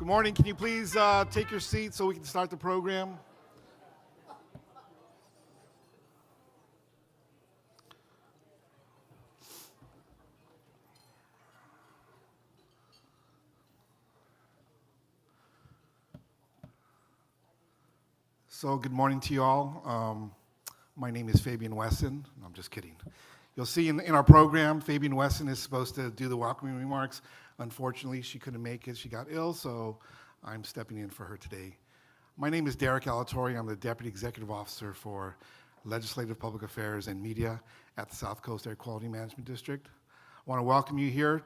Good morning. Can you please take your seat so we can start the program? So good morning to you all. My name is Fabian Wesson. No, I'm just kidding. You'll see in our program, Fabian Wesson is supposed to do the welcoming remarks. Unfortunately, she couldn't make it. She got ill, so I'm stepping in for her today. My name is Derek Alatorre. I'm the Deputy Executive Officer for Legislative Public Affairs and Media at the South Coast Air Quality Management District. I want to welcome you here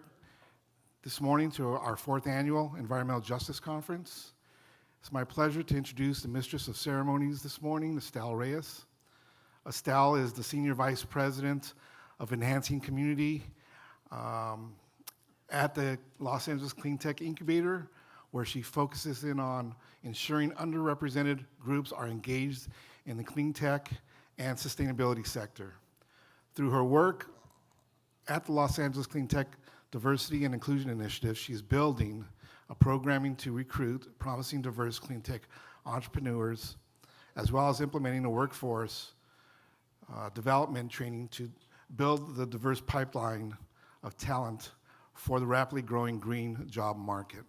this morning to our 4th Annual Environmental Justice Conference. It's my pleasure to introduce the Mistress of Ceremonies this morning, Estelle Reyes. Estelle is the Senior Vice President of Enhancing Community at the Los Angeles Clean Tech Incubator, where she focuses in on ensuring underrepresented groups are engaged in the clean tech and sustainability sector. Through her work at the Los Angeles Clean Tech Diversity and Inclusion Initiative, she's building a programming to recruit promising diverse clean tech entrepreneurs, as well as implementing a workforce development training to build the diverse pipeline of talent for the rapidly growing green job market.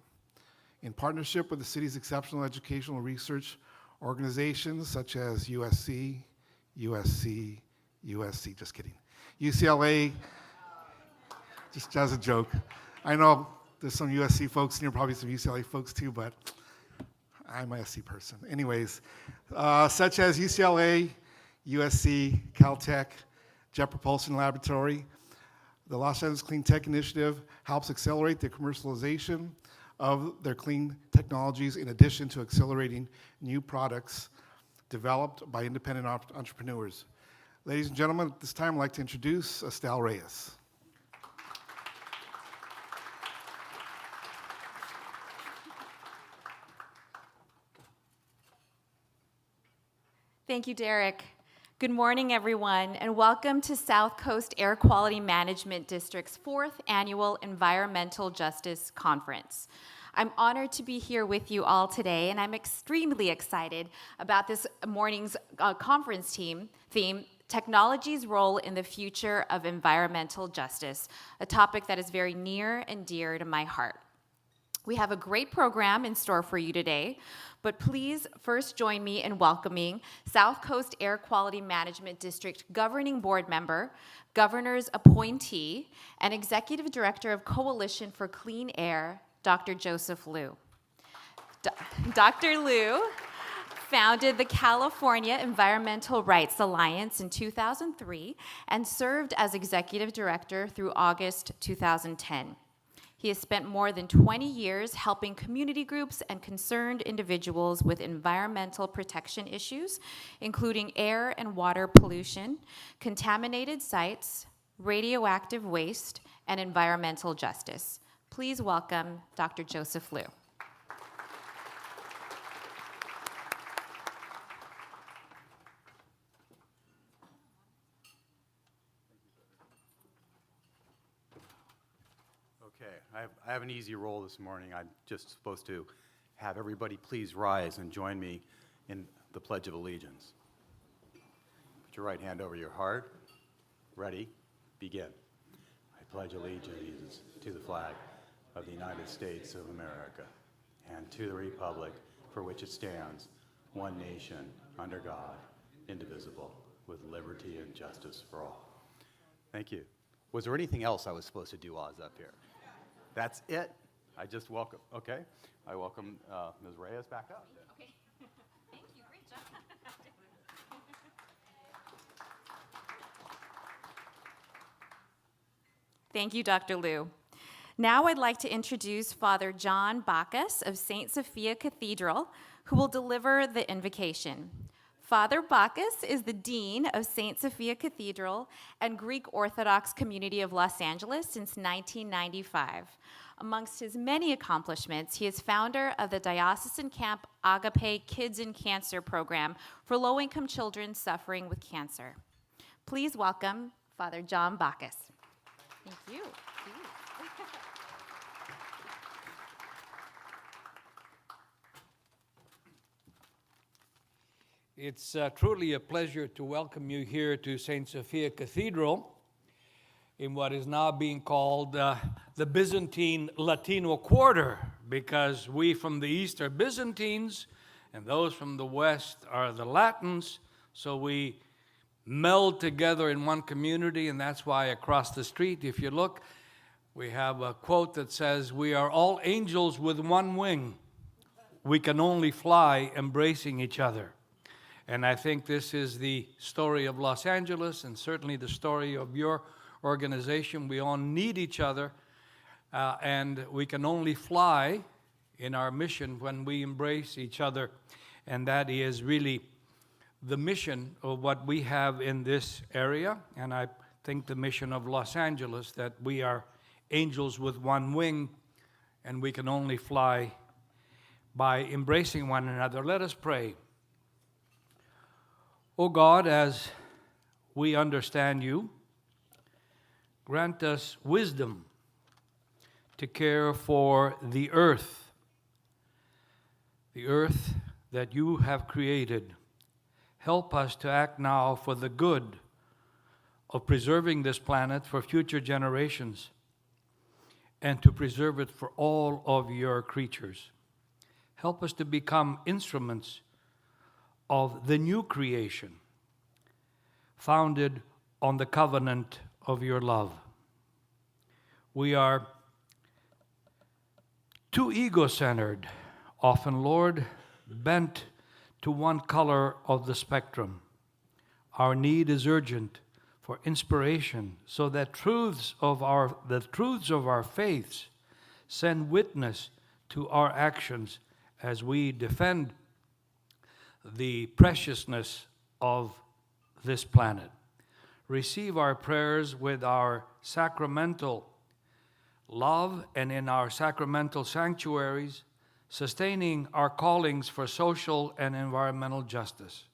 In partnership with the city's exceptional educational research organizations such as USC, just kidding, UCLA, just as a joke. I know there's some USC folks here, probably some UCLA folks too, but I'm a SC person. Anyways, such as UCLA, USC, Caltech, Jet Propulsion Laboratory. The Los Angeles Clean Tech Initiative helps accelerate the commercialization of their clean technologies in addition to accelerating new products developed by independent entrepreneurs. Ladies and gentlemen, at this time I'd like to introduce Estelle Reyes. Thank you, Derek. Good morning, everyone, and welcome to South Coast Air Quality Management District's 4th Annual Environmental Justice Conference. I'm honored to be here with you all today, and I'm extremely excited about this morning's conference theme, Technology's Role in the Future of Environmental Justice, a topic that is very near and dear to my heart. We have a great program in store for you today, but please first join me in welcoming South Coast Air Quality Management District Governing Board Member, Governor's appointee, and Executive Director of Coalition for Clean Air, Dr. Joseph Liu. Dr. Liu founded the California Environmental Rights Alliance in 2003 and served as Executive Director through August 2010. He has spent more than 20 years helping community groups and concerned individuals with environmental protection issues, including air and water pollution, contaminated sites, radioactive waste, and environmental justice. Please welcome Dr. Joseph Liu. Okay, I have an easy role this morning. I'm just supposed to have everybody please rise and join me in the Pledge of Allegiance. Put your right hand over your heart. Ready? Begin. I pledge allegiance to the flag of the United States of America and to the republic for which it stands, one nation, under God, indivisible, with liberty and justice for all. Thank you. Was there anything else I was supposed to do while I was up here? That's it. I just welcome, okay. I welcome Ms. Reyes back up. Okay. Thank you. Great job. Thank you, Dr. Liu. Now I'd like to introduce Father John Bacchus of St. Sophia Cathedral, who will deliver the invocation. Father Bacchus is the Dean of St. Sophia Cathedral and Greek Orthodox Community of Los Angeles since 1995. Amongst his many accomplishments, he is founder of the Diocesan Camp Agape Kids in Cancer program for low-income children suffering with cancer. Please welcome Father John Bacchus. Thank you. It's truly a pleasure to welcome you here to St. Sophia Cathedral in what is now being called the Byzantine Latino Quarter, because we from the East are Byzantines and those from the West are the Latins, so we meld together in one community, and that's why across the street, if you look, we have a quote that says, "We are all angels with one wing. We can only fly embracing each other." And I think this is the story of Los Angeles and certainly the story of your organization. We all need each other, and we can only fly in our mission when we embrace each other. And that is really the mission of what we have in this area, and I think the mission of Los Angeles, that we are angels with one wing, and we can only fly by embracing one another. Let us pray. O God, as we understand you, grant us wisdom to care for the earth that you have created. Help us to act now for the good of preserving this planet for future generations and to preserve it for all of your creatures. Help us to become instruments of the new creation, founded on the covenant of your love. We are too ego-centered, often, Lord, bent to one color of the spectrum. Our need is urgent for inspiration, so that the truths of our faiths send witness to our actions as we defend the preciousness of this planet. Receive our prayers with our sacramental love and in our sacramental sanctuaries, sustaining our callings for social and environmental justice.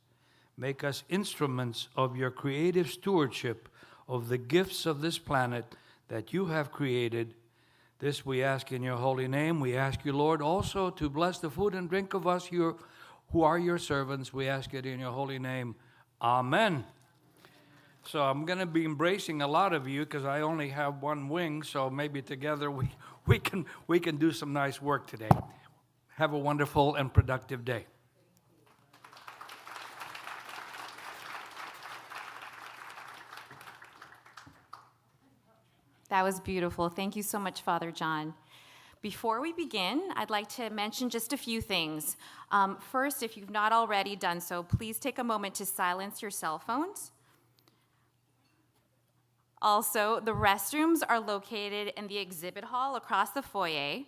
Make us instruments of your creative stewardship of the gifts of this planet that you have created. This we ask in your holy name. We ask you, Lord, also to bless the food and drink of us who are your servants. We ask it in your holy name. Amen. So I'm going to be embracing a lot of you because I only have one wing, so maybe together we can do some nice work today. Have a wonderful and productive day. That was beautiful. Thank you so much, Father John. Before we begin, I'd like to mention just a few things. First, if you've not already done so, please take a moment to silence your cell phones. Also, the restrooms are located in the exhibit hall across the foyer.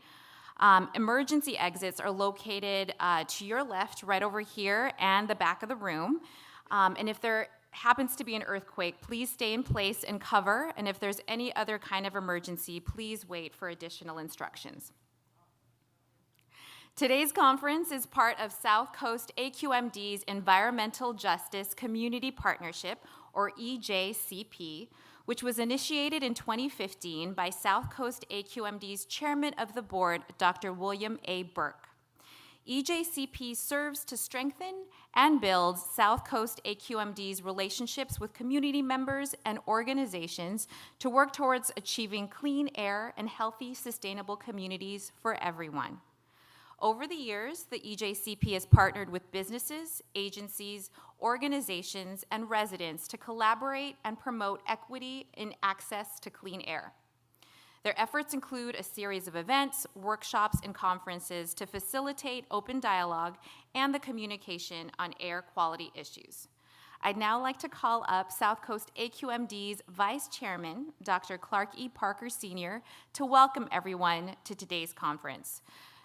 Emergency exits are located to your left, right over here, and the back of the room. And if there happens to be an earthquake, please stay in place and cover. And if there's any other kind of emergency, please wait for additional instructions. Today's conference is part of South Coast AQMD's Environmental Justice Community Partnership, or EJCP, which was initiated in 2015 by South Coast AQMD's Chairman of the Board, Dr. William A. Burke. EJCP serves to strengthen and build South Coast AQMD's relationships with community members and organizations to work towards achieving clean air and healthy, sustainable communities for everyone. Over the years, the EJCP has partnered with businesses, agencies, organizations, and residents to collaborate and promote equity in access to clean air. Their efforts include a series of events, workshops, and conferences to facilitate open dialogue and the communication on air quality issues. I'd now like to call up South Coast AQMD's Vice Chairman, Dr. Clark E. Parker Sr., to welcome everyone to today's conference.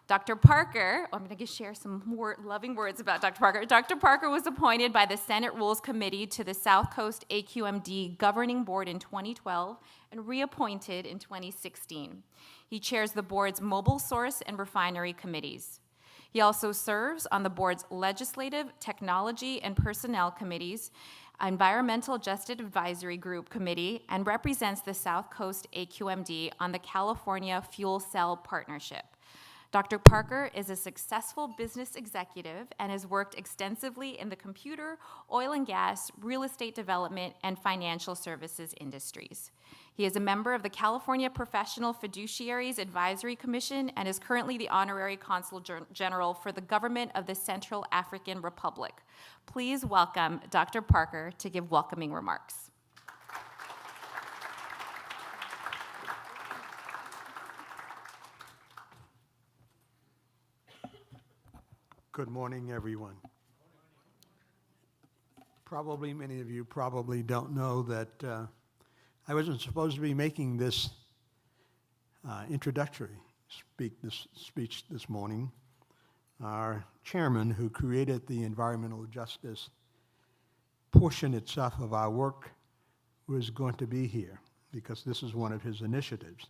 Dr. Parker, I'm going to share some more loving words about Dr. Parker. Dr. Parker was appointed by the Senate Rules Committee to the South Coast AQMD Governing Board in 2012 and reappointed in 2016. He chairs the board's Mobile Source and Refinery Committees. He also serves on the board's Legislative, Technology, and Personnel Committees, Environmental Justice Advisory Group Committee, and represents the South Coast AQMD on the California Fuel Cell Partnership. Dr. Parker is a successful business executive and has worked extensively in the computer, oil and gas, real estate development, and financial services industries. He is a member of the California Professional Fiduciaries Advisory Commission and is currently the Honorary Consul General for the Government of the Central African Republic. Please welcome Dr. Parker to give welcoming remarks. Good morning, everyone. Probably many of you probably don't know that I wasn't supposed to be making this introductory speech this morning. Our chairman, who created the environmental justice portion itself of our work, was going to be here because this is one of his initiatives.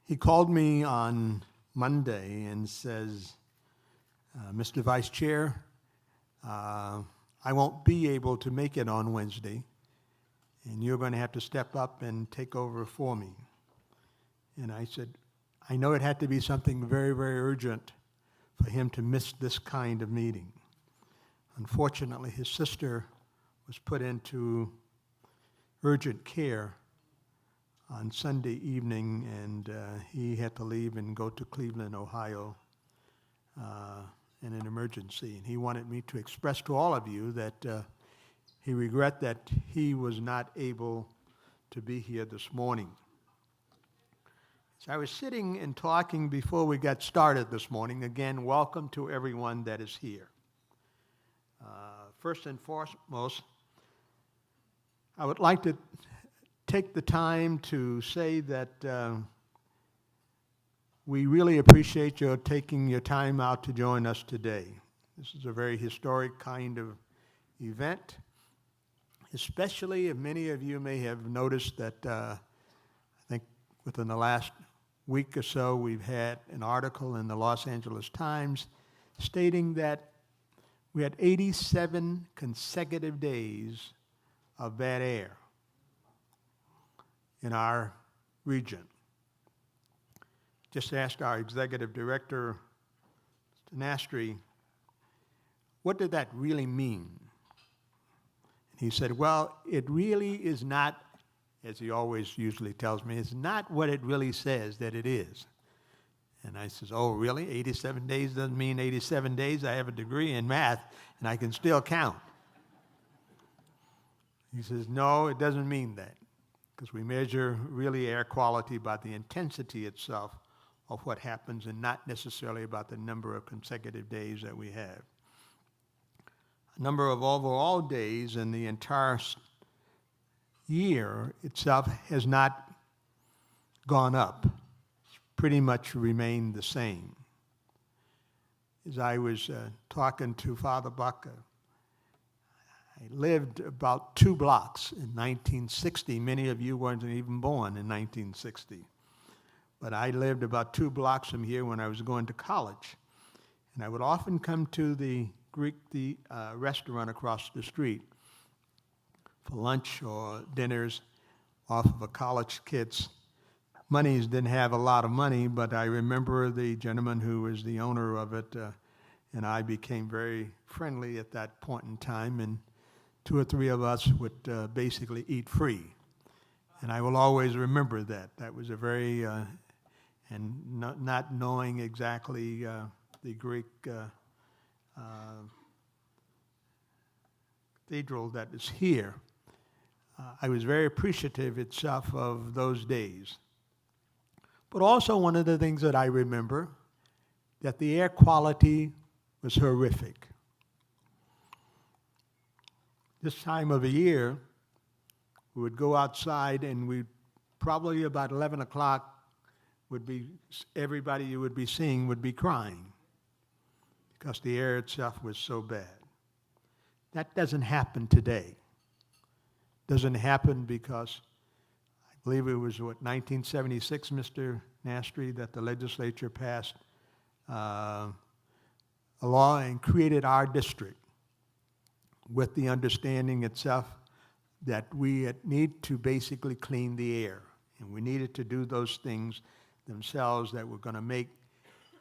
He called me on Monday and says, Mr. Vice Chair, I won't be able to make it on Wednesday, and you're going to have to step up and take over for me. And I said, I know it had to be something very, very urgent for him to miss this kind of meeting. Unfortunately, his sister was put into urgent care on Sunday evening, and he had to leave and go to Cleveland, Ohio, in an emergency. And he wanted me to express to all of you that he regret that he was not able to be here this morning. So I was sitting and talking before we got started this morning. Again, welcome to everyone that is here. First and foremost, I would like to take the time to say that we really appreciate your taking your time out to join us today. This is a very historic kind of event, especially if many of you may have noticed that I think within the last week or so we've had an article in the Los Angeles Times stating that we had 87 consecutive days of bad air in our region. Just asked our executive director, Mr. Nastri, what did that really mean? And he said, well, it really is not, as he always usually tells me, it's not what it really says that it is. And I says, oh, really? 87 days doesn't mean 87 days? I have a degree in math, and I can still count. He says, no, it doesn't mean that, because we measure really air quality by the intensity itself of what happens and not necessarily about the number of consecutive days that we have. A number of overall days in the entire year itself has not gone up. It's pretty much remained the same. As I was talking to Father Buck, I lived about 2 blocks in 1960. Many of you weren't even born in 1960. But I lived about 2 blocks from here when I was going to college. And I would often come to the restaurant across the street for lunch or dinners off of a college kid's. Money's didn't have a lot of money, but I remember the gentleman who was the owner of it, and I became very friendly at that point in time, and 2 or 3 of us would basically eat free. And I will always remember that. That was a very, and not knowing exactly the Greek cathedral that is here, I was very appreciative itself of those days. But also one of the things that I remember, that the air quality was horrific. This time of the year, we would go outside and we'd probably about 11 o'clock would be, everybody you would be seeing would be crying because the air itself was so bad. That doesn't happen today. Doesn't happen because I believe it was, 1976, Mr. Nastri, that the legislature passed a law and created our district with the understanding itself that we need to basically clean the air. And we needed to do those things themselves that were going to make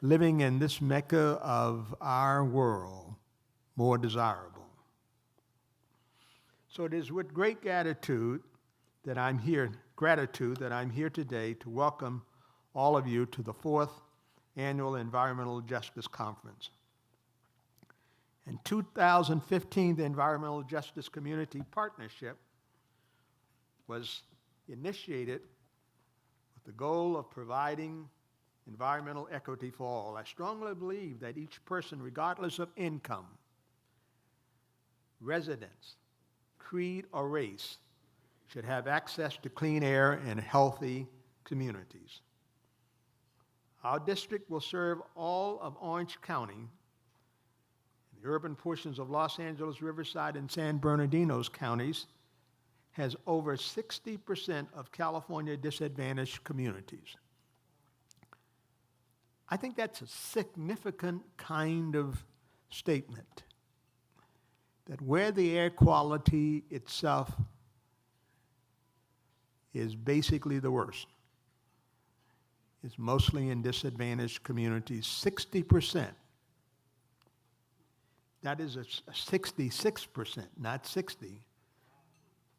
living in this mecca of our world more desirable. So it is with great gratitude that I'm here today to welcome all of you to the 4th Annual Environmental Justice Conference. In 2015, the Environmental Justice Community Partnership was initiated with the goal of providing environmental equity for all. I strongly believe that each person, regardless of income, residence, creed, or race, should have access to clean air and healthy communities. Our district will serve all of Orange County, the urban portions of Los Angeles, Riverside, and San Bernardino's counties, has over 60% of California disadvantaged communities. I think that's a significant kind of statement, that where the air quality itself is basically the worst, is mostly in disadvantaged communities. 60%. That is a 66%, not 60.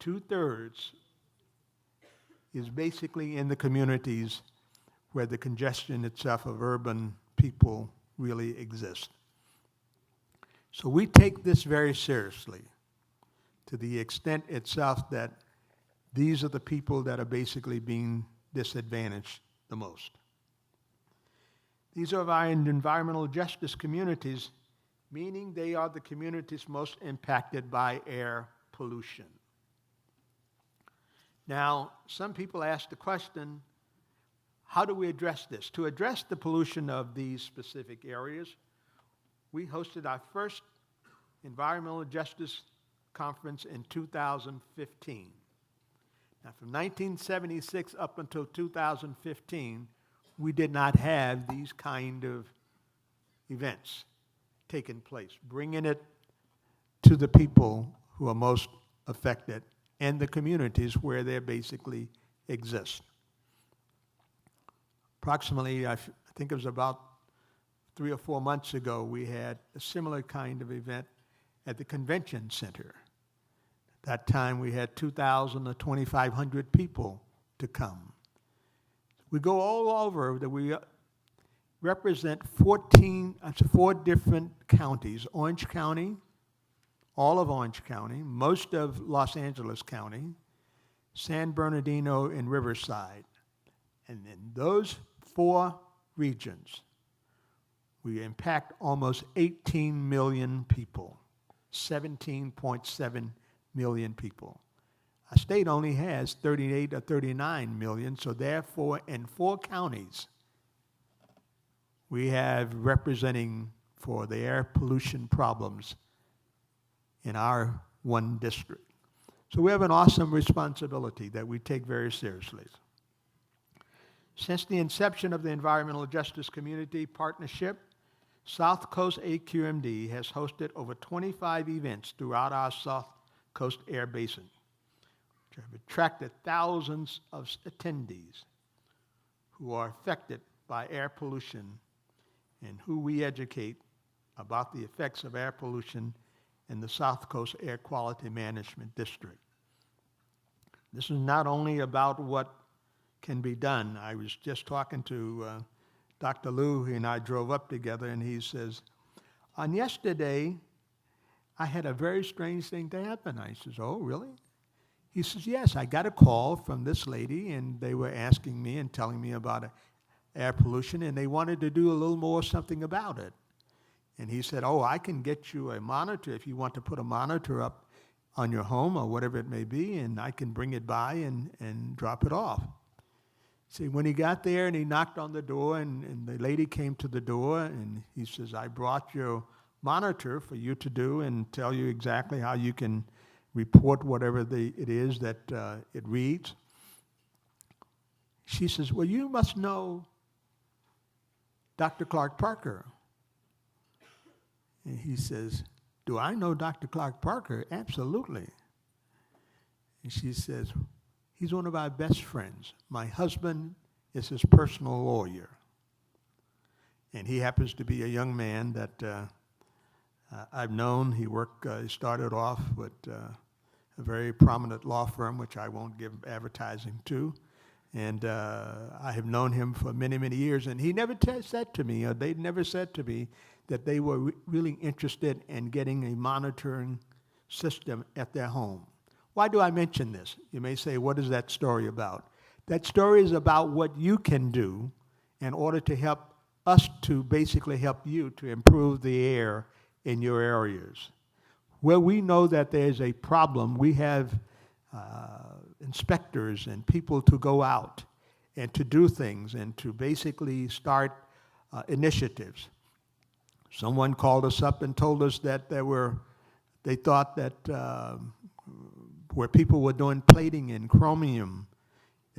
2/3 is basically in the communities where the congestion itself of urban people really exists. So we take this very seriously, to the extent itself that these are the people that are basically being disadvantaged the most. These are our environmental justice communities, meaning they are the communities most impacted by air pollution. Now, some people ask the question, how do we address this? To address the pollution of these specific areas, we hosted our first Environmental Justice Conference in 2015. Now, from 1976 up until 2015, we did not have these kind of events taking place, bringing it to the people who are most affected and the communities where they basically exist. Approximately, I think it was about 3 or 4 months ago, we had a similar kind of event at the convention center. At that time, we had 2,000 or 2,500 people to come. We go all over, that we represent 4 different counties: Orange County, all of Orange County, most of Los Angeles County, San Bernardino, and Riverside. And in those 4 regions, we impact almost 18 million people, 17.7 million people. Our state only has 38 or 39 million, so therefore in 4 counties, we have representing for the air pollution problems in our one district. So we have an awesome responsibility that we take very seriously. Since the inception of the Environmental Justice Community Partnership, South Coast SCAQMD has hosted over 25 events throughout our South Coast Air Basin, which have attracted thousands of attendees who are affected by air pollution and who we educate about the effects of air pollution in the South Coast Air Quality Management District. This is not only about what can be done. I was just talking to Dr. Liu, and I drove up together, and he says, on yesterday, I had a very strange thing to happen. I says, oh, really? He says, yes, I got a call from this lady, and they were asking me and telling me about air pollution, and they wanted to do a little more something about it. And he said, oh, I can get you a monitor if you want to put a monitor up on your home or whatever it may be, and I can bring it by and drop it off. See, when he got there and he knocked on the door, and the lady came to the door, and he says, I brought your monitor for you to do and tell you exactly how you can report whatever it is that it reads. She says, well, you must know Dr. Clark Parker. And he says, do I know Dr. Clark Parker? Absolutely. And she says, he's one of our best friends. My husband is his personal lawyer. And he happens to be a young man that I've known. He started off with a very prominent law firm, which I won't give advertising to. And I have known him for many, many years. And he never said to me, or they never said to me, that they were really interested in getting a monitoring system at their home. Why do I mention this? You may say, what is that story about? That story is about what you can do in order to help us to basically help you to improve the air in your areas. Where we know that there's a problem, we have inspectors and people to go out and to do things and to basically start initiatives. Someone called us up and told us that they thought that where people were doing plating and chromium,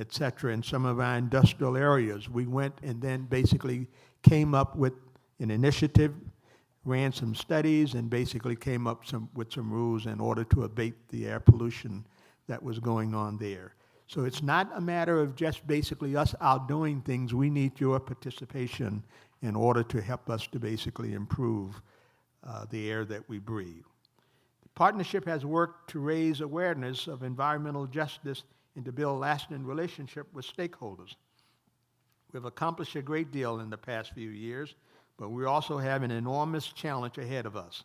et cetera, in some of our industrial areas, we went and then basically came up with an initiative, ran some studies, and basically came up with some rules in order to abate the air pollution that was going on there. So it's not a matter of just basically us outdoing things. We need your participation in order to help us to basically improve the air that we breathe. The partnership has worked to raise awareness of environmental justice and to build lasting relationship with stakeholders. We've accomplished a great deal in the past few years, but we also have an enormous challenge ahead of us.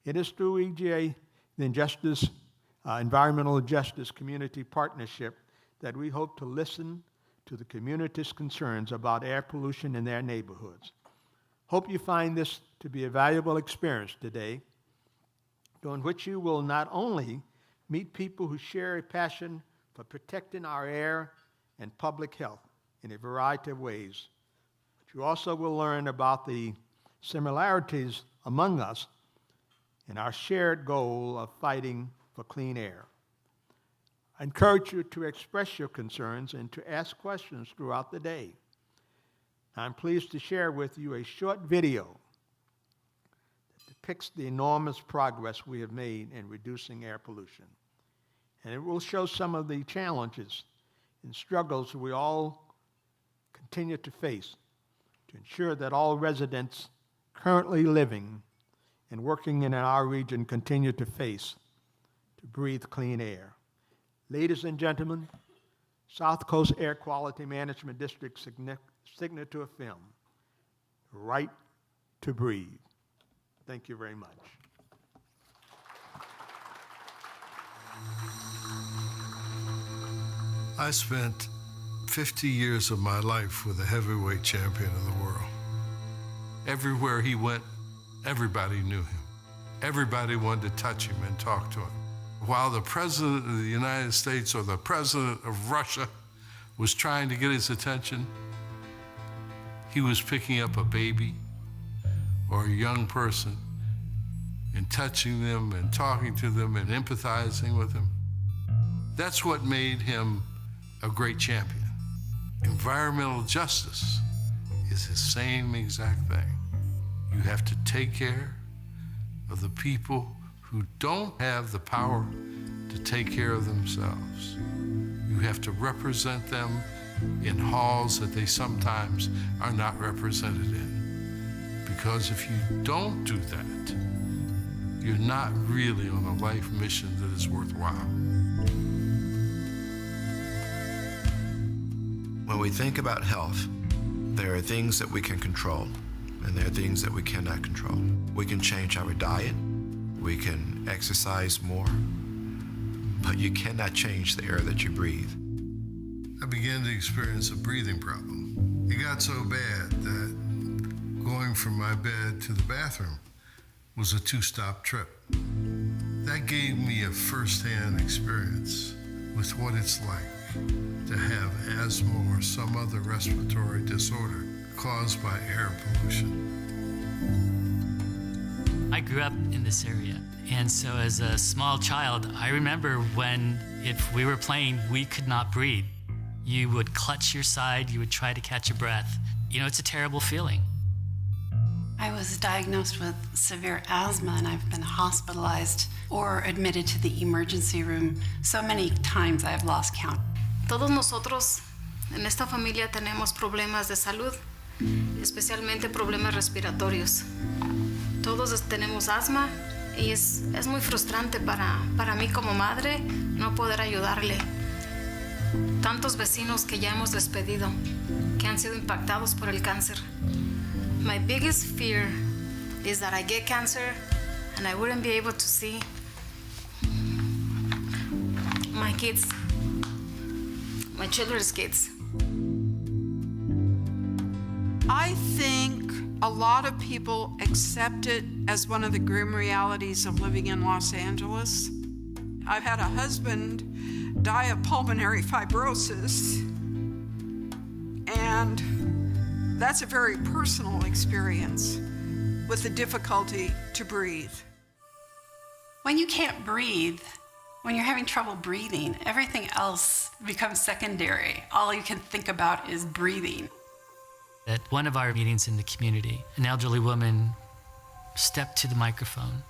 It is through EGA, the Environmental Justice Community Partnership, that we hope to listen to the community's concerns about air pollution in their neighborhoods. Hope you find this to be a valuable experience today, during which you will not only meet people who share a passion for protecting our air and public health in a variety of ways, but you also will learn about the similarities among us and our shared goal of fighting for clean air. I encourage you to express your concerns and to ask questions throughout the day. I'm pleased to share with you a short video that depicts the enormous progress we have made in reducing air pollution. And it will show some of the challenges and struggles we all continue to face to ensure that all residents currently living and working in our region continue to breathe clean air. Ladies and gentlemen, South Coast Air Quality Management District signature film, Right to Breathe. Thank you very much. I spent 50 years of my life with a heavyweight champion of the world. Everywhere he went, everybody knew him. Everybody wanted to touch him and talk to him. While the President of the United States or the President of Russia was trying to get his attention, he was picking up a baby or a young person and touching them and talking to them and empathizing with them. That's what made him a great champion. Environmental justice is the same exact thing. You have to take care of the people who don't have the power to take care of themselves. You have to represent them in halls that they sometimes are not represented in. Because if you don't do that, you're not really on a life mission that is worthwhile. When we think about health, there are things that we can control, and there are things that we cannot control. We can change our diet, we can exercise more, but you cannot change the air that you breathe. I began to experience a breathing problem. It got so bad that going from my bed to the bathroom was a 2-stop trip. That gave me a first-hand experience with what it's like to have asthma or some other respiratory disorder caused by air pollution. I grew up in this area, and so as a small child, I remember when, if we were playing, we could not breathe. You would clutch your side, you would try to catch your breath. You know, it's a terrible feeling. I was diagnosed with severe asthma, and I've been hospitalized or admitted to the emergency room so many times I've lost count. Todos nosotros En esta familia tenemos problemas de salud, especialmente problemas respiratorios. Todos tenemos asma y es muy frustrante para mí como madre no poder ayudarle. Tantos vecinos que ya hemos despedido, que han sido impactados por el cáncer. My biggest fear is that I get cancer and I wouldn't be able to see my kids, my children's kids. I think a lot of people accept it as one of the grim realities of living in Los Angeles. I've had a husband die of pulmonary fibrosis, and that's a very personal experience with the difficulty to breathe. When you can't breathe, when you're having trouble breathing, everything else becomes secondary. All you can think about is breathing. At one of our meetings in the community, an elderly woman stepped to the microphone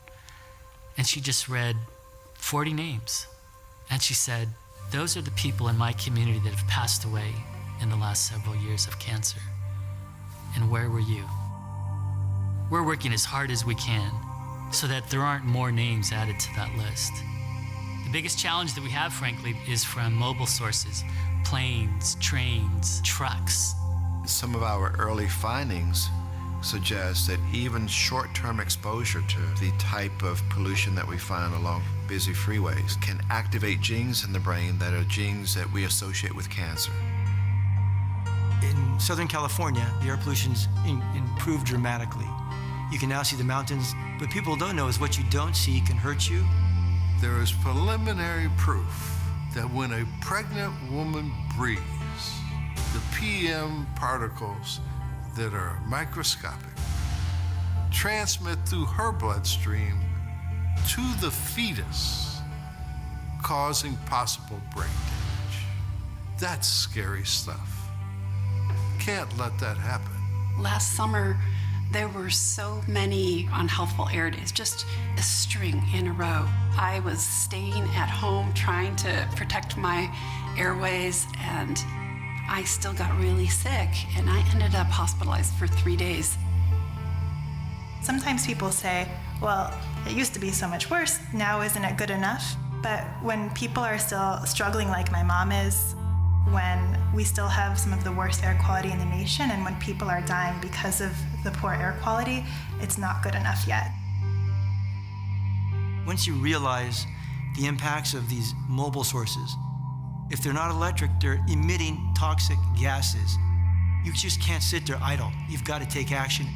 and she just read 40 names. And she said, those are the people in my community that have passed away in the last several years of cancer. And where were you? We're working as hard as we can so that there aren't more names added to that list. The biggest challenge that we have, frankly, is from mobile sources, planes, trains, trucks. Some of our early findings suggest that even short-term exposure to the type of pollution that we find along busy freeways can activate genes in the brain that are genes that we associate with cancer. In Southern California, the air pollution's improved dramatically. You can now see the mountains. What people don't know is what you don't see can hurt you. There is preliminary proof that when a pregnant woman breathes, the PM particles that are microscopic transmit through her bloodstream to the fetus, causing possible brain damage. That's scary stuff. Can't let that happen. Last summer, there were so many unhealthful air days, just a string in a row. I was staying at home trying to protect my airways, and I still got really sick, and I ended up hospitalized for 3 days. Sometimes people say, well, it used to be so much worse, now isn't it good enough? But when people are still struggling like my mom is, when we still have some of the worst air quality in the nation, and when people are dying because of the poor air quality, it's not good enough yet. Once you realize the impacts of these mobile sources, if they're not electric, they're emitting toxic gases. You just can't sit there idle. You've got to take action.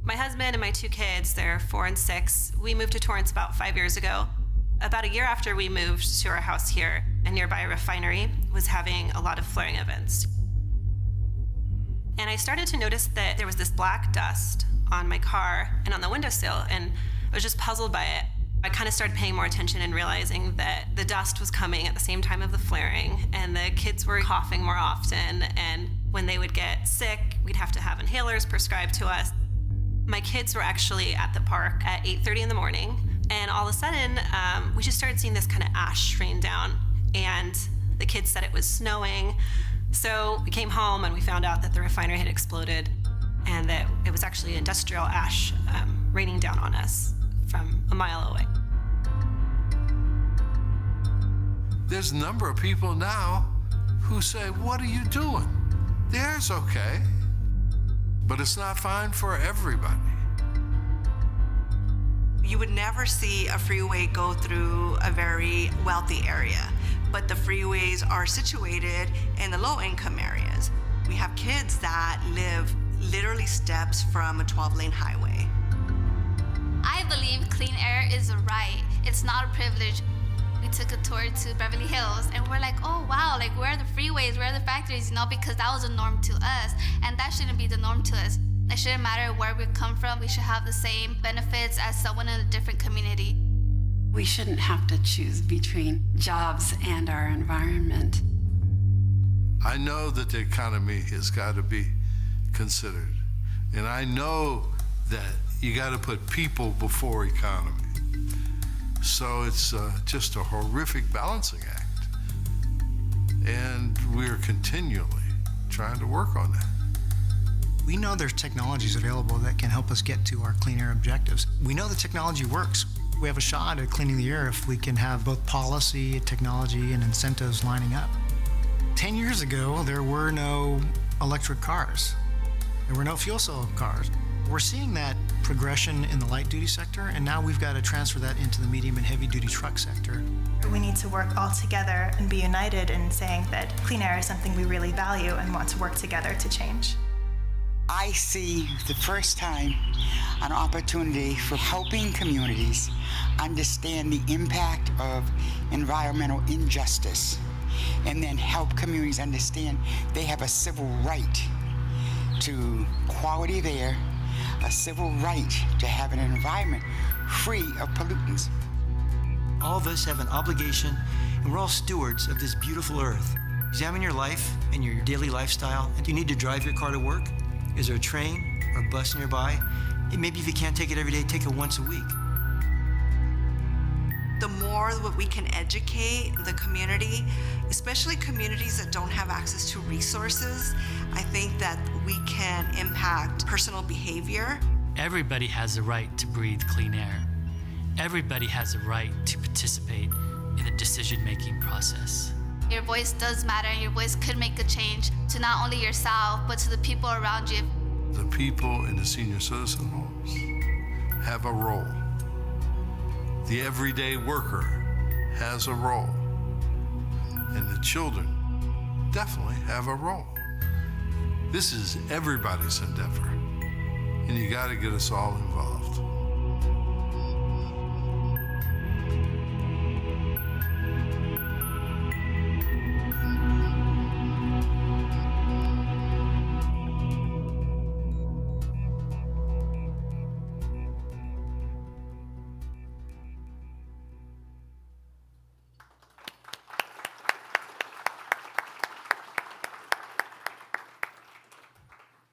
My husband and my 2 kids, they're 4 and 6, we moved to Torrance about 5 years ago. About a year after we moved to our house here, a nearby refinery was having a lot of flaring events. And I started to notice that there was this black dust on my car and on the windowsill, and I was just puzzled by it. I kind of started paying more attention and realizing that the dust was coming at the same time of the flaring, and the kids were coughing more often, and when they would get sick, we'd have to have inhalers prescribed to us. My kids were actually at the park at 8:30 in the morning, and all of a sudden, we just started seeing this kind of ash rain down, and the kids said it was snowing. So we came home and we found out that the refinery had exploded and that it was actually industrial ash raining down on us from a mile away. There's a number of people now who say, what are you doing? The air's okay, but it's not fine for everybody. You would never see a freeway go through a very wealthy area, but the freeways are situated in the low-income areas. We have kids that live literally steps from a 12-lane highway. I believe clean air is a right. It's not a privilege. We took a tour to Beverly Hills and we're like, oh wow, like where are the freeways, where are the factories, because that was a norm to us, and that shouldn't be the norm to us. It shouldn't matter where we come from, we should have the same benefits as someone in a different community. We shouldn't have to choose between jobs and our environment. I know that the economy has got to be considered, and I know that you got to put people before economy. So it's just a horrific balancing act. And we're continually trying to work on that. We know there's technologies available that can help us get to our clean air objectives. We know the technology works. We have a shot at cleaning the air if we can have both policy, technology, and incentives lining up. 10 years ago, there were no electric cars. There were no fuel cell cars. We're seeing that progression in the light duty sector, and now we've got to transfer that into the medium and heavy duty truck sector. We need to work all together and be united in saying that clean air is something we really value and want to work together to change. I see the first time an opportunity for helping communities understand the impact of environmental injustice, and then help communities understand they have a civil right to quality of air, a civil right to have an environment free of pollutants. All of us have an obligation, and we're all stewards of this beautiful earth. Examine your life and your daily lifestyle. Do you need to drive your car to work? Is there a train or a bus nearby? And maybe if you can't take it every day, take it once a week. The more that we can educate the community, especially communities that don't have access to resources, I think that we can impact personal behavior. Everybody has a right to breathe clean air. Everybody has a right to participate in the decision-making process. Your voice does matter, and your voice could make a change to not only yourself, but to the people around you. The people in the senior citizen homes have a role. The everyday worker has a role. And the children definitely have a role. This is everybody's endeavor, and you got to get us all involved.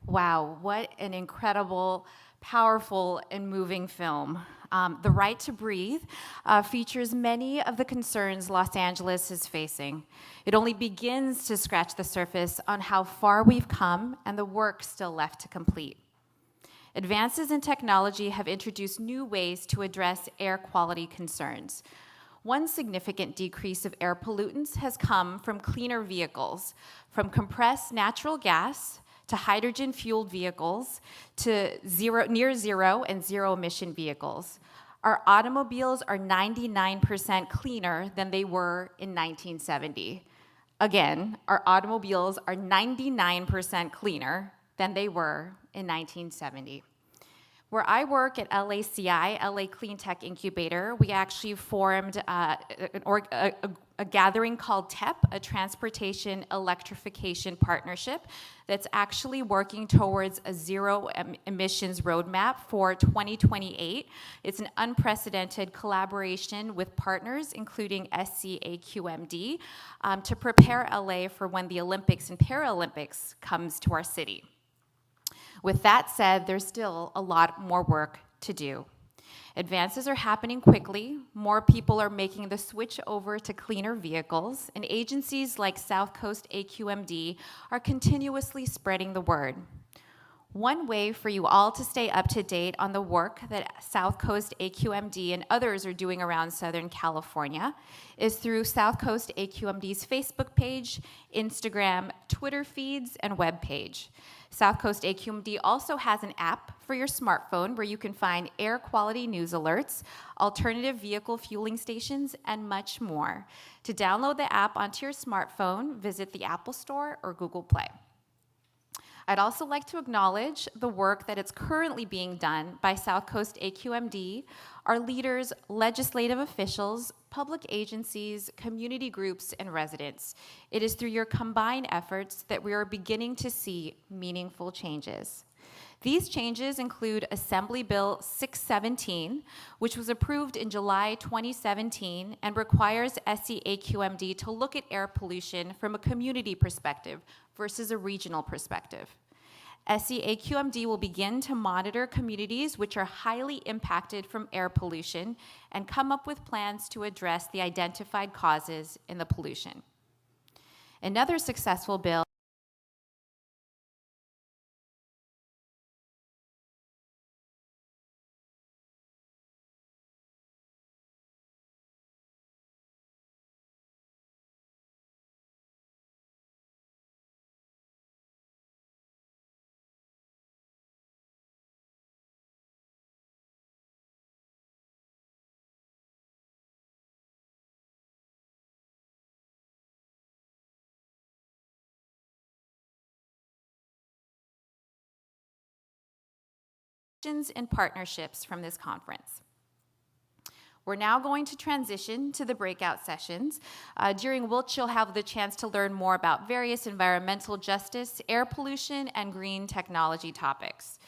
Wow, what an incredible, powerful, and moving film. The Right to Breathe features many of the concerns Los Angeles is facing. It only begins to scratch the surface on how far we've come and the work still left to complete. Advances in technology have introduced new ways to address air quality concerns. One significant decrease of air pollutants has come from cleaner vehicles, from compressed natural gas to hydrogen-fueled vehicles, to near zero and zero-emission vehicles. Our automobiles are 99% cleaner than they were in 1970. Again, our automobiles are 99% cleaner than they were in 1970. Where I work at LACI, LA Clean Tech Incubator, we actually formed a gathering called TEP, a Transportation Electrification Partnership, that's actually working towards a zero emissions roadmap for 2028. It's an unprecedented collaboration with partners, including SCAQMD, to prepare LA for when the Olympics and Paralympics comes to our city. With that said, there's still a lot more work to do. Advances are happening quickly, more people are making the switch over to cleaner vehicles, and agencies like South Coast AQMD are continuously spreading the word. One way for you all to stay up to date on the work that South Coast AQMD and others are doing around Southern California is through South Coast AQMD's Facebook page, Instagram, Twitter feeds, and webpage. South Coast AQMD also has an app for your smartphone where you can find air quality news alerts, alternative vehicle fueling stations, and much more. To download the app onto your smartphone, visit the Apple Store or Google Play. I'd also like to acknowledge the work that is currently being done by South Coast AQMD, our leaders, legislative officials, public agencies, community groups, and residents. It is through your combined efforts that we are beginning to see meaningful changes. These changes include Assembly Bill 617, which was approved in July 2017 and requires SCAQMD to look at air pollution from a community perspective versus a regional perspective. SCAQMD will begin to monitor communities which are highly impacted from air pollution and come up with plans to address the identified causes in the pollution. Another successful bill and partnerships from this conference. We're now going to transition to the breakout sessions, during which you'll have the chance to learn more about various environmental justice, air pollution, and green technology topics.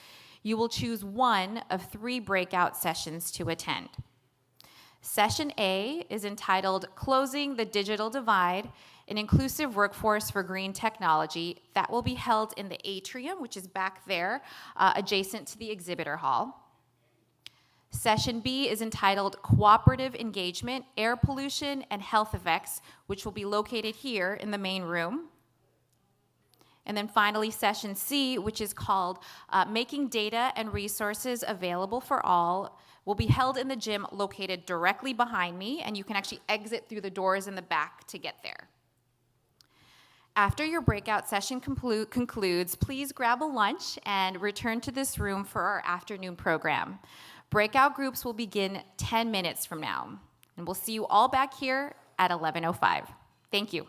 You will choose one of 3 breakout sessions to attend. Session A is entitled Closing the Digital Divide, an Inclusive Workforce for Green Technology. That will be held in the atrium, which is back there, adjacent to the exhibitor hall. Session B is entitled Cooperative Engagement, Air Pollution, and Health Effects, which will be located here in the main room. And then finally, Session C, which is called Making Data and Resources Available for All, will be held in the gym located directly behind me, and you can actually exit through the doors in the back to get there. After your breakout session concludes, please grab a lunch and return to this room for our afternoon program. Breakout groups will begin 10 minutes from now, and we'll see you all back here at 11:05. Thank you.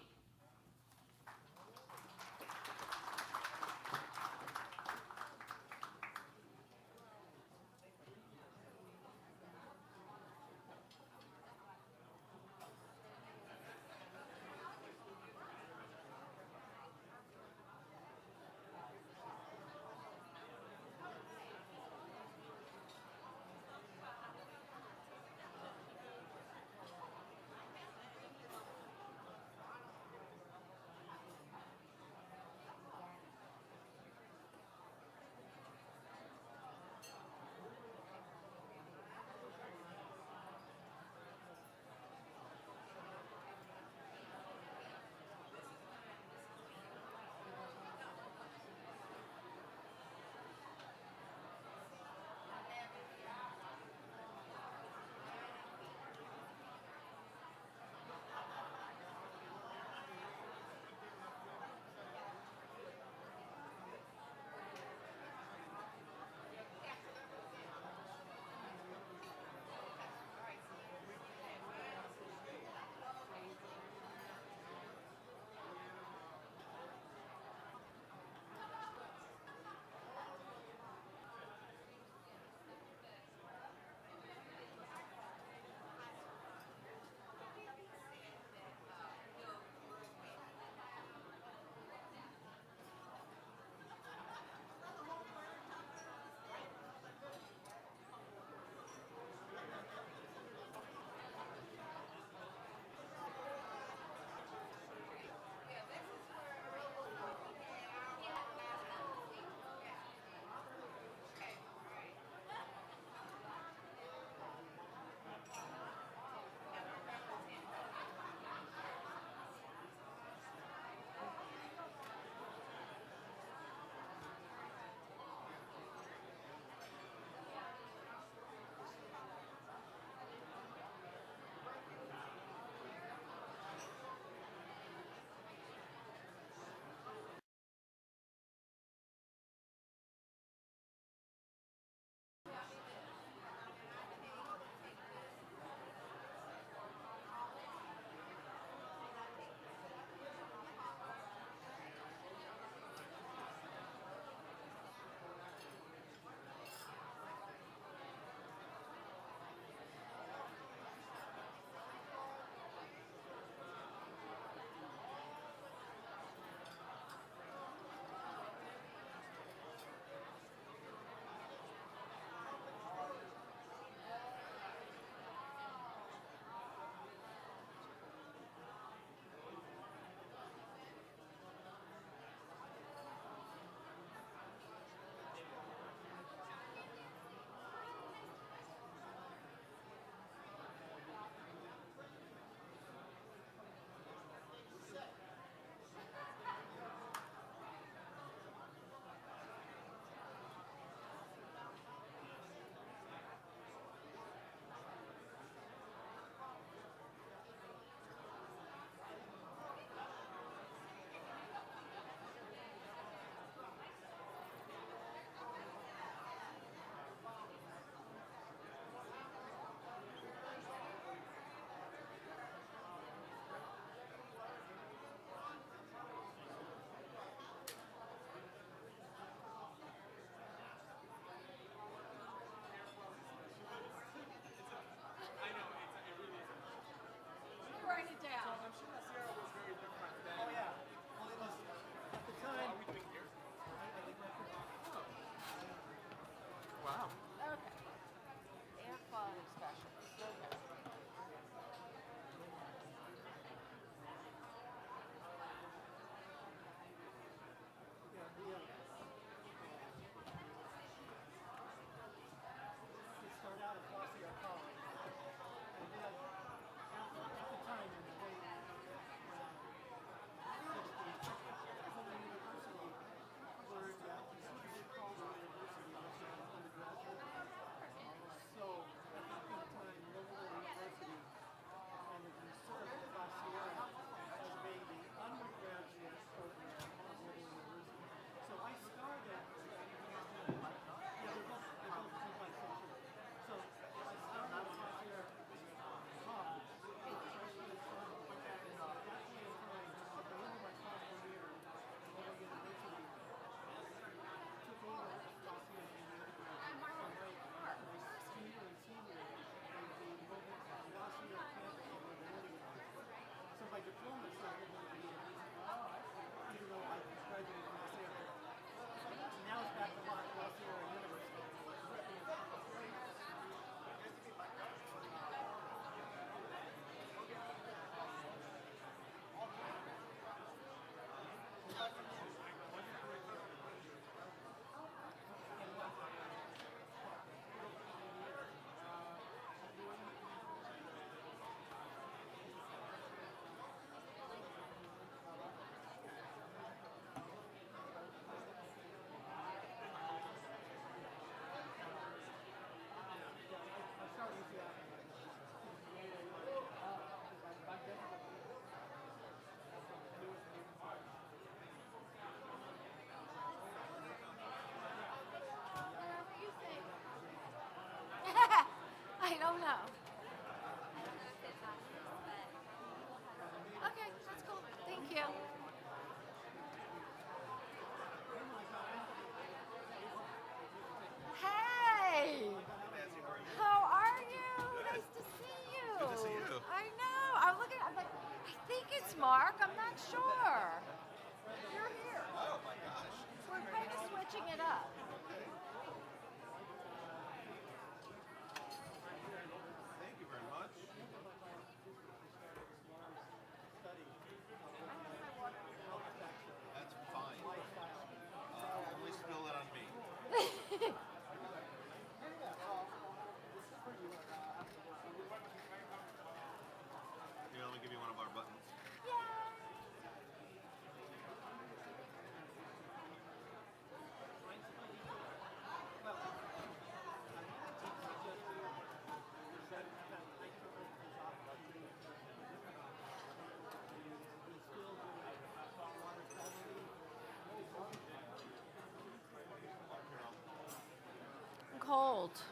world.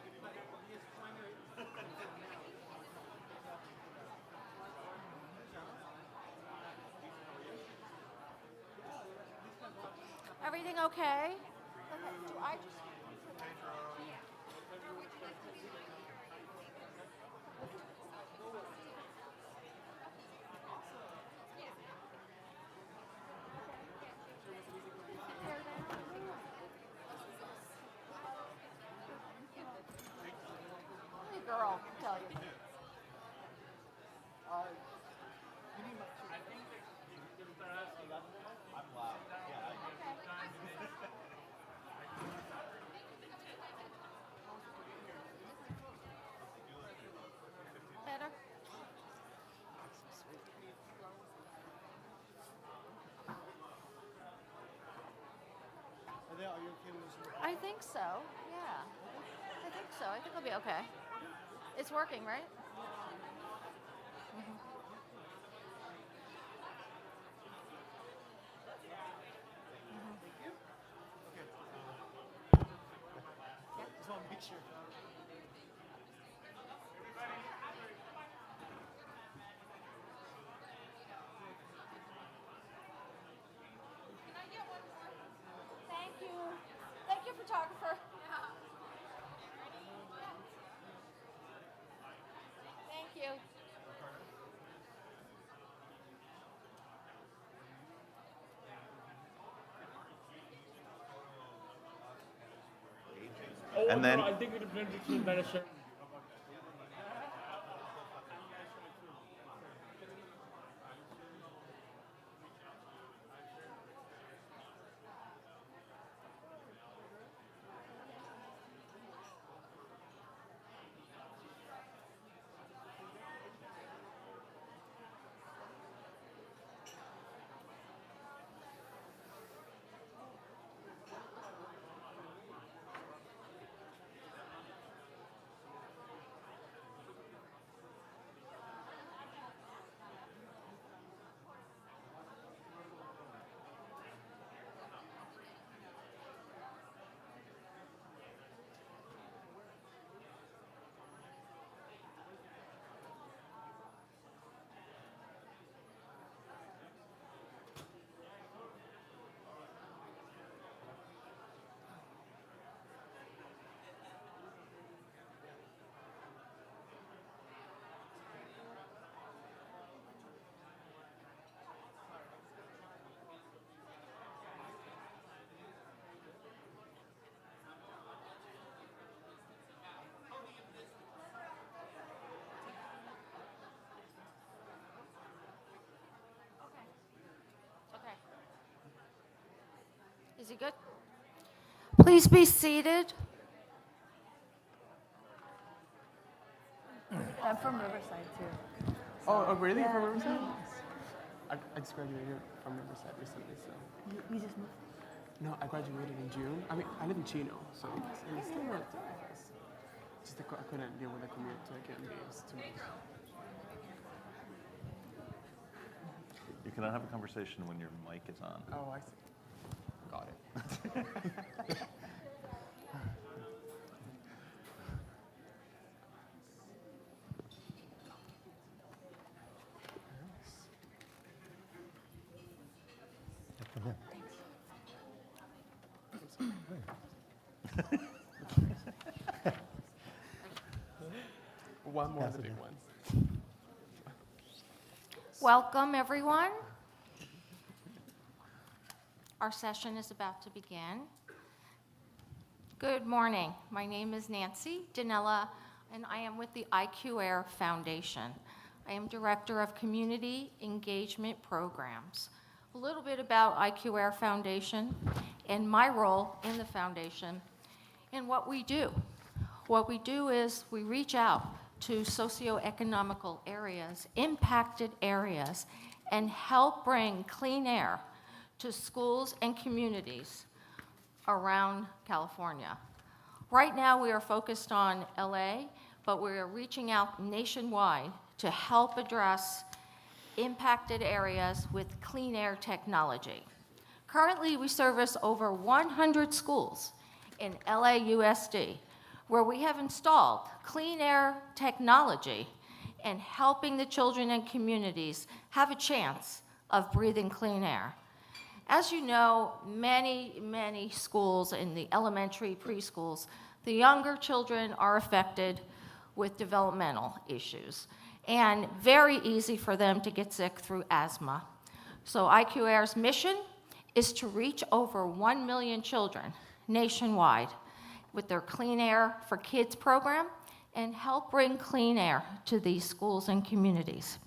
Everything okay? Okay. Do I just? Hey, girl, I tell you. Better? I think so. Yeah. I think so. I think I'll be okay. It's working, right? Mhm. Just want to make sure. Thank you. Thank you, photographer. Thank you. And then I think it would better shirt. Okay. Is he good? Please be seated. I'm from Riverside too. Oh, really? Yeah. From Riverside? I just graduated from Riverside recently, so. You just moved? No, I graduated in June. I mean, I live in Chino, so it's still not just I couldn't deal with the commute to SCAQMD. It was too much. You cannot have a conversation when your mic is on. Oh, I see. Got it. One more of the big ones. Welcome, everyone. Our session is about to begin. Good morning. My name is Nancy Danella, and I am with the IQAir Foundation. I am Director of Community Engagement Programs. A little bit about IQAir Foundation and my role in the foundation and what we do. What we do is we reach out to socioeconomical areas, impacted areas, and help bring clean air to schools and communities around California. Right now, we are focused on LA, but we are reaching out nationwide to help address impacted areas with clean air technology. Currently, we service over 100 schools in LAUSD, where we have installed clean air technology and helping the children and communities have a chance of breathing clean air. As you know, many schools in the elementary preschools, the younger children are affected with developmental issues, and very easy for them to get sick through asthma. So IQAir's mission is to reach over 1 million children nationwide with their Clean Air for Kids program and help bring clean air to these schools and communities.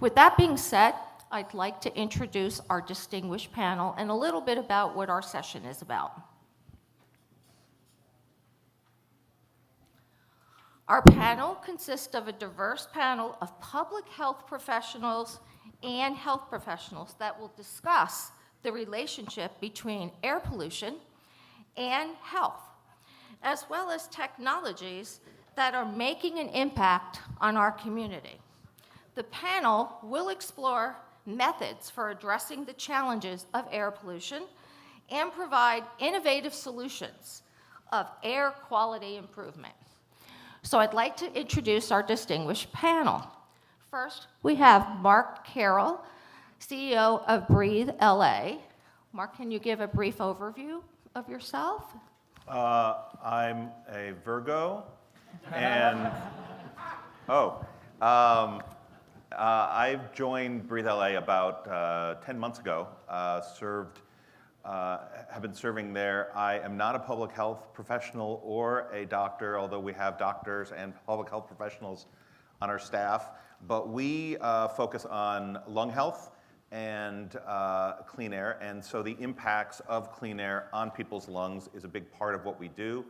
With that being said, I'd like to introduce our distinguished panel and a little bit about what our session is about. Our panel consists of a diverse panel of public health professionals and health professionals that will discuss the relationship between air pollution and health, as well as technologies that are making an impact on our community. The panel will explore methods for addressing the challenges of air pollution and provide innovative solutions of air quality improvement. So I'd like to introduce our distinguished panel. First, we have Mark Carroll, CEO of Breathe LA. Mark, can you give a brief overview of yourself? I'm a Virgo, and I've joined Breathe LA about 10 months ago. Have been serving there. I am not a public health professional or a doctor, although we have doctors and public health professionals on our staff. But we focus on lung health and clean air, and so the impacts of clean air on people's lungs is a big part of what we do.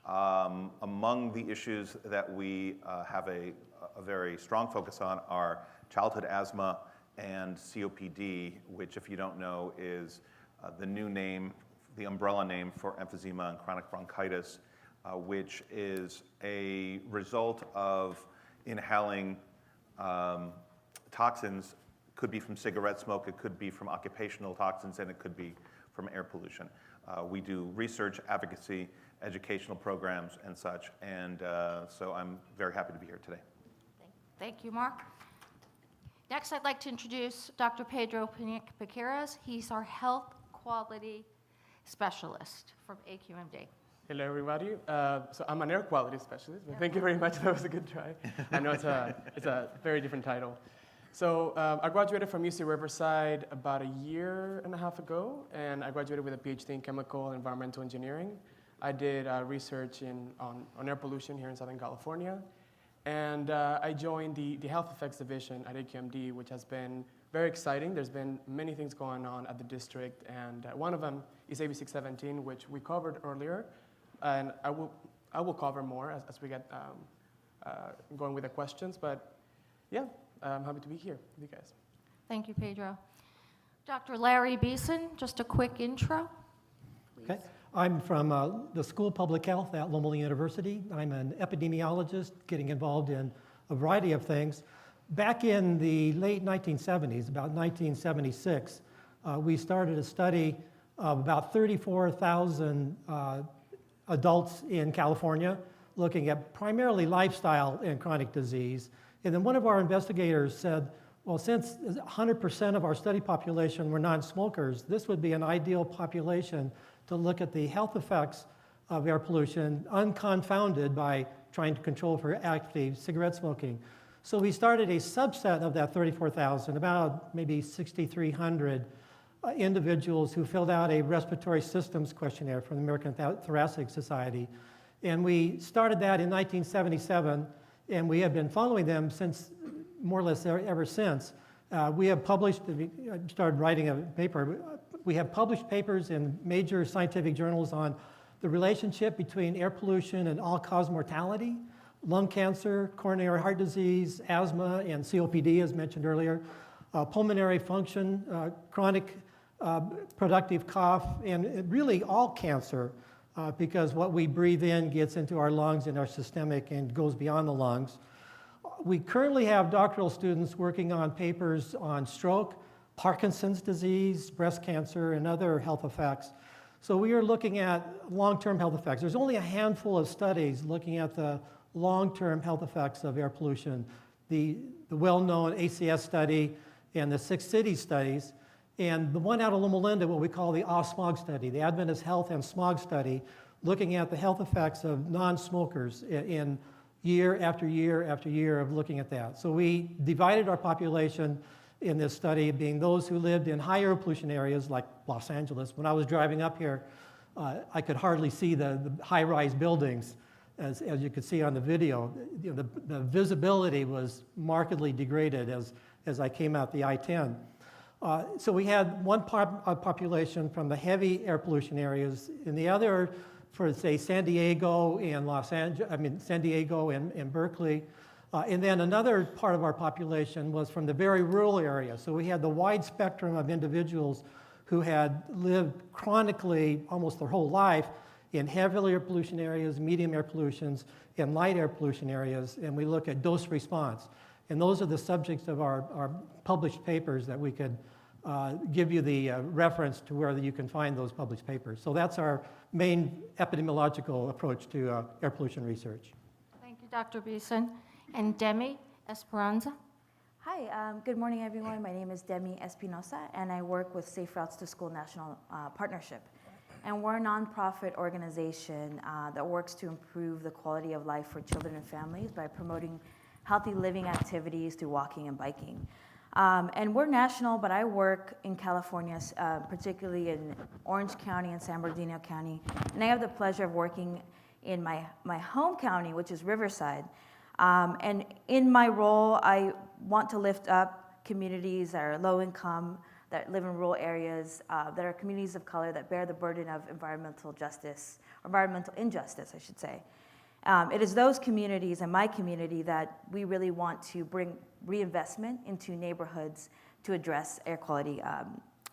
Among the issues that we have a very strong focus on are childhood asthma and COPD, which, if you don't know, is the new name, the umbrella name for emphysema and chronic bronchitis, which is a result of inhaling toxins. Could be from cigarette smoke, it could be from occupational toxins, and it could be from air pollution. We do research, advocacy, educational programs, and such, and so I'm very happy to be here today. Thank you, Mark. Next, I'd like to introduce Dr. Pedro Piqueras. He's our health quality specialist from SCAQMD. Hello, everybody. So I'm an air quality specialist, but thank you very much. That was a good try. I know it's a very different title. So I graduated from UC Riverside about a year and a half ago, and I graduated with a PhD in chemical and environmental engineering. I did research on air pollution here in Southern California, and I joined the Health Effects Division at SCAQMD, which has been very exciting. There's been many things going on at the district, and one of them is AB 617, which we covered earlier, and I will cover more as we get going with the questions, but yeah. I'm happy to be here with you guys. Thank you, Pedro. Dr. Larry Beeson, just a quick intro, please. Okay. I'm from the School of Public Health at Loma Linda University. I'm an epidemiologist getting involved in a variety of things. Back in the late 1970s, about 1976, we started a study of about 34,000 adults in California looking at primarily lifestyle and chronic disease. And then one of our investigators said, well, since 100% of our study population were non-smokers, this would be an ideal population to look at the health effects of air pollution, unconfounded by trying to control for active cigarette smoking. So we started a subset of that 34,000, about maybe 6,300 individuals who filled out a respiratory systems questionnaire from the American Thoracic Society. And we started that in 1977. And we have been following them since, more or less ever since. We have published, started writing a paper, we have published papers in major scientific journals on the relationship between air pollution and all-cause mortality, lung cancer, coronary heart disease, asthma, and COPD, as mentioned earlier, pulmonary function, chronic productive cough, and really all cancer. Because what we breathe in gets into our lungs and our systemic and goes beyond the lungs. We currently have doctoral students working on papers on stroke, Parkinson's disease, breast cancer, and other health effects. So we are looking at long-term health effects. There's only a handful of studies looking at the long-term health effects of air pollution. The well-known ACS study and the 6 cities studies, and the one out of Loma Linda, what we call the OSMOG study, the Adventist Health and Smog study, looking at the health effects of non-smokers in year after year after year of looking at that. So we divided our population in this study being those who lived in higher pollution areas like Los Angeles. When I was driving up here, I could hardly see the high-rise buildings. As you could see on the video, the visibility was markedly degraded as I came out the I-10. So we had one population from the heavy air pollution areas, and the other for, say, San Diego and San Diego and Berkeley. And then another part of our population was from the very rural area. So we had the wide spectrum of individuals who had lived chronically almost their whole life in heavy air pollution areas, medium air pollutions, and light air pollution areas, and we look at dose response. And those are the subjects of our published papers that we could give you the reference to where you can find those published papers. So that's our main epidemiological approach to air pollution research. Thank you, Dr. Beeson. And Demi Esperanza. Hi, good morning, everyone. My name is Demi Espinosa, and I work with Safe Routes to School National Partnership. And we're a nonprofit organization that works to improve the quality of life for children and families by promoting healthy living activities through walking and biking. And we're national, but I work in California, particularly in Orange County and San Bernardino County. And I have the pleasure of working in my home county, which is Riverside. And in my role, I want to lift up communities that are low income, that live in rural areas, that are communities of color that bear the burden of environmental justice, or environmental injustice, I should say. It is those communities and my community that we really want to bring reinvestment into neighborhoods to address air quality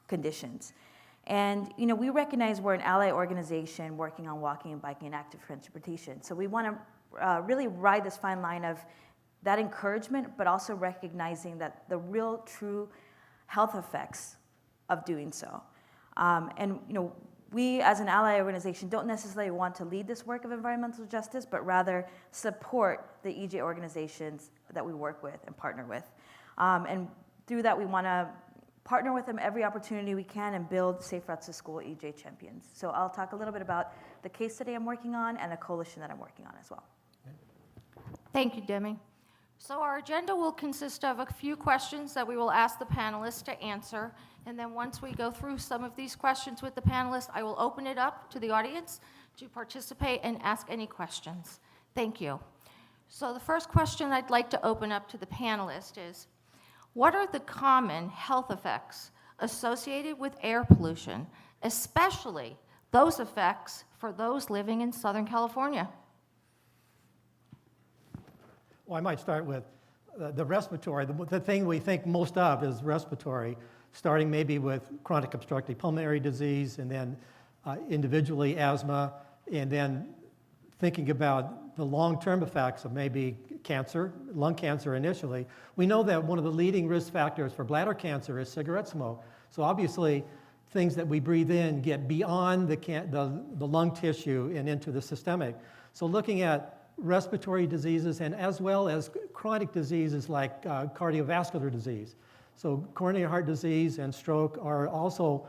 conditions. And we recognize we're an ally organization working on walking and biking and active transportation. So we want to really ride this fine line of that encouragement, but also recognizing that the real, true health effects of doing so. And we as an ally organization don't necessarily want to lead this work of environmental justice, but rather support the EJ organizations that we work with and partner with. And through that, we want to partner with them every opportunity we can and build Safe Routes to School EJ champions. So I'll talk a little bit about the case study I'm working on and a coalition that I'm working on as well. Thank you, Demi. So our agenda will consist of a few questions that we will ask the panelists to answer. And then once we go through some of these questions with the panelists, I will open it up to the audience to participate and ask any questions. Thank you. So the first question I'd like to open up to the panelists is, what are the common health effects associated with air pollution, especially those effects for those living in Southern California? Well, I might start with the respiratory. The thing we think most of is respiratory, starting maybe with chronic obstructive pulmonary disease, and then individually asthma, and then thinking about the long-term effects of maybe cancer, lung cancer initially. We know that one of the leading risk factors for bladder cancer is cigarette smoke. So obviously, things that we breathe in get beyond the lung tissue and into the systemic. So looking at respiratory diseases and as well as chronic diseases like cardiovascular disease. So coronary heart disease and stroke are also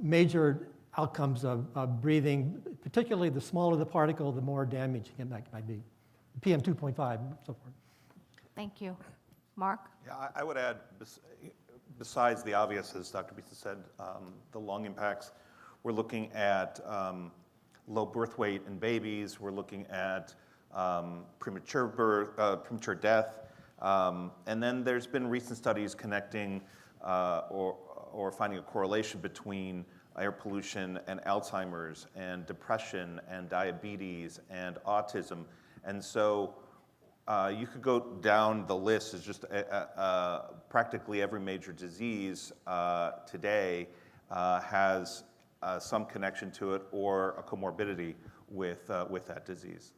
major outcomes of breathing, particularly the smaller the particle, the more damaging it might be. PM 2.5 and so forth. Thank you. Mark? Yeah, I would add, besides the obvious, as Dr. Beeson said, the lung impacts, we're looking at low birth weight in babies, we're looking at premature birth, premature death, and then there's been recent studies connecting or finding a correlation between air pollution and Alzheimer's and depression and diabetes and autism. And so you could go down the list as just practically every major disease today has some connection to it or a comorbidity with that disease.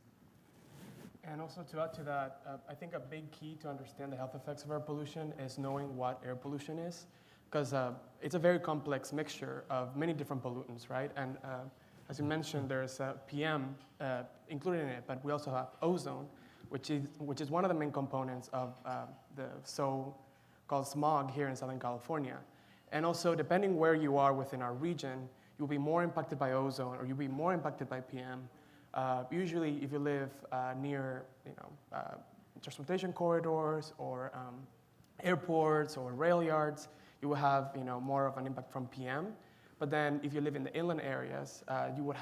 And also to add to that, I think a big key to understand the health effects of air pollution is knowing what air pollution is. because it's a very complex mixture of many different pollutants, right? And as you mentioned, there's PM included in it, but we also have ozone, which is one of the main components of the so-called smog here in Southern California. And also, depending where you are within our region, you'll be more impacted by ozone or you'll be more impacted by PM. Usually, if you live near, transportation corridors or airports or rail yards, you will have, more of an impact from PM. But then, if you live in the inland areas, you'll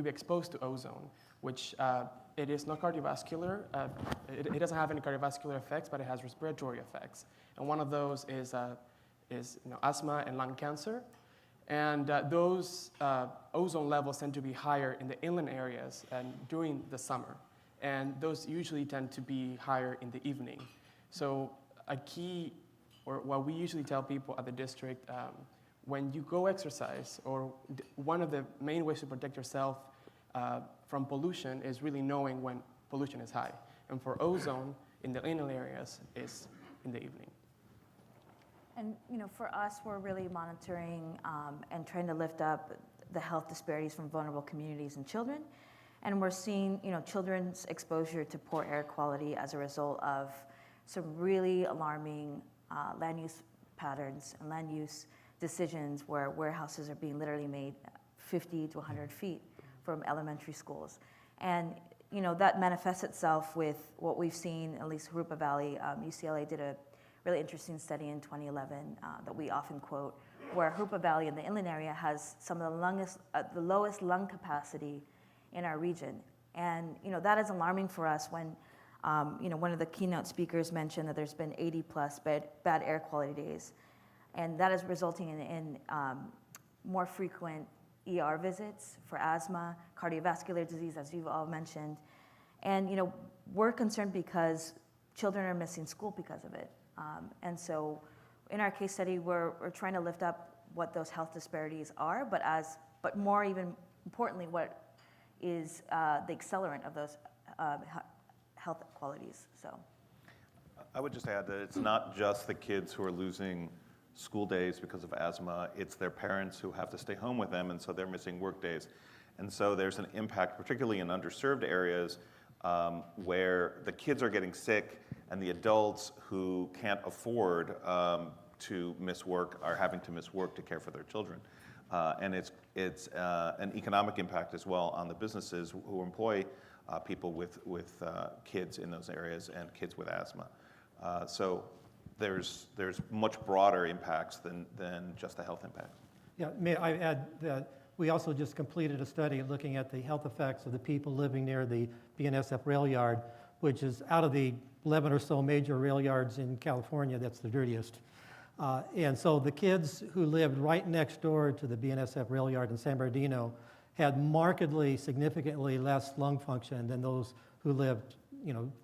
be exposed to ozone, which it is not cardiovascular. It doesn't have any cardiovascular effects, but it has respiratory effects. And one of those is asthma and lung cancer. And those ozone levels tend to be higher in the inland areas and during the summer. And those usually tend to be higher in the evening. So a key, or what we usually tell people at the district, when you go exercise, or one of the main ways to protect yourself from pollution is really knowing when pollution is high. And for ozone in the inland areas is in the evening. And for us, we're really monitoring and trying to lift up the health disparities from vulnerable communities and children. And we're seeing, children's exposure to poor air quality as a result of some really alarming land use patterns and land use decisions where warehouses are being literally made 50 to 100 feet from elementary schools. And that manifests itself with what we've seen, at least Rupa Valley. UCLA did a really interesting study in 2011 that we often quote, where Rupa Valley in the inland area has some of the lowest lung capacity in our region. And that is alarming for us when one of the keynote speakers mentioned that there's been 80 plus bad air quality days. And that is resulting in more frequent ER visits for asthma, cardiovascular disease, as you've all mentioned. And we're concerned because children are missing school because of it. And so in our case study, we're trying to lift up what those health disparities are, but more even importantly, what is the accelerant of those health qualities. So I would just add that it's not just the kids who are losing school days because of asthma, it's their parents who have to stay home with them, and so they're missing work days. And so there's an impact, particularly in underserved areas, where the kids are getting sick and the adults who can't afford to miss work are having to miss work to care for their children. And it's an economic impact as well on the businesses who employ people with kids in those areas and kids with asthma. So there's much broader impacts than just the health impacts. Yeah, may I add that we also just completed a study looking at the health effects of the people living near the BNSF rail yard, which is out of the 11 or so major rail yards in California, that's the dirtiest. And so the kids who lived right next door to the BNSF rail yard in San Bernardino had markedly, significantly less lung function than those who lived,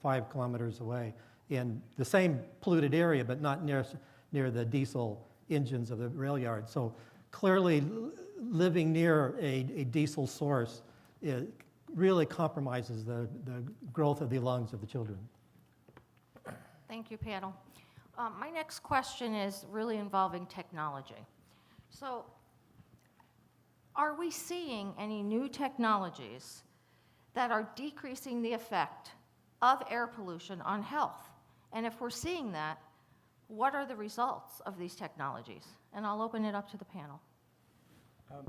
5 kilometers away in the same polluted area, but not near the diesel engines of the rail yard. So clearly, living near a diesel source really compromises the growth of the lungs of the children. Thank you, panel. My next question is really involving technology. So, are we seeing any new technologies that are decreasing the effect of air pollution on health? And if we're seeing that, what are the results of these technologies? And I'll open it up to the panel.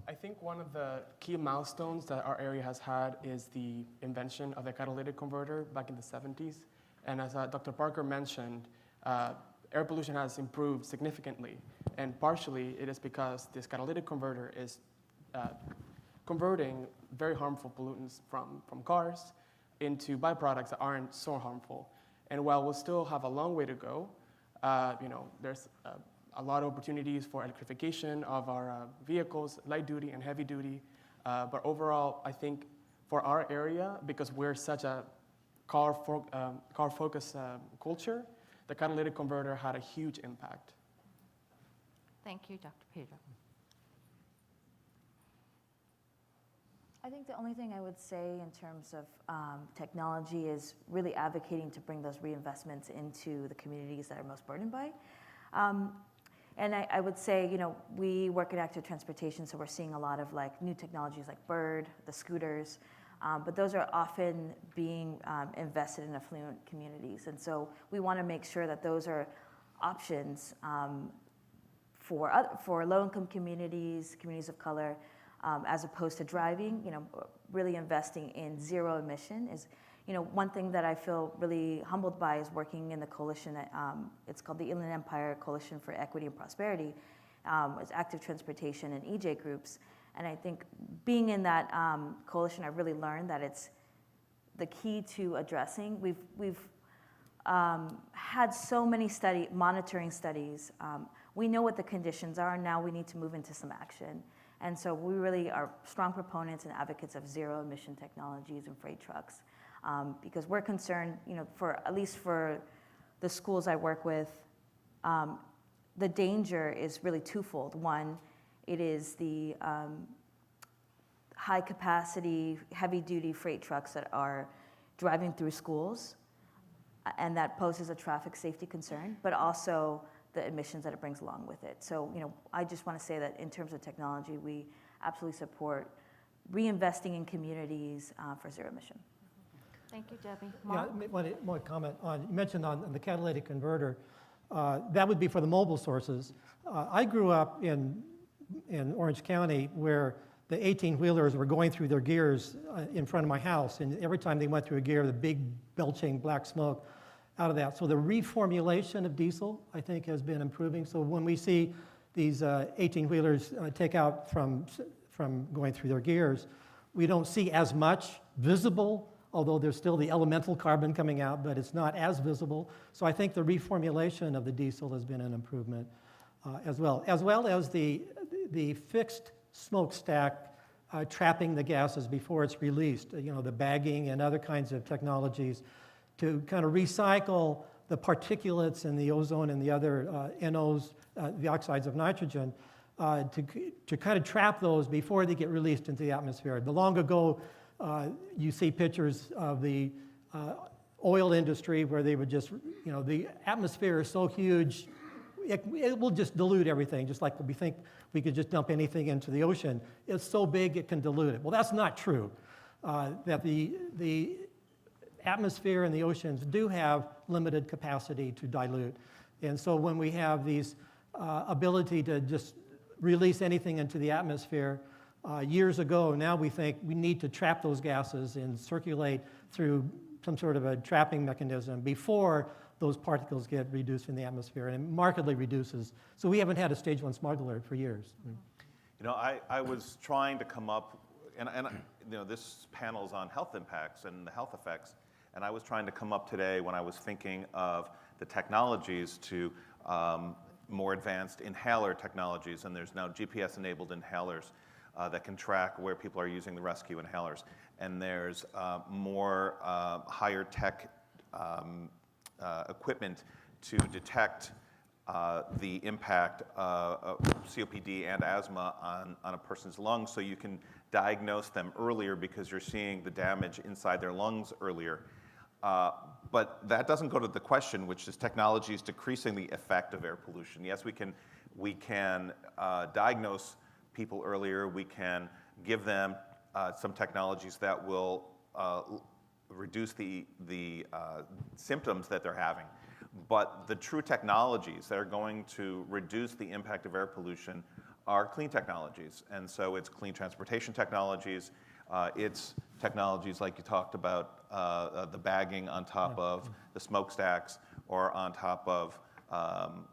I think one of the key milestones that our area has had is the invention of the catalytic converter back in the 70s. And as Dr. Parker mentioned, air pollution has improved significantly. And partially it is because this catalytic converter is converting very harmful pollutants from cars into byproducts that aren't so harmful. And while we'll still have a long way to go, there's a lot of opportunities for electrification of our vehicles, light duty and heavy duty. But overall, I think for our area, because we're such a car-focused culture, the catalytic converter had a huge impact. Thank you, Dr. Pedro. I think the only thing I would say in terms of technology is really advocating to bring those reinvestments into the communities that are most burdened by. And I would say, you know, we work in active transportation, so we're seeing a lot of like new technologies like Bird, the scooters, but those are often being invested in affluent communities. And so we want to make sure that those are options for low-income communities, communities of color, as opposed to driving. You know, really investing in zero emission is, you know, one thing that I feel really humbled by is working in the coalition that it's called the Inland Empire Coalition for Equity and Prosperity. It's active transportation and EJ groups. And I think being in that coalition, I've really learned that it's the key to addressing. We've had so many monitoring studies. We know what the conditions are, and now we need to move into some action. And so we really are strong proponents and advocates of zero emission technologies and freight trucks, because we're concerned, you know, at least for the schools I work with, the danger is really twofold. One, it is the high capacity, heavy duty freight trucks that are driving through schools, and that poses a traffic safety concern, but also the emissions that it brings along with it. So, you know, I just want to say that in terms of technology, we absolutely support reinvesting in communities for zero emission. Thank you, Debbie. Yeah, Mark? one comment on, you mentioned on the catalytic converter, that would be for the mobile sources. I grew up in Orange County where the 18-wheelers were going through their gears in front of my house, and every time they went through a gear, the big belching black smoke out of that. So the reformulation of diesel, I think, has been improving. So when we see these 18-wheelers take out from going through their gears, we don't see as much visible, although there's still the elemental carbon coming out, but it's not as visible. So I think the reformulation of the diesel has been an improvement as well as the fixed smokestack trapping the gases before it's released, you know, the bagging and other kinds of technologies to kind of recycle the particulates and the ozone and the other NOs, the oxides of nitrogen, to kind of trap those before they get released into the atmosphere. The long ago, you see pictures of the oil industry where they would just, you know, the atmosphere is so huge, it will just dilute everything, just like we think we could just dump anything into the ocean. It's so big it can dilute it. Well, that's not true. That the atmosphere and the oceans do have limited capacity to dilute. And so when we have these ability to just release anything into the atmosphere, years ago, now we think we need to trap those gases and circulate through some sort of a trapping mechanism before those particles get reduced in the atmosphere, and it markedly reduces. So we haven't had a stage 1 smuggler for years. You know, I was trying to come up, and you know, this panel's on health impacts and the health effects, and I was trying to come up today when I was thinking of the technologies to more advanced inhaler technologies, and there's now GPS-enabled inhalers that can track where people are using the rescue inhalers. And there's more higher tech equipment to detect the impact of COPD and asthma on a person's lungs, so you can diagnose them earlier because you're seeing the damage inside their lungs earlier. But that doesn't go to the question, which is technology is decreasing the effect of air pollution. Yes, we can diagnose people earlier. We can give them some technologies that will reduce the symptoms that they're having. But the true technologies that are going to reduce the impact of air pollution are clean technologies. And so it's clean transportation technologies. It's technologies like you talked about, the bagging on top of the smokestacks or on top of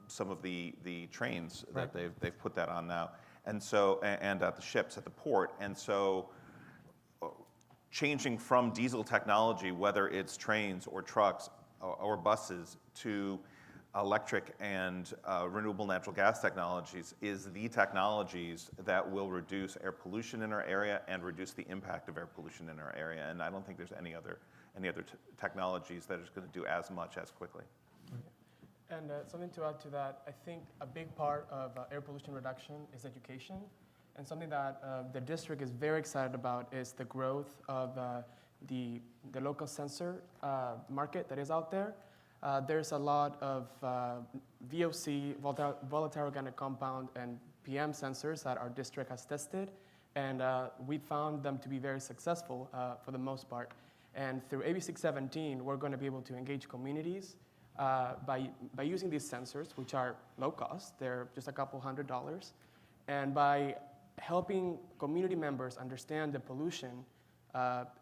some of the trains that they've put that on now. And so, and at the ships at the port. And so changing from diesel technology, whether it's trains or trucks or buses, to electric and renewable natural gas technologies is the technologies that will reduce air pollution in our area and reduce the impact of air pollution in our area. And I don't think there's any other technologies that are going to do as much as quickly. And something to add to that, I think a big part of air pollution reduction is education. And something that the district is very excited about is the growth of the local sensor market that is out there. There's a lot of VOC, volatile organic compound, and PM sensors that our district has tested, and we found them to be very successful for the most part. And through AB 617, we're going to be able to engage communities by using these sensors, which are low cost. They're just a couple $100. And by helping community members understand the pollution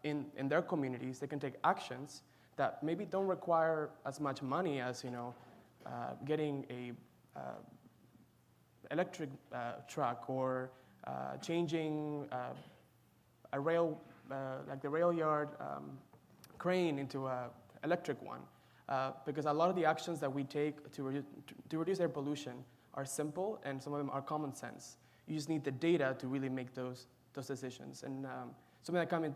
in their communities, they can take actions that maybe don't require as much money as getting a electric truck or changing a rail, like the rail yard crane into an electric one. Because a lot of the actions that we take to reduce air pollution are simple, and some of them are common sense. You just need the data to really make those decisions. And something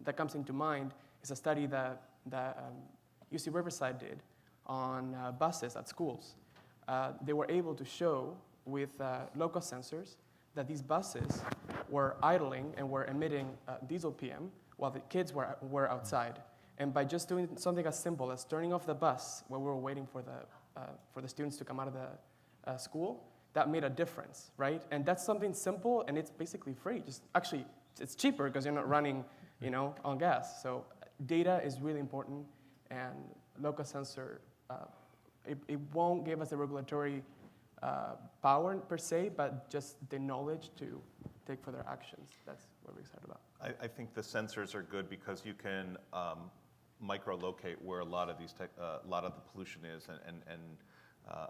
that comes into mind is a study that UC Riverside did on buses at schools. They were able to show with low-cost sensors that these buses were idling and were emitting diesel PM while the kids were outside. And by just doing something as simple as turning off the bus while we were waiting for the students to come out of the school, that made a difference, right? And that's something simple, and it's basically free. Actually, it's cheaper because you're not running, on gas. So data is really important, and low-cost sensor, it won't give us the regulatory power per se, but just the knowledge to take further actions. That's what we're excited about. I think the sensors are good because you can micro-locate where a lot of the pollution is, and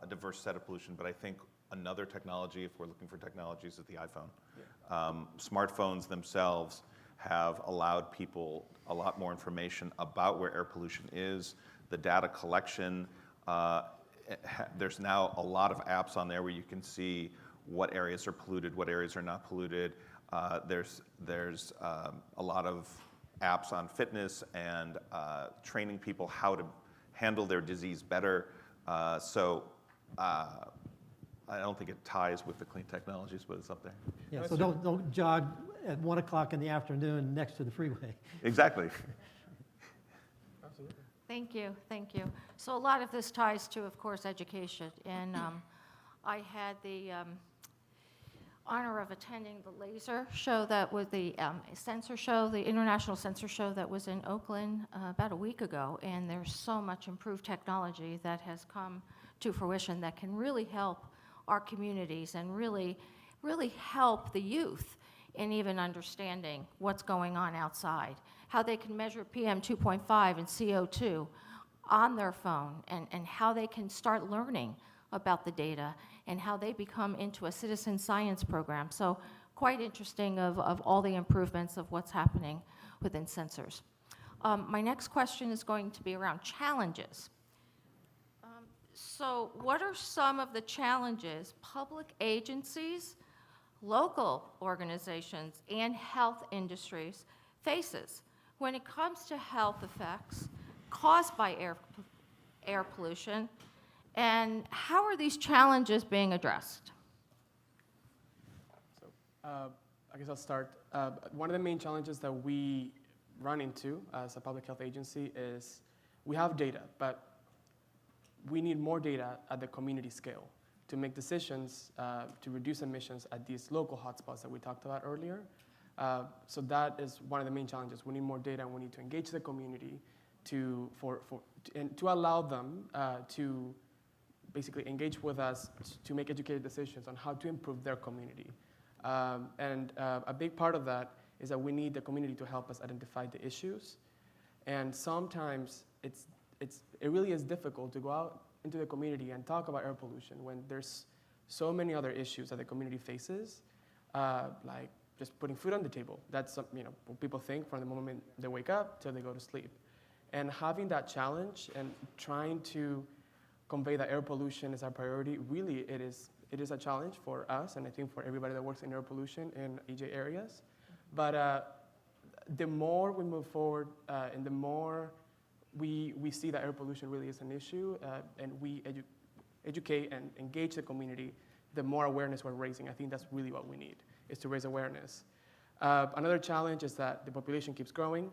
a diverse set of pollution. But I think another technology, if we're looking for technologies, is the iPhone. Yeah. Smartphones themselves have allowed people a lot more information about where air pollution is, the data collection. There's now a lot of apps on there where you can see what areas are polluted, what areas are not polluted. There's a lot of apps on fitness and training people how to handle their disease better. So I don't think it ties with the clean technologies, but it's up there. Yeah, so don't jog at 1 o'clock in the afternoon next to the freeway. Exactly. Absolutely. Thank you, thank you. So a lot of this ties to, of course, education. And I had the honor of attending the laser show that was the sensor show, the international sensor show that was in Oakland about a week ago. And there's so much improved technology that has come to fruition that can really help our communities and really help the youth in even understanding what's going on outside, how they can measure PM 2.5 and CO2 on their phone, and how they can start learning about the data and how they become into a citizen science program. So quite interesting of all the improvements of what's happening within sensors. My next question is going to be around challenges. So what are some of the challenges public agencies, local organizations, and health industries faces when it comes to health effects caused by air pollution, and how are these challenges being addressed? So I guess I'll start. One of the main challenges that we run into as a public health agency is we have data, but we need more data at the community scale to make decisions to reduce emissions at these local hotspots that we talked about earlier. So that is one of the main challenges. We need more data, and we need to engage the community to allow them to basically engage with us to make educated decisions on how to improve their community. And a big part of that is that we need the community to help us identify the issues. And sometimes it really is difficult to go out into the community and talk about air pollution when there's so many other issues that the community faces, like just putting food on the table. That's what people think from the moment they wake up till they go to sleep. And having that challenge and trying to convey that air pollution is our priority, really it is a challenge for us, and I think for everybody that works in air pollution in EJ areas. But the more we move forward and the more we see that air pollution really is an issue, and we educate and engage the community, the more awareness we're raising. I think that's really what we need, is to raise awareness. Another challenge is that the population keeps growing,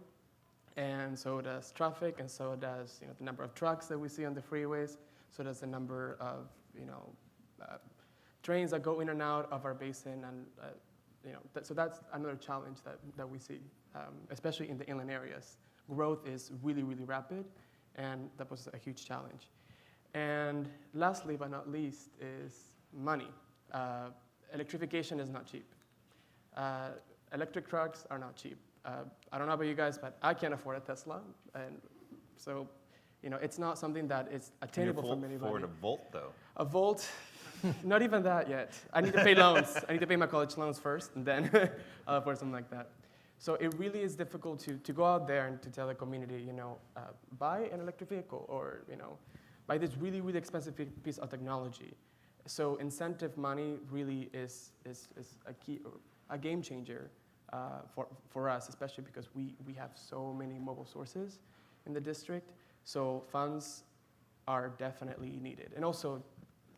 And so does traffic, and so does the number of trucks that we see on the freeways, so does the number of trains that go in and out of our basin, and so that's another challenge that we see, especially in the inland areas. Growth is really, really rapid, and that was a huge challenge. And lastly, but not least, is money. Electrification is not cheap. Electric trucks are not cheap. I don't know about you guys, but I can't afford a Tesla, and so it's not something that is attainable for anybody. Afford a Volt, though. A Volt, not even that yet. I need to pay loans. I need to pay my college loans first, and then I'll afford something like that. So it really is difficult to go out there and to tell the community, buy an electric vehicle, or buy this really, really expensive piece of technology. So incentive money really is a key, a game changer for us, especially because we have so many mobile sources in the district. So funds are definitely needed. And also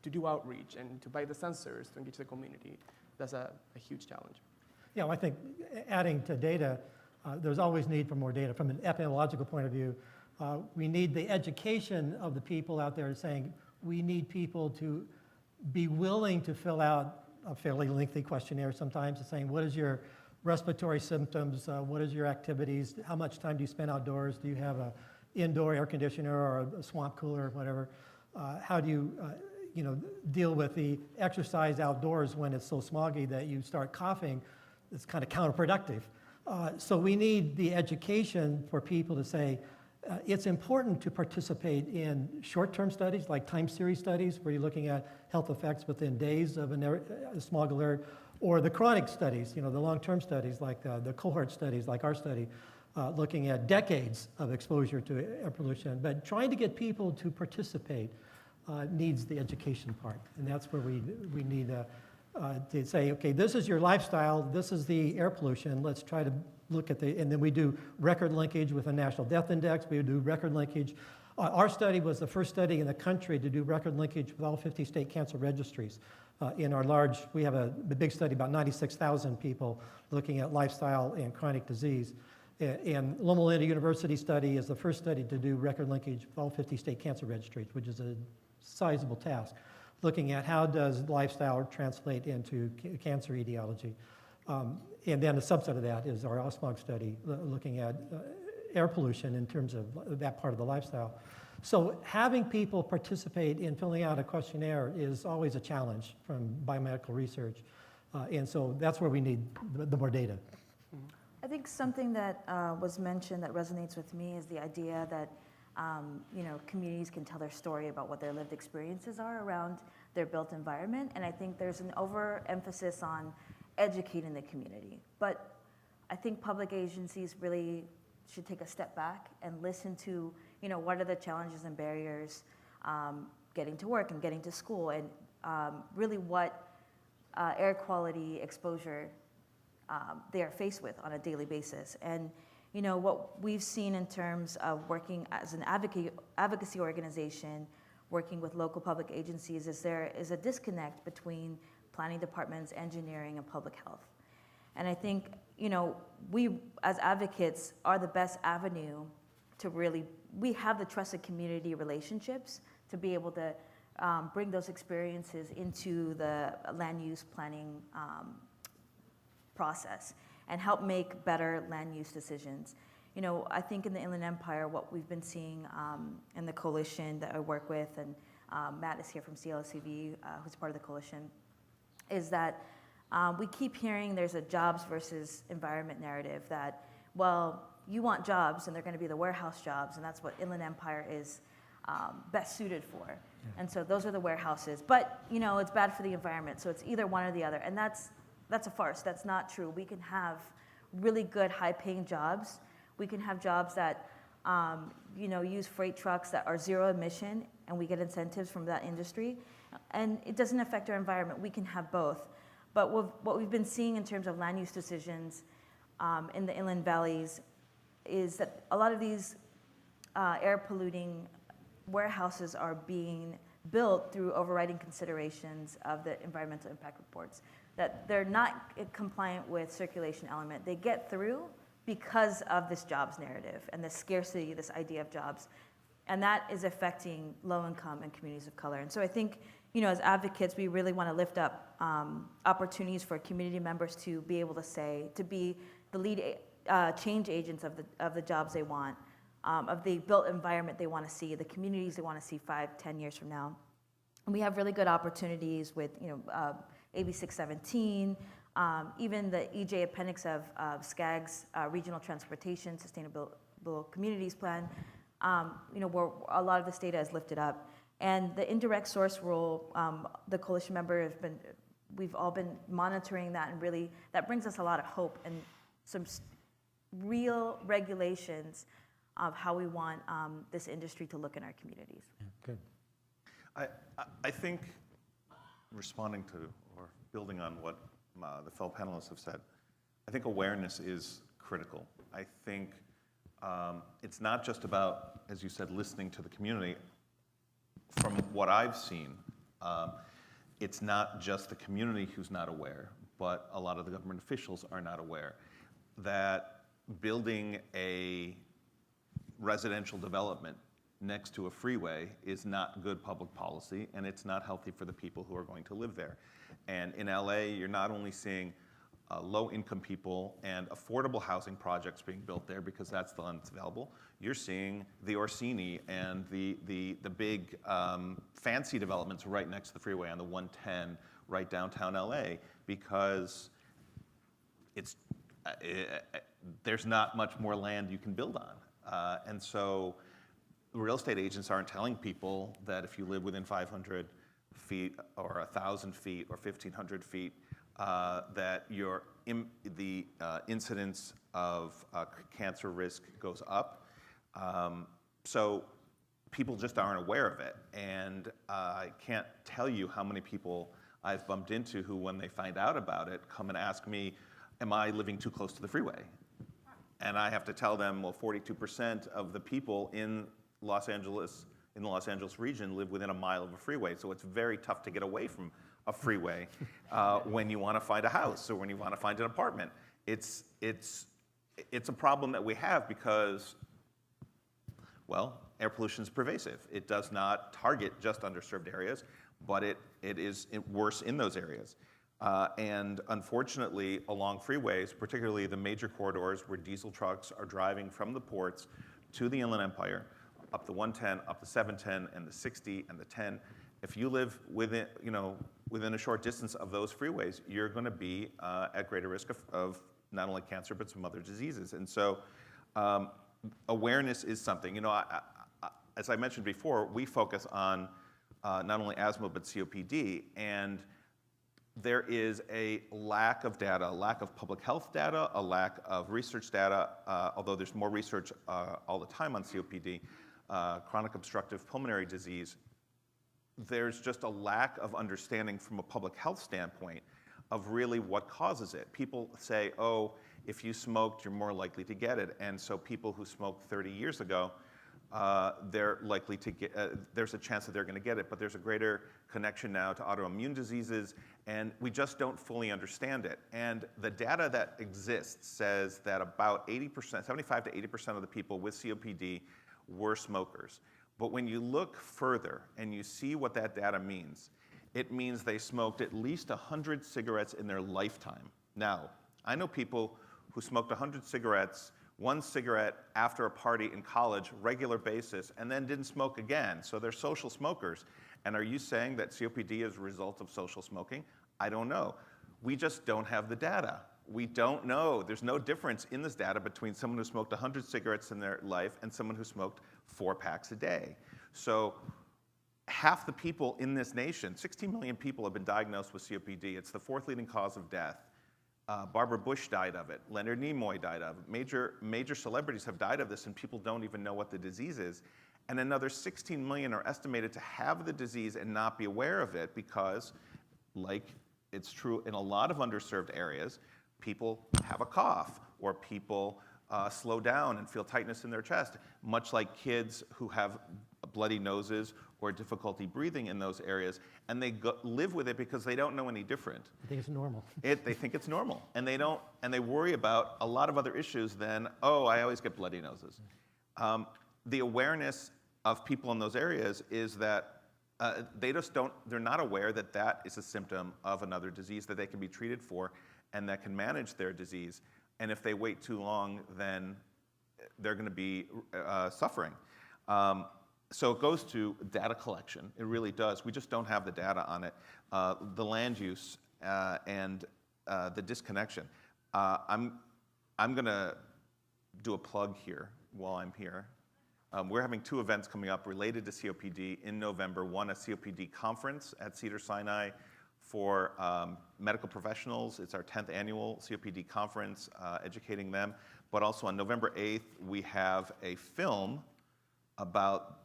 to do outreach and to buy the sensors to engage the community. That's a huge challenge. Yeah, well, I think adding to data, there's always need for more data. From an epidemiological point of view, we need the education of the people out there saying we need people to be willing to fill out a fairly lengthy questionnaire sometimes, saying what is your respiratory symptoms, what is your activities, how much time do you spend outdoors, do you have an indoor air conditioner or a swamp cooler or whatever, how do you deal with the exercise outdoors when it's so smoggy that you start coughing. It's kind of counterproductive. So we need the education for people to say, it's important to participate in short-term studies, like time series studies, where you're looking at health effects within days of a smog alert, or the chronic studies, the long-term studies, like the cohort studies, like our study, looking at decades of exposure to air pollution. But trying to get people to participate needs the education part, and that's where we need to say, okay, this is your lifestyle, this is the air pollution, let's try to look at and then we do record linkage with a national death index, we do record linkage. Our study was the first study in the country to do record linkage with all 50 state cancer registries. In our we have a big study, about 96,000 people looking at lifestyle and chronic disease. And Loma Linda University study is the first study to do record linkage with all 50 state cancer registries, which is a sizable task, looking at how does lifestyle translate into cancer etiology. And then a subset of that is our OSMOG study, looking at air pollution in terms of that part of the lifestyle. So having people participate in filling out a questionnaire is always a challenge from biomedical research. And so that's where we need the more data. I think something that was mentioned that resonates with me is the idea that communities can tell their story about what their lived experiences are around their built environment. And I think there's an overemphasis on educating the community. But I think public agencies really should take a step back and listen to, what are the challenges and barriers getting to work and getting to school, and really what air quality exposure they are faced with on a daily basis. And what we've seen in terms of working as an advocacy organization, working with local public agencies, is there is a disconnect between planning departments, engineering, and public health. And I think, we as advocates are the best avenue to we have the trusted community relationships to be able to bring those experiences into the land use planning process and help make better land use decisions. I think in the Inland Empire, what we've been seeing in the coalition that I work with, and Matt is here from CLSCV, who's part of the coalition, is that we keep hearing there's a jobs versus environment narrative that, well, you want jobs and they're going to be the warehouse jobs, and that's what Inland Empire is best suited for. Yeah. And so those are the warehouses. But, it's bad for the environment, so it's either one or the other. And that's a farce. That's not true. We can have really good, high-paying jobs. We can have jobs that, use freight trucks that are zero emission, and we get incentives from that industry. And it doesn't affect our environment. We can have both. But what we've been seeing in terms of land use decisions in the inland valleys is that a lot of these air polluting warehouses are being built through overriding considerations of the environmental impact reports, that they're not compliant with circulation element. They get through, because of this jobs narrative and the scarcity, this idea of jobs. And that is affecting low income and communities of color. And so I think, as advocates, we really want to lift up opportunities for community members to be able to say, to be the lead change agents of the jobs they want, of the built environment they want to see, the communities they want to see 5-10 years from now. And we have really good opportunities with, AB 617, even the EJ appendix of SCAG's Regional Transportation Sustainable Communities Plan, where a lot of this data is lifted up. And the indirect source rule, the coalition member we've all been monitoring that, and really that brings us a lot of hope and some real regulations of how we want this industry to look in our communities. Good. I think, responding to or building on what the fellow panelists have said, I think awareness is critical. I think it's not just about, as you said, listening to the community. From what I've seen, it's not just the community who's not aware, but a lot of the government officials are not aware that building a residential development next to a freeway is not good public policy, and it's not healthy for the people who are going to live there. And in LA, you're not only seeing low-income people and affordable housing projects being built there because that's the land that's available. You're seeing the Orsini and the big fancy developments right next to the freeway on the 110 right downtown LA because there's not much more land you can build on. And so real estate agents aren't telling people that if you live within 500 feet or 1,000 feet or 1,500 feet, that the incidence of cancer risk goes up. So people just aren't aware of it. And I can't tell you how many people I've bumped into who, when they find out about it, come and ask me, am I living too close to the freeway? And I have to tell them, well, 42% of the people in the Los Angeles region live within a mile of a freeway. So it's very tough to get away from a freeway when you want to find a house or when you want to find an apartment. It's a problem that we have because, well, air pollution is pervasive. It does not target just underserved areas, but it is worse in those areas. And unfortunately, along freeways, particularly the major corridors where diesel trucks are driving from the ports to the Inland Empire, up the 110, up the 710, and the 60, and the 10, if you live within a short distance of those freeways, you're going to be at greater risk of not only cancer, but some other diseases. And so awareness is something. As I mentioned before, we focus on not only asthma, but COPD. And there is a lack of data, a lack of public health data, a lack of research data, although there's more research all the time on COPD, chronic obstructive pulmonary disease. There's just a lack of understanding from a public health standpoint of really what causes it. People say, oh, if you smoked, you're more likely to get it. And so people who smoked 30 years ago, they're likely to get, there's a chance that they're going to get it, but there's a greater connection now to autoimmune diseases, and we just don't fully understand it. And the data that exists says that about 80%, 75 to 80% of the people with COPD were smokers. But when you look further and you see what that data means, it means they smoked at least 100 cigarettes in their lifetime. Now, I know people who smoked 100 cigarettes, one cigarette after a party in college, regular basis, and then didn't smoke again. So they're social smokers. And are you saying that COPD is a result of social smoking? I don't know. We just don't have the data. We don't know. There's no difference in this data between someone who smoked 100 cigarettes in their life and someone who smoked 4 packs a day. So half the people in this nation, 16 million people have been diagnosed with COPD. It's the 4th leading cause of death. Barbara Bush died of it. Leonard Nimoy died of it. Major celebrities have died of this, and people don't even know what the disease is. And another 16 million are estimated to have the disease and not be aware of it because, like it's true in a lot of underserved areas, people have a cough or people slow down and feel tightness in their chest, much like kids who have bloody noses or difficulty breathing in those areas, and they live with it because they don't know any different. I think it's normal. They think it's normal, and they worry about a lot of other issues than, oh, I always get bloody noses. The awareness of people in those areas is that they're not aware that that is a symptom of another disease that they can be treated for and that can manage their disease. And if they wait too long, then they're going to be suffering. So it goes to data collection. It really does. We just don't have the data on it. The land use and the disconnection. I'm going to do a plug here while I'm here. We're having 2 events coming up related to COPD in November. One, a COPD conference at Cedars-Sinai for medical professionals. It's our 10th annual COPD conference, educating them. But also on November 8th, we have a film about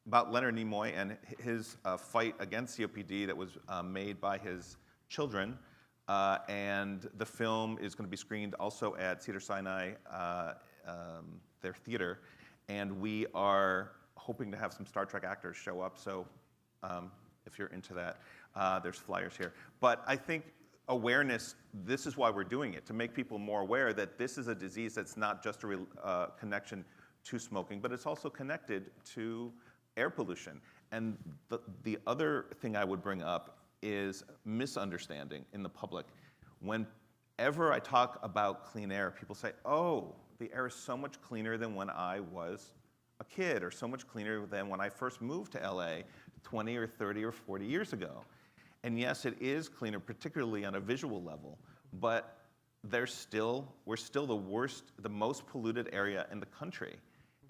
about Leonard Nimoy and his fight against COPD that was made by his children. And the film is going to be screened also at Cedars-Sinai, their theater. And we are hoping to have some Star Trek actors show up. So if you're into that, there's flyers here. But I think awareness, this is why we're doing it, to make people more aware that this is a disease that's not just a connection to smoking, but it's also connected to air pollution. And the other thing I would bring up is misunderstanding in the public. Whenever I talk about clean air, people say, oh, the air is so much cleaner than when I was a kid, or so much cleaner than when I first moved to LA 20 or 30 or 40 years ago. And yes, it is cleaner, particularly on a visual level, but we're still the most polluted area in the country.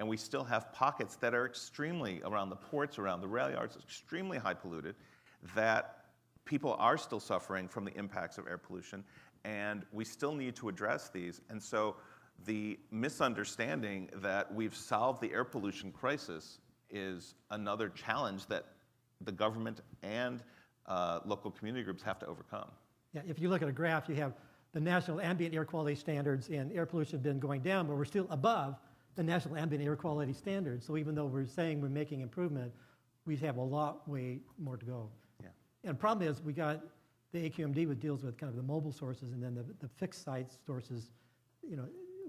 And we still have pockets that are extremely, around the ports, around the rail yards, extremely high polluted, that people are still suffering from the impacts of air pollution, and we still need to address these. And so the misunderstanding that we've solved the air pollution crisis is another challenge that the government and local community groups have to overcome. Yeah, if you look at a graph, you have the national ambient air quality standards, and air pollution has been going down, but we're still above the national ambient air quality standards. So even though we're saying we're making improvement, we have way more to go. Yeah. And the problem is we got the AQMD, which deals with kind of the mobile sources, and then the fixed site sources.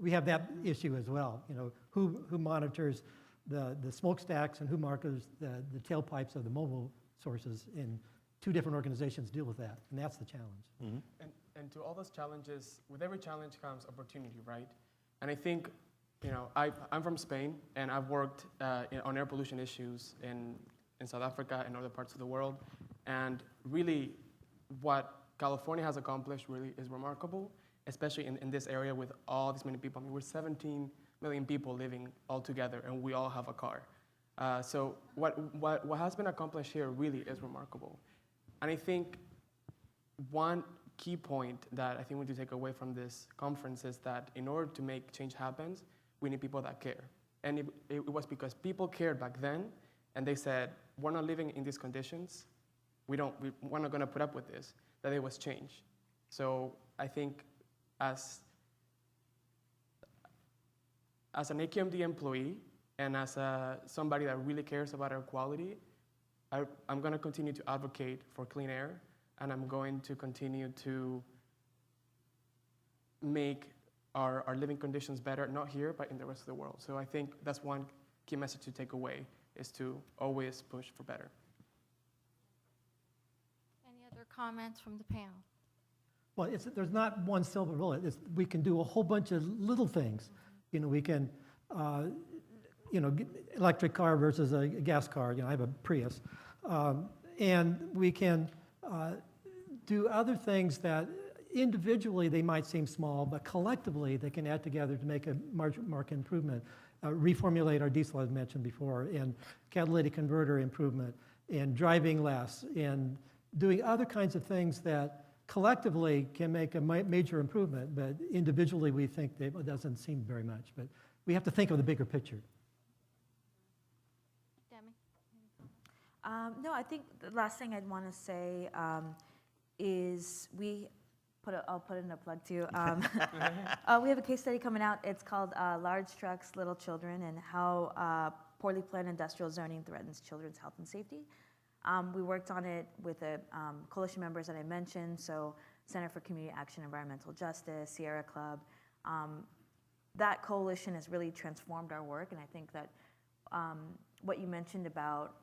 We have that issue as well. Who monitors the smokestacks and who monitors the tailpipes of the mobile sources, and 2 different organizations deal with that, and that's the challenge. Mm-hmm. And to all those challenges, with every challenge comes opportunity, right? And I think, I'm from Spain, and I've worked on air pollution issues in South Africa and other parts of the world. And really, what California has accomplished really is remarkable, especially in this area with all these many people. I mean, we're 17 million people living all together, and we all have a car. So what has been accomplished here really is remarkable. And I think one key point that I think we need to take away from this conference is that in order to make change happen, we need people that care. And it was because people cared back then, and they said, we're not living in these conditions, we're not going to put up with this, that there was change. So I think as an AQMD employee and as somebody that really cares about air quality, I'm going to continue to advocate for clean air, and I'm going to continue to make our living conditions better, not here, but in the rest of the world. So I think that's one key message to take away, is to always push for better. Any other comments from the panel? Well, there's not one silver bullet. We can do a whole bunch of little things. We can, electric car versus a gas car. I have a Prius. And we can do other things that individually they might seem small, but collectively they can add together to make a marked improvement. Reformulate our diesel, as mentioned before, and catalytic converter improvement, and driving less, and doing other kinds of things that collectively can make a major improvement, but individually we think that it doesn't seem very much. But we have to think of the bigger picture. No, I think the last thing I'd want to say is I'll put in a plug too. We have a case study coming out. It's called Large Trucks, Little Children, and how poorly planned industrial zoning threatens children's health and safety. We worked on it with the coalition members that I mentioned, so Center for Community Action, Environmental Justice, Sierra Club. That coalition has really transformed our work, and I think that what you mentioned about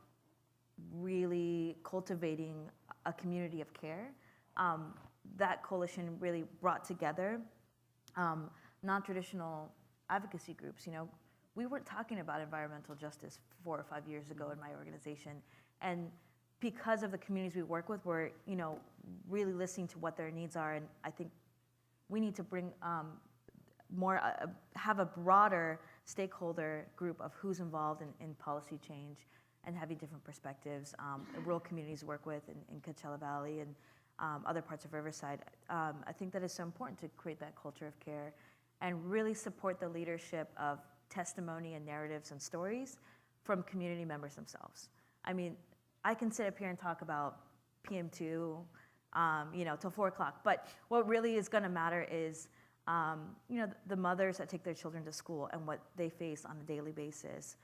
really cultivating a community of care, that coalition really brought together non-traditional advocacy groups. You know, we weren't talking about environmental justice 4 or 5 years ago in my organization, and because of the communities we work with, we're, you know, really listening to what their needs are, and I think we need to bring have a broader stakeholder group of who's involved in policy change and having different perspectives. Rural communities work with in Coachella Valley and other parts of Riverside. I think that is so important to create that culture of care and really support the leadership of testimony and narratives and stories from community members themselves. I mean, I can sit up here and talk about PM2, you know, till 4 o'clock, but what really is gonna matter is, you know, the mothers that take their children to school and what they face on a daily basis.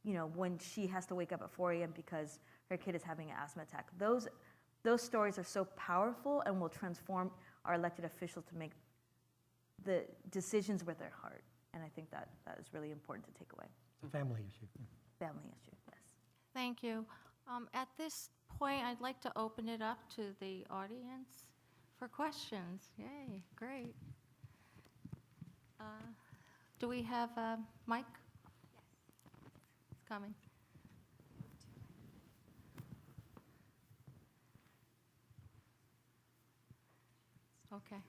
You know, when she has to wake up at 4 a.m. because her kid is having an asthma attack. Those stories are so powerful and will transform our elected officials to make the decisions with their heart. And I think that is really important to take away. It's a family issue. Family issue, yes. Thank you. At this point, I'd like to open it up to the audience for questions. Yay, great. Do we have Mike? Yes. It's coming. Okay.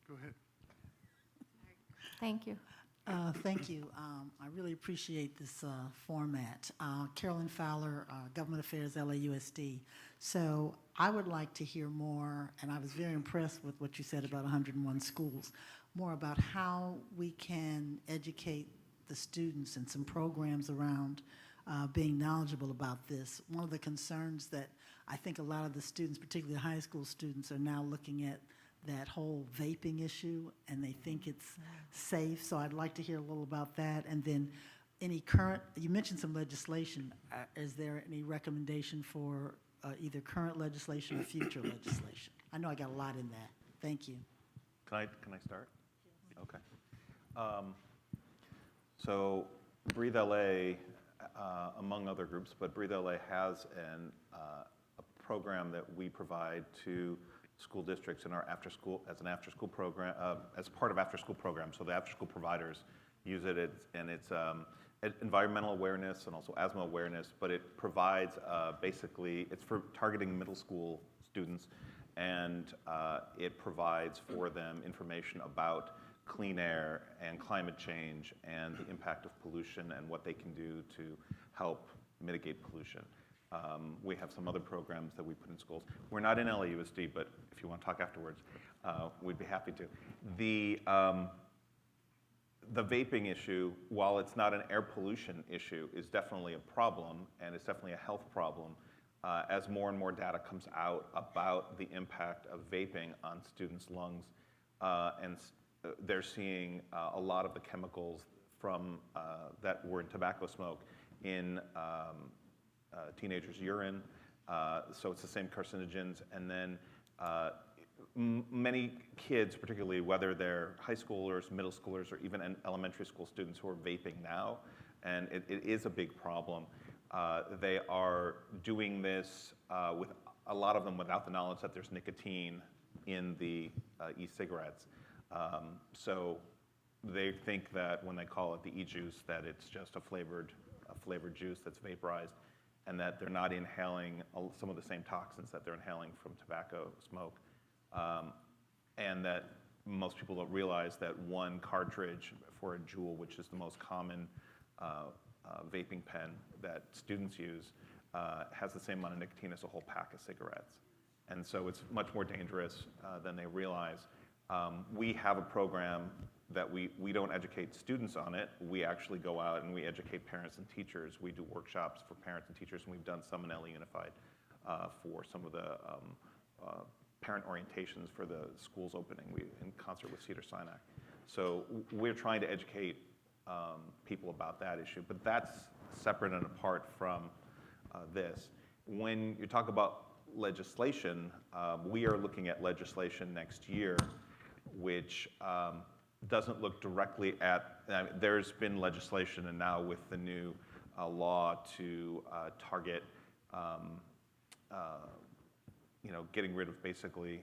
Go ahead. Thank you. Thank you. I really appreciate this format. Carolyn Fowler, Government Affairs, LAUSD. So I would like to hear more, and I was very impressed with what you said about 101 schools, more about how we can educate the students and some programs around being knowledgeable about this. One of the concerns that I think a lot of the students, particularly high school students, are now looking at that whole vaping issue, and they think it's safe. So I'd like to hear a little about that. And then any current, you mentioned some legislation. Is there any recommendation for either current legislation or future legislation? I know I got a lot in that. Thank you. Can I start? Okay. So Breathe LA, among other groups, but Breathe LA has a program that we provide to school districts in our after-school, as an after-school program, as part of after-school programs. So the after-school providers use it, and it's environmental awareness and also asthma awareness, but it provides basically, it's for targeting middle school students, and it provides for them information about clean air and climate change and the impact of pollution and what they can do to help mitigate pollution. We have some other programs that we put in schools. We're not in LAUSD, but if you want to talk afterwards, we'd be happy to. The vaping issue, while it's not an air pollution issue, is definitely a problem, and it's definitely a health problem. As more and more data comes out about the impact of vaping on students' lungs, and they're seeing a lot of the chemicals from that were in tobacco smoke in teenagers' urine, so it's the same carcinogens. And then many kids, particularly whether they're high schoolers, middle schoolers, or even elementary school students who are vaping now, and it is a big problem. They are doing this with a lot of them without the knowledge that there's nicotine in the e-cigarettes. So they think that when they call it the e-juice, that it's just a flavored juice that's vaporized, and that they're not inhaling some of the same toxins that they're inhaling from tobacco smoke. And that most people don't realize that one cartridge for a Juul, which is the most common vaping pen that students use, has the same amount of nicotine as a whole pack of cigarettes. And so it's much more dangerous than they realize. We have a program that we don't educate students on it. We actually go out and we educate parents and teachers. We do workshops for parents and teachers, and we've done some in LA Unified for some of the parent orientations for the school's opening, in concert with Cedars-Sinai. So we're trying to educate people about that issue, but that's separate and apart from this. When you talk about legislation, we are looking at legislation next year, which doesn't look directly at, there's been legislation and now with the new law to target, getting rid of basically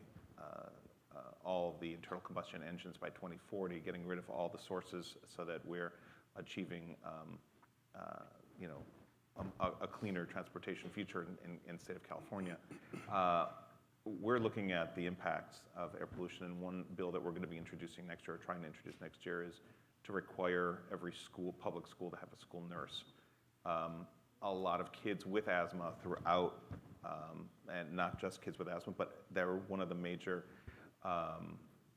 all the internal combustion engines by 2040, getting rid of all the sources so that we're achieving, a cleaner transportation future in the state of California. We're looking at the impacts of air pollution, and one bill that we're going to be introducing next year, or trying to introduce next year, is to require every school, public school, to have a school nurse. A lot of kids with asthma throughout, and not just kids with asthma, but they're one of the major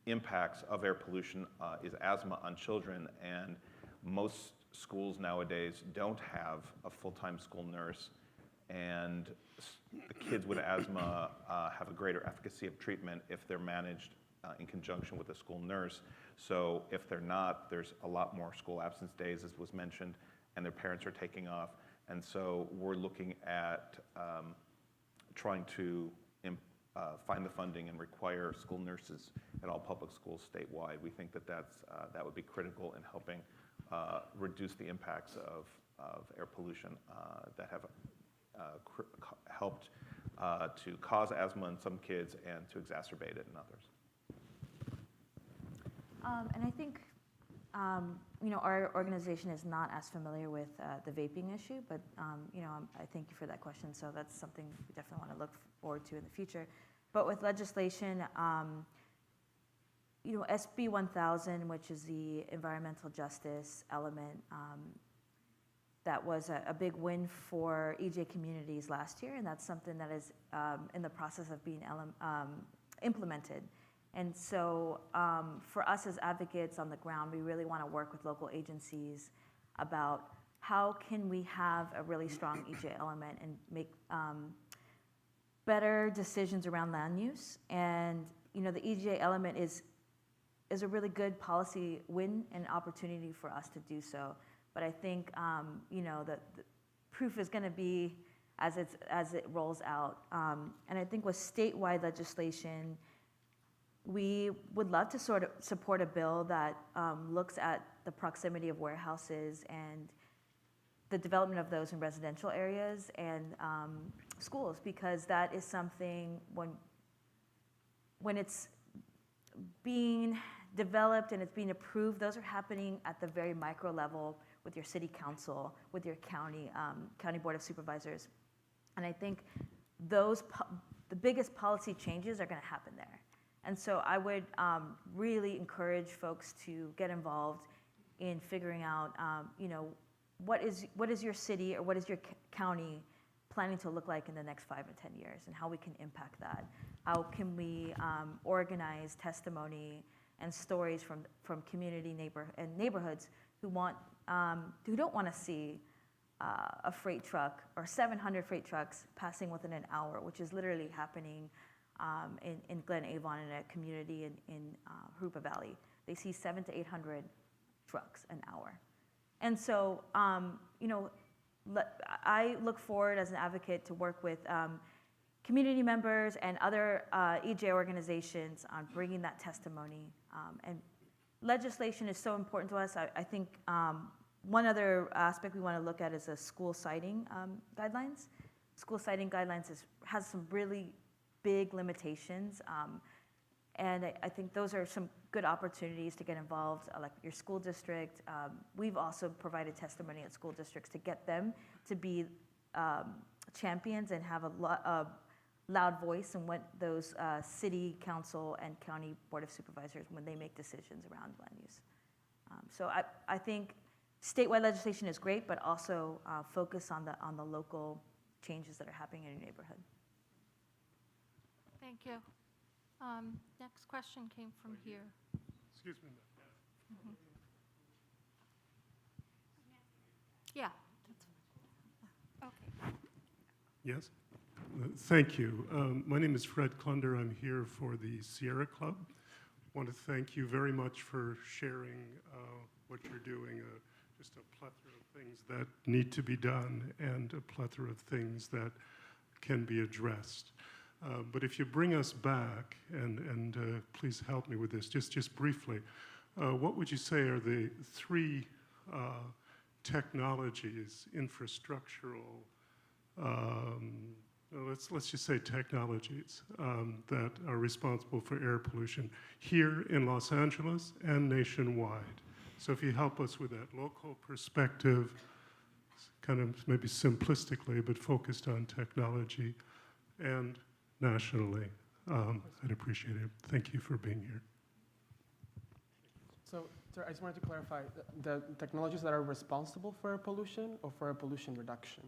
impacts of air pollution is asthma on children, and most schools nowadays don't have a full-time school nurse, and the kids with asthma have a greater efficacy of treatment if they're managed in conjunction with a school nurse. So if they're not, there's a lot more school absence days, as was mentioned, and their parents are taking off. And so we're looking at trying to find the funding and require school nurses at all public schools statewide. We think that that would be critical in helping reduce the impacts of air pollution that have helped to cause asthma in some kids and to exacerbate it in others. And I think, our organization is not as familiar with the vaping issue, but, I thank you for that question. So that's something we definitely want to look forward to in the future. But with legislation, SB 1000, which is the environmental justice element, that was a big win for EJ communities last year, and that's something that is in the process of being implemented. And so for us as advocates on the ground, we really want to work with local agencies about how can we have a really strong EJ element and make better decisions around land use. And the EJ element is a really good policy win and opportunity for us to do so. But I think the proof is going to be as it rolls out. And I think with statewide legislation, we would love to sort of support a bill that looks at the proximity of warehouses and the development of those in residential areas and schools, because that is something when it's being developed and it's being approved, those are happening at the very micro level with your city council, with your county board of supervisors. And I think the biggest policy changes are going to happen there. And so I would really encourage folks to get involved in figuring out, what is your city or what is your county planning to look like in the next 5 or 10 years, and how we can impact that. How can we organize testimony and stories from community neighborhoods who don't want to see a freight truck or 700 freight trucks passing within an hour, which is literally happening in Glen Avon, in a community in Harupa Valley. They see 700 to 800 trucks an hour. And so, I look forward as an advocate to work with community members and other EJ organizations on bringing that testimony. And legislation is so important to us. I think one other aspect we want to look at is the school siting guidelines. School siting guidelines has some really big limitations. And I think those are some good opportunities to get involved, like your school district. We've also provided testimony at school districts to get them to be champions and have a loud voice in what those city council and county board of supervisors, when they make decisions around land use. So I think statewide legislation is great, but also focus on the local changes that are happening in your neighborhood. Thank you. Next question came from here. Excuse me. Mm-hmm. Yeah. Okay. Yes? Thank you. My name is Fred Klunder. I'm here for the Sierra Club. I want to thank you very much for sharing what you're doing, just a plethora of things that need to be done and a plethora of things that can be addressed. But if you bring us back, and please help me with this, just briefly, what would you say are the three technologies, infrastructural, let's just say technologies that are responsible for air pollution here in Los Angeles and nationwide? So if you help us with that local perspective, kind of maybe simplistically, but focused on technology, and nationally, I'd appreciate it. Thank you for being here. So, sir, I just wanted to clarify, the technologies that are responsible for air pollution or for air pollution reduction?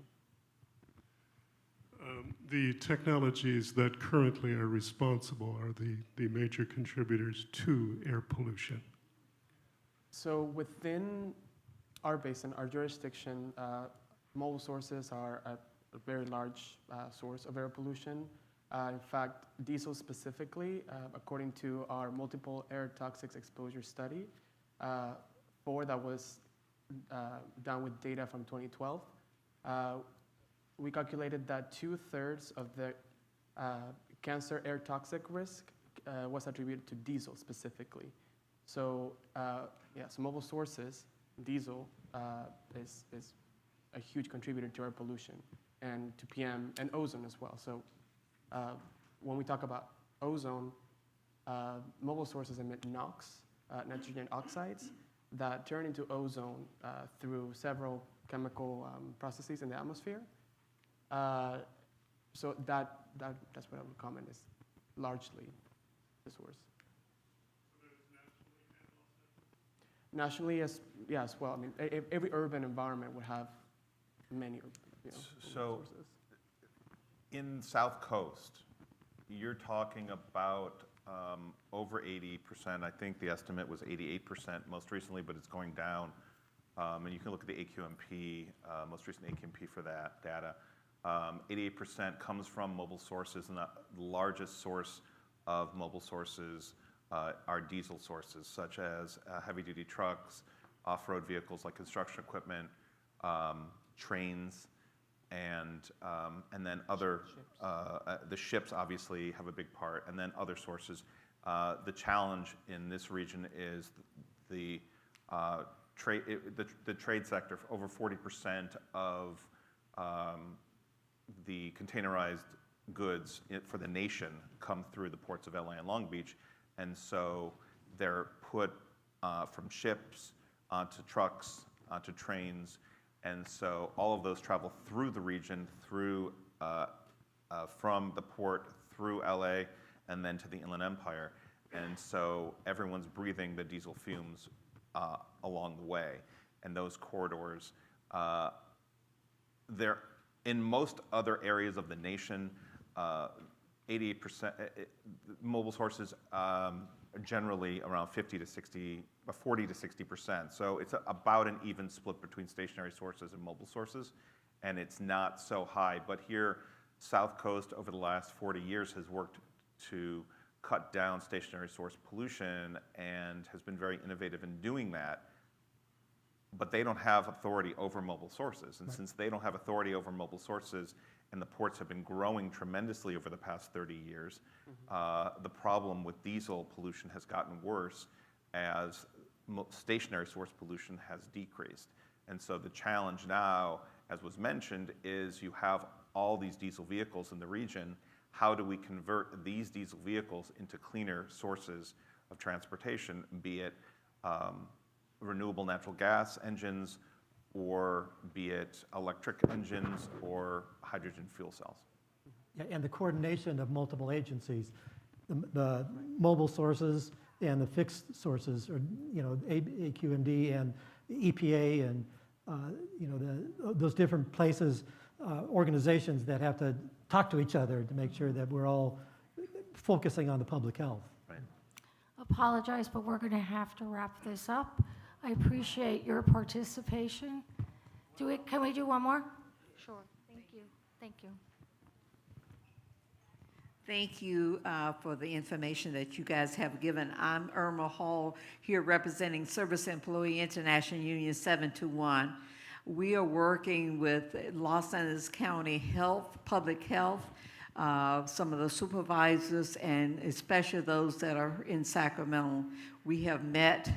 The technologies that currently are responsible are the major contributors to air pollution. So within our basin, our jurisdiction, mobile sources are a very large source of air pollution. In fact, diesel specifically, according to our multiple air toxics exposure study, that was done with data from 2012, we calculated that 2/3 of the cancer air toxic risk was attributed to diesel specifically. So, so mobile sources, diesel, is a huge contributor to air pollution and to PM and ozone as well. So, when we talk about ozone, mobile sources emit NOx, nitrogen oxides, that turn into ozone through several chemical processes in the atmosphere. So that's what I would comment is largely the source. Nationally, as well. I mean, every urban environment would have many, sources. In South Coast, you're talking about over 80%. I think the estimate was 88% most recently, but it's going down. And you can look at the AQMP, most recent AQMP for that data. 88% comes from mobile sources, and the largest source of mobile sources are diesel sources, such as heavy-duty trucks, off-road vehicles like construction equipment, trains, and then other, the ships obviously have a big part, and then other sources. The challenge in this region is the trade sector. Over 40% of the containerized goods for the nation come through the ports of LA and Long Beach, and so they're put from ships onto trucks, onto trains, and so all of those travel through the region, through from the port through LA and then to the Inland Empire, and so everyone's breathing the diesel fumes along the way, and those corridors. They're in most other areas of the nation. 88% mobile sources are generally around 40 to 60%. So it's about an even split between stationary sources and mobile sources, and it's not so high. But here, South Coast over the last 40 years has worked to cut down stationary source pollution and has been very innovative in doing that. But they don't have authority over mobile sources. And since they don't have authority over mobile sources, and the ports have been growing tremendously over the past 30 years, the problem with diesel pollution has gotten worse as stationary source pollution has decreased. And so the challenge now, as was mentioned, is you have all these diesel vehicles in the region. How do we convert these diesel vehicles into cleaner sources of transportation, be it renewable natural gas engines, or be it electric engines or hydrogen fuel cells? Yeah, and the coordination of multiple agencies, the mobile sources and the fixed sources, or AQMD and EPA, and those different places, organizations that have to talk to each other to make sure that we're all focusing on the public health. Right. Apologize, but we're going to have to wrap this up. I appreciate your participation. Can we do one more? Sure. Thank you. Thank you. Thank you for the information that you guys have given. I'm Irma Hall, here representing Service Employee International Union 721. We are working with Los Angeles County Health, Public Health, some of the supervisors, and especially those that are in Sacramento. We have met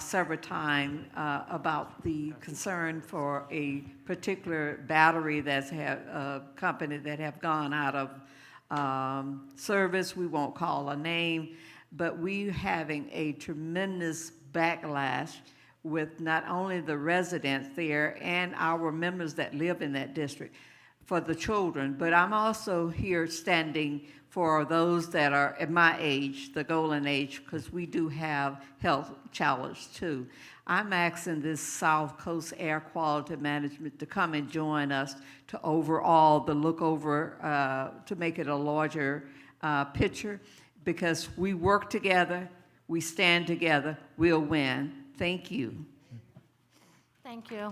several times about the concern for a particular battery that's company that have gone out of service. We won't call a name, but we're having a tremendous backlash with not only the residents there and our members that live in that district for the children, but I'm also here standing for those that are at my age, the golden age, because we do have health challenges too. I'm asking this South Coast Air Quality Management to come and join us to look over, to make it a larger picture, because we work together, we stand together, we'll win. Thank you. Thank you.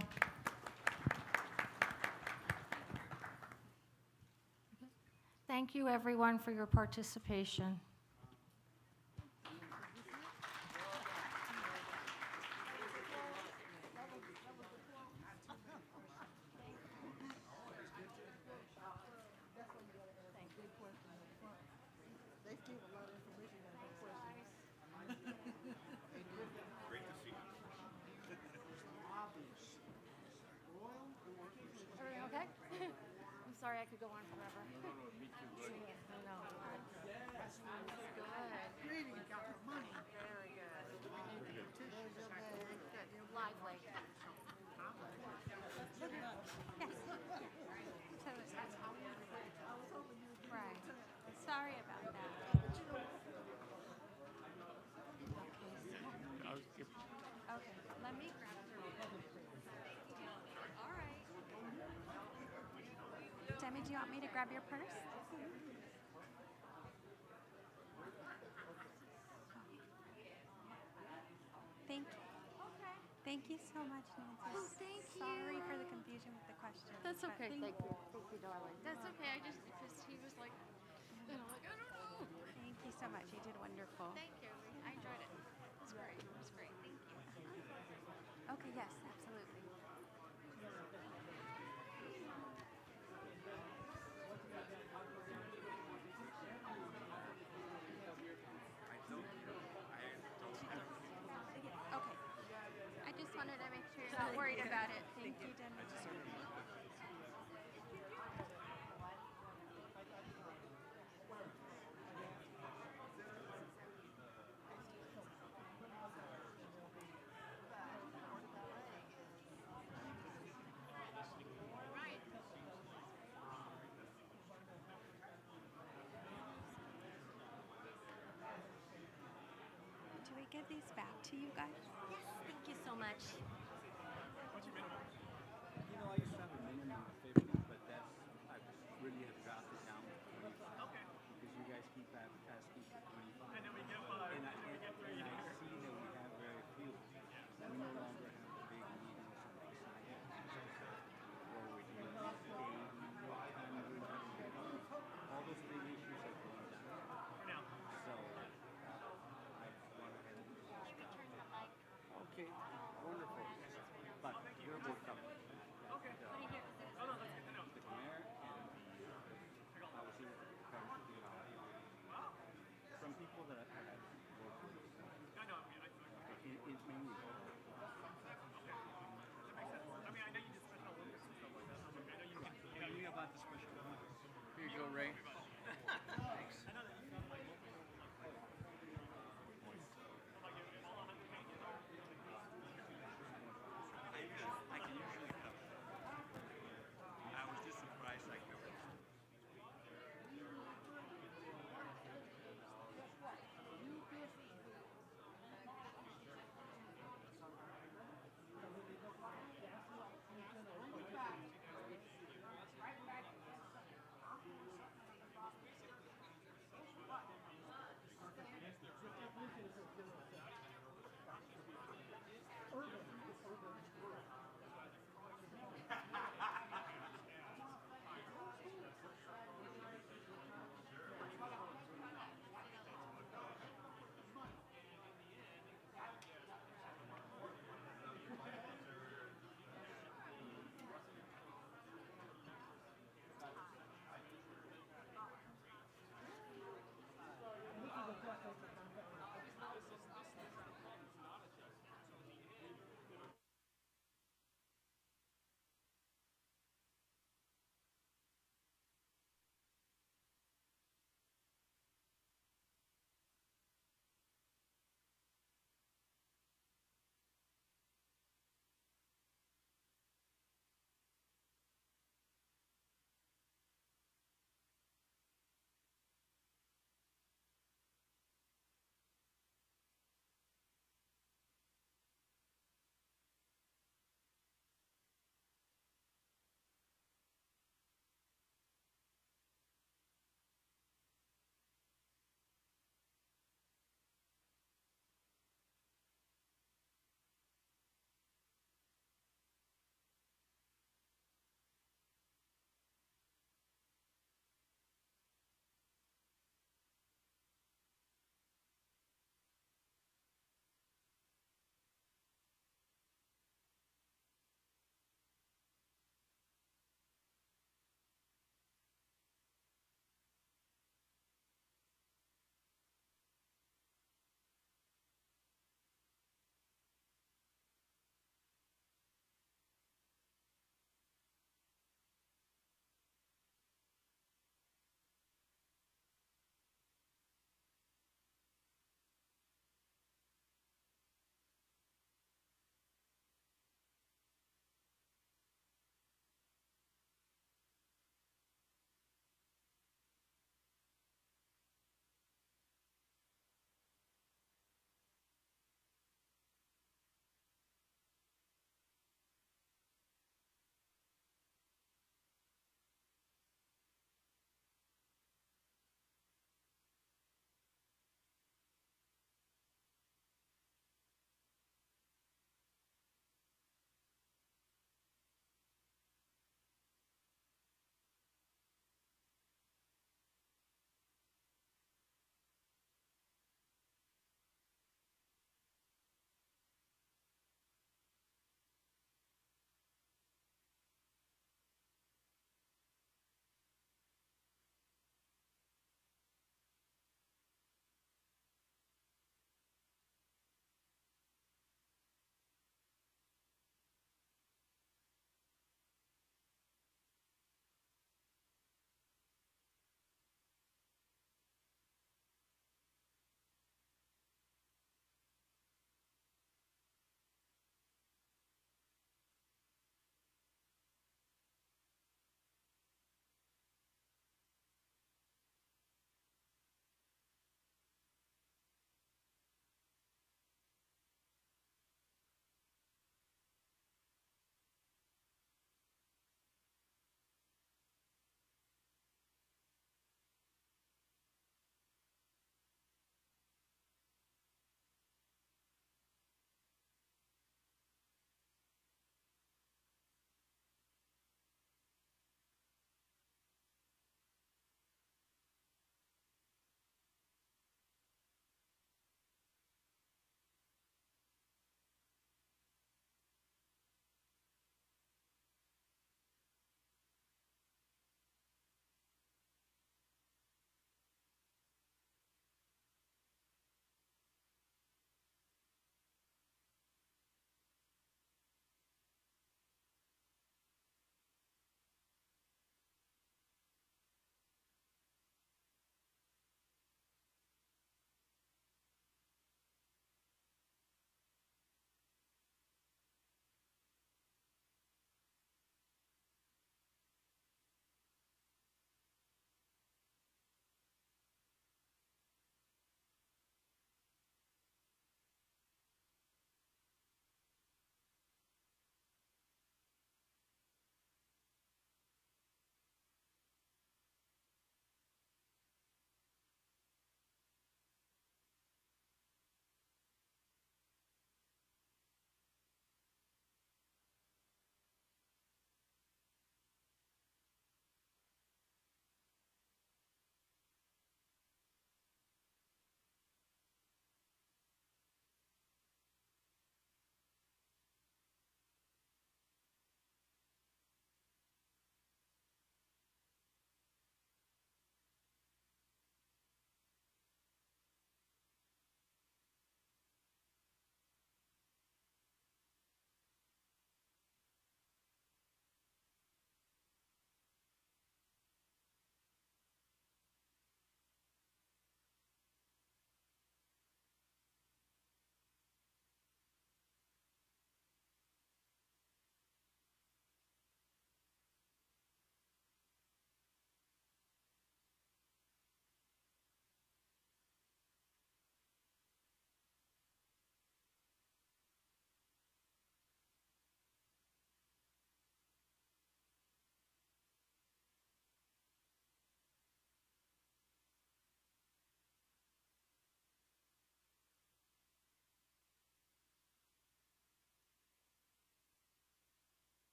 Thank you, everyone, for your participation. Everything okay? I'm sorry I could go on forever. Me too, buddy. No. Good. Really got the money. Very good. Good. You're lively. Right. Sorry about that. Okay, let me grab your. All right. Demi, do you want me to grab your purse? Thank you. Okay. Thank you so much, Nancy. Oh, thank you. Sorry for the confusion with the questions. That's but okay. Thank you. Thank you, darling. That's okay. I just, because he was like, I don't know. Thank you so much. You did wonderful. Thank you. I enjoyed it. It was great. It was great. Thank you. Okay, yes, absolutely. Okay. I just wanted to make sure you're not worried about it. Thank you, Demi. Do we give these back to you guys? Yes, thank you so much. You know, I used to have a minimum of 50, but I really have dropped it down to 25. Okay. Because you guys keep asking for 25. And then we get by. And I see that we have very few. We no longer have the big meetings on the side where we're doing 80, 100, all those big issues are going down. So, I've gone ahead and just dropped it. Okay, wonderful. But you're both covered. Okay. The mayor and I was able to from people that I have worked with. I know. It's mainly. I mean, I know you did special Olympics and stuff like that. I know you can tell me about the Special Olympics. Here you go, Ray. Thanks. I know that you got like I can usually cover. I was just surprised I covered.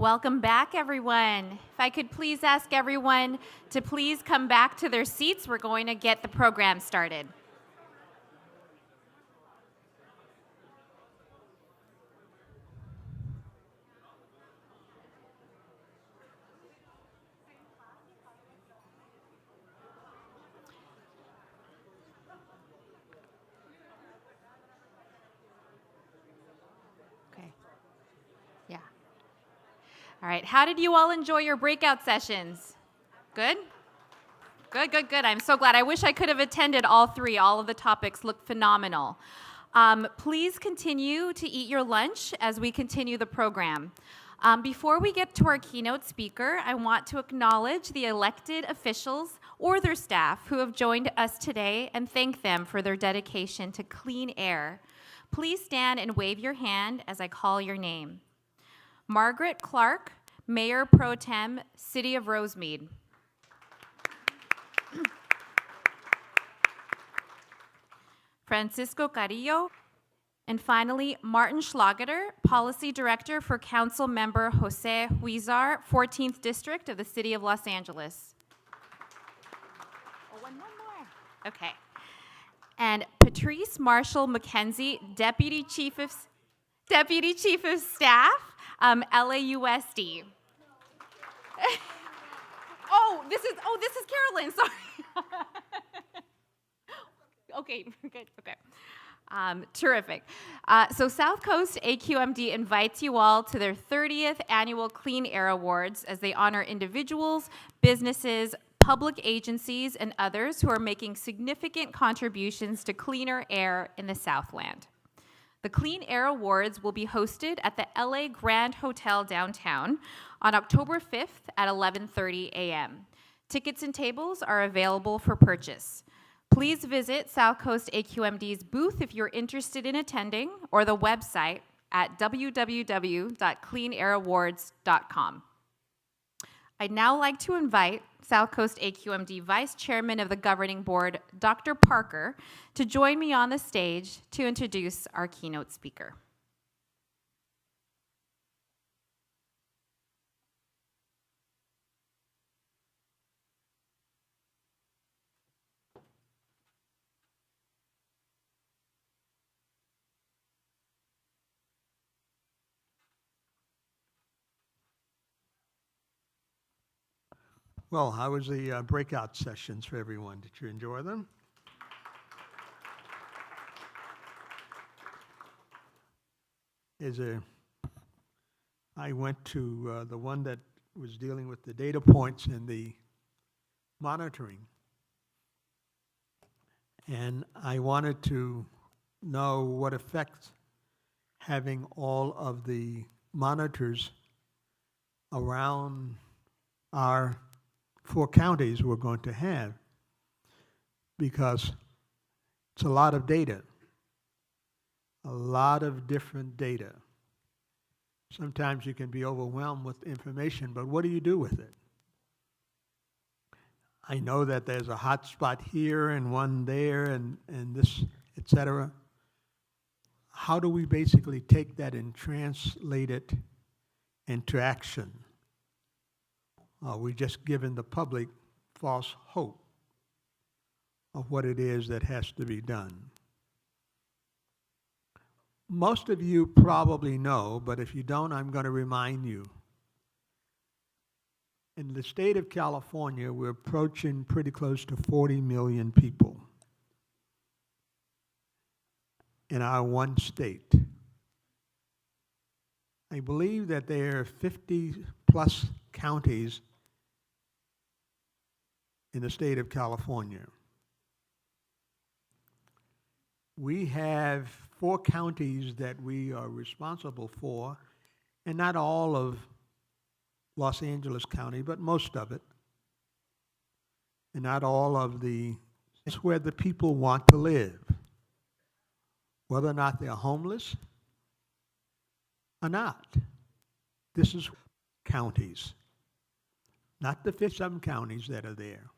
Welcome back, everyone. If I could please ask everyone to please come back to their seats, we're going to get the program started. Okay. Yeah. All right. How did you all enjoy your breakout sessions? Good? Good, good, good. I'm so glad. I wish I could have attended all three. All of the topics look phenomenal. Please continue to eat your lunch as we continue the program. Before we get to our keynote speaker, I want to acknowledge the elected officials or their staff who have joined us today and thank them for their dedication to clean air. Please stand and wave your hand as I call your name. Margaret Clark, Mayor Pro Tem, City of Rosemead. Francisco Carrillo. And finally, Martin Schlageter, Policy Director for Council Member Jose Huizar, 14th District of the City of Los Angeles. Oh, one more. Okay. And Patrice Marshall McKenzie, Deputy Chief of Staff, LAUSD. This is Carolyn, sorry. Okay, good, okay. Terrific. So South Coast AQMD invites you all to their 30th Annual Clean Air Awards as they honor individuals, businesses, public agencies, and others who are making significant contributions to cleaner air in the Southland. The Clean Air Awards will be hosted at the LA Grand Hotel downtown on October 5th at 11:30 a.m. Tickets and tables are available for purchase. Please visit South Coast AQMD's booth if you're interested in attending, or the website at www.cleanairawards.com. I'd now like to invite South Coast AQMD Vice Chairman of the Governing Board, Dr. Parker, to join me on the stage to introduce our keynote speaker. Well, how was the breakout sessions for everyone? Did you enjoy them? I went to the one that was dealing with the data points and the monitoring. And I wanted to know what effects having all of the monitors around our 4 counties were going to have, because it's a lot of data, a lot of different data. Sometimes you can be overwhelmed with information, but what do you do with it? I know that there's a hot spot here and one there and this, et cetera. How do we basically take that and translate it into action? Are we just giving the public false hope of what it is that has to be done? Most of you probably know, but if you don't, I'm going to remind you. In the state of California, we're approaching pretty close to 40 million people in our one state. I believe that there are 50+ counties in the state of California. We have 4 counties that we are responsible for, and not all of Los Angeles County, but most of it. And not all of it's where the people want to live. Whether or not they're homeless or not. This is counties, not the 57 counties that are there.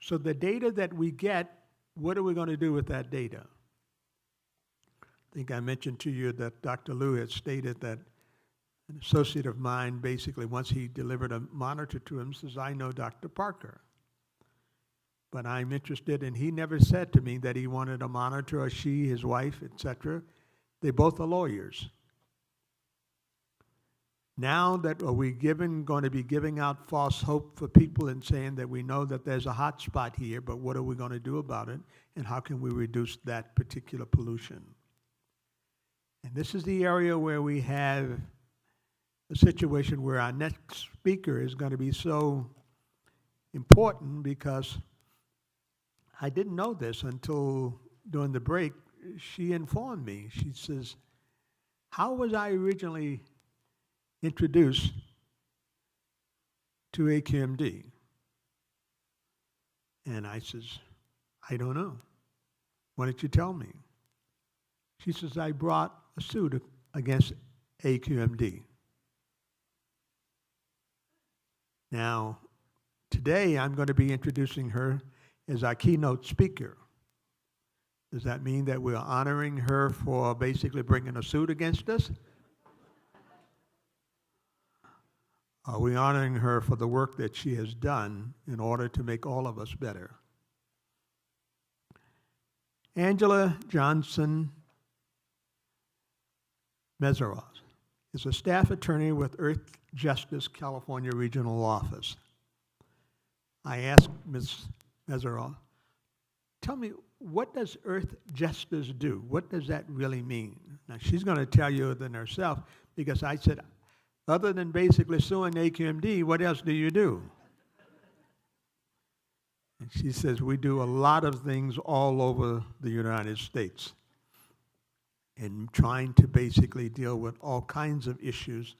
So the data that we get, what are we going to do with that data? I think I mentioned to you that Dr. Liu had stated that an associate of mine, basically, once he delivered a monitor to him, says, I know Dr. Parker, but I'm interested, and he never said to me that he wanted a monitor, or she, his wife, etc. They both are lawyers. Now that are we going to be giving out false hope for people and saying that we know that there's a hot spot here, but what are we going to do about it, and how can we reduce that particular pollution? And this is the area where we have a situation where our next speaker is going to be so important, because I didn't know this until during the break. She informed me. She says, how was I originally introduced to SCAQMD? And I says, I don't know. Why don't you tell me? She says, I brought a suit against SCAQMD. Now, today I'm going to be introducing her as our keynote speaker. Does that mean that we're honoring her for basically bringing a suit against us? Are we honoring her for the work that she has done in order to make all of us better? Angela Johnson Meseroth is a staff attorney with Earth Justice California Regional Office. I asked Ms. Meseroth, tell me, what does Earth Justice do? What does that really mean? Now, she's going to tell you than herself, because I said, other than basically suing SCAQMD, what else do you do? And she says, we do a lot of things all over the United States in trying to basically deal with all kinds of issues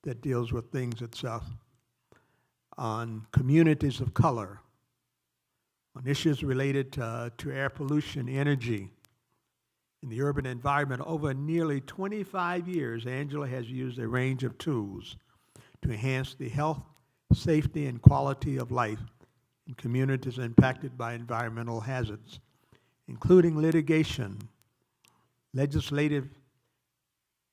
that deals with things itself, on communities of color, on issues related to air pollution, energy, in the urban environment. Over nearly 25 years, Angela has used a range of tools to enhance the health, safety, and quality of life in communities impacted by environmental hazards, including litigation, legislative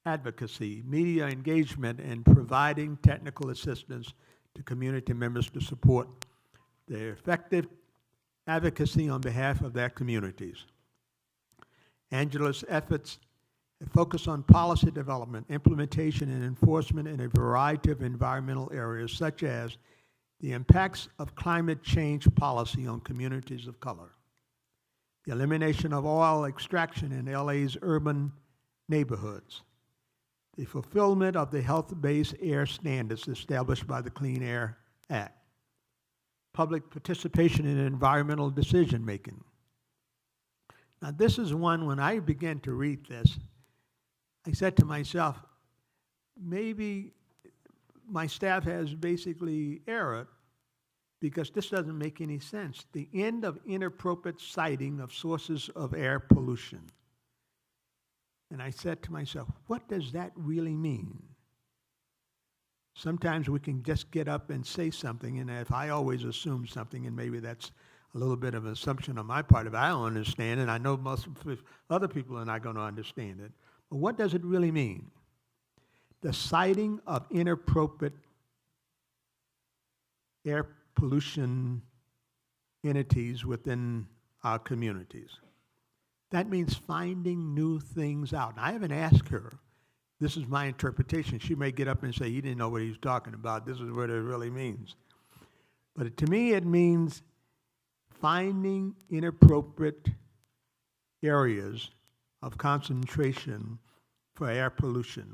advocacy, media engagement, and providing technical assistance to community members to support their effective advocacy on behalf of their communities. Angela's efforts focus on policy development, implementation, and enforcement in a variety of environmental areas, such as the impacts of climate change policy on communities of color, the elimination of oil extraction in LA's urban neighborhoods, the fulfillment of the health-based air standards established by the Clean Air Act, public participation in environmental decision-making. Now, this is one, when I began to read this, I said to myself, maybe my staff has basically erred, because this doesn't make any sense. The end of inappropriate citing of sources of air pollution. And I said to myself, what does that really mean? Sometimes we can just get up and say something, and if I always assume something, and maybe that's a little bit of an assumption on my part, if I don't understand it, I know most other people are not going to understand it. But what does it really mean? The citing of inappropriate air pollution entities within our communities. That means finding new things out. I haven't asked her. This is my interpretation. She may get up and say, he didn't know what he was talking about. This is what it really means. But to me, it means finding inappropriate areas of concentration for air pollution.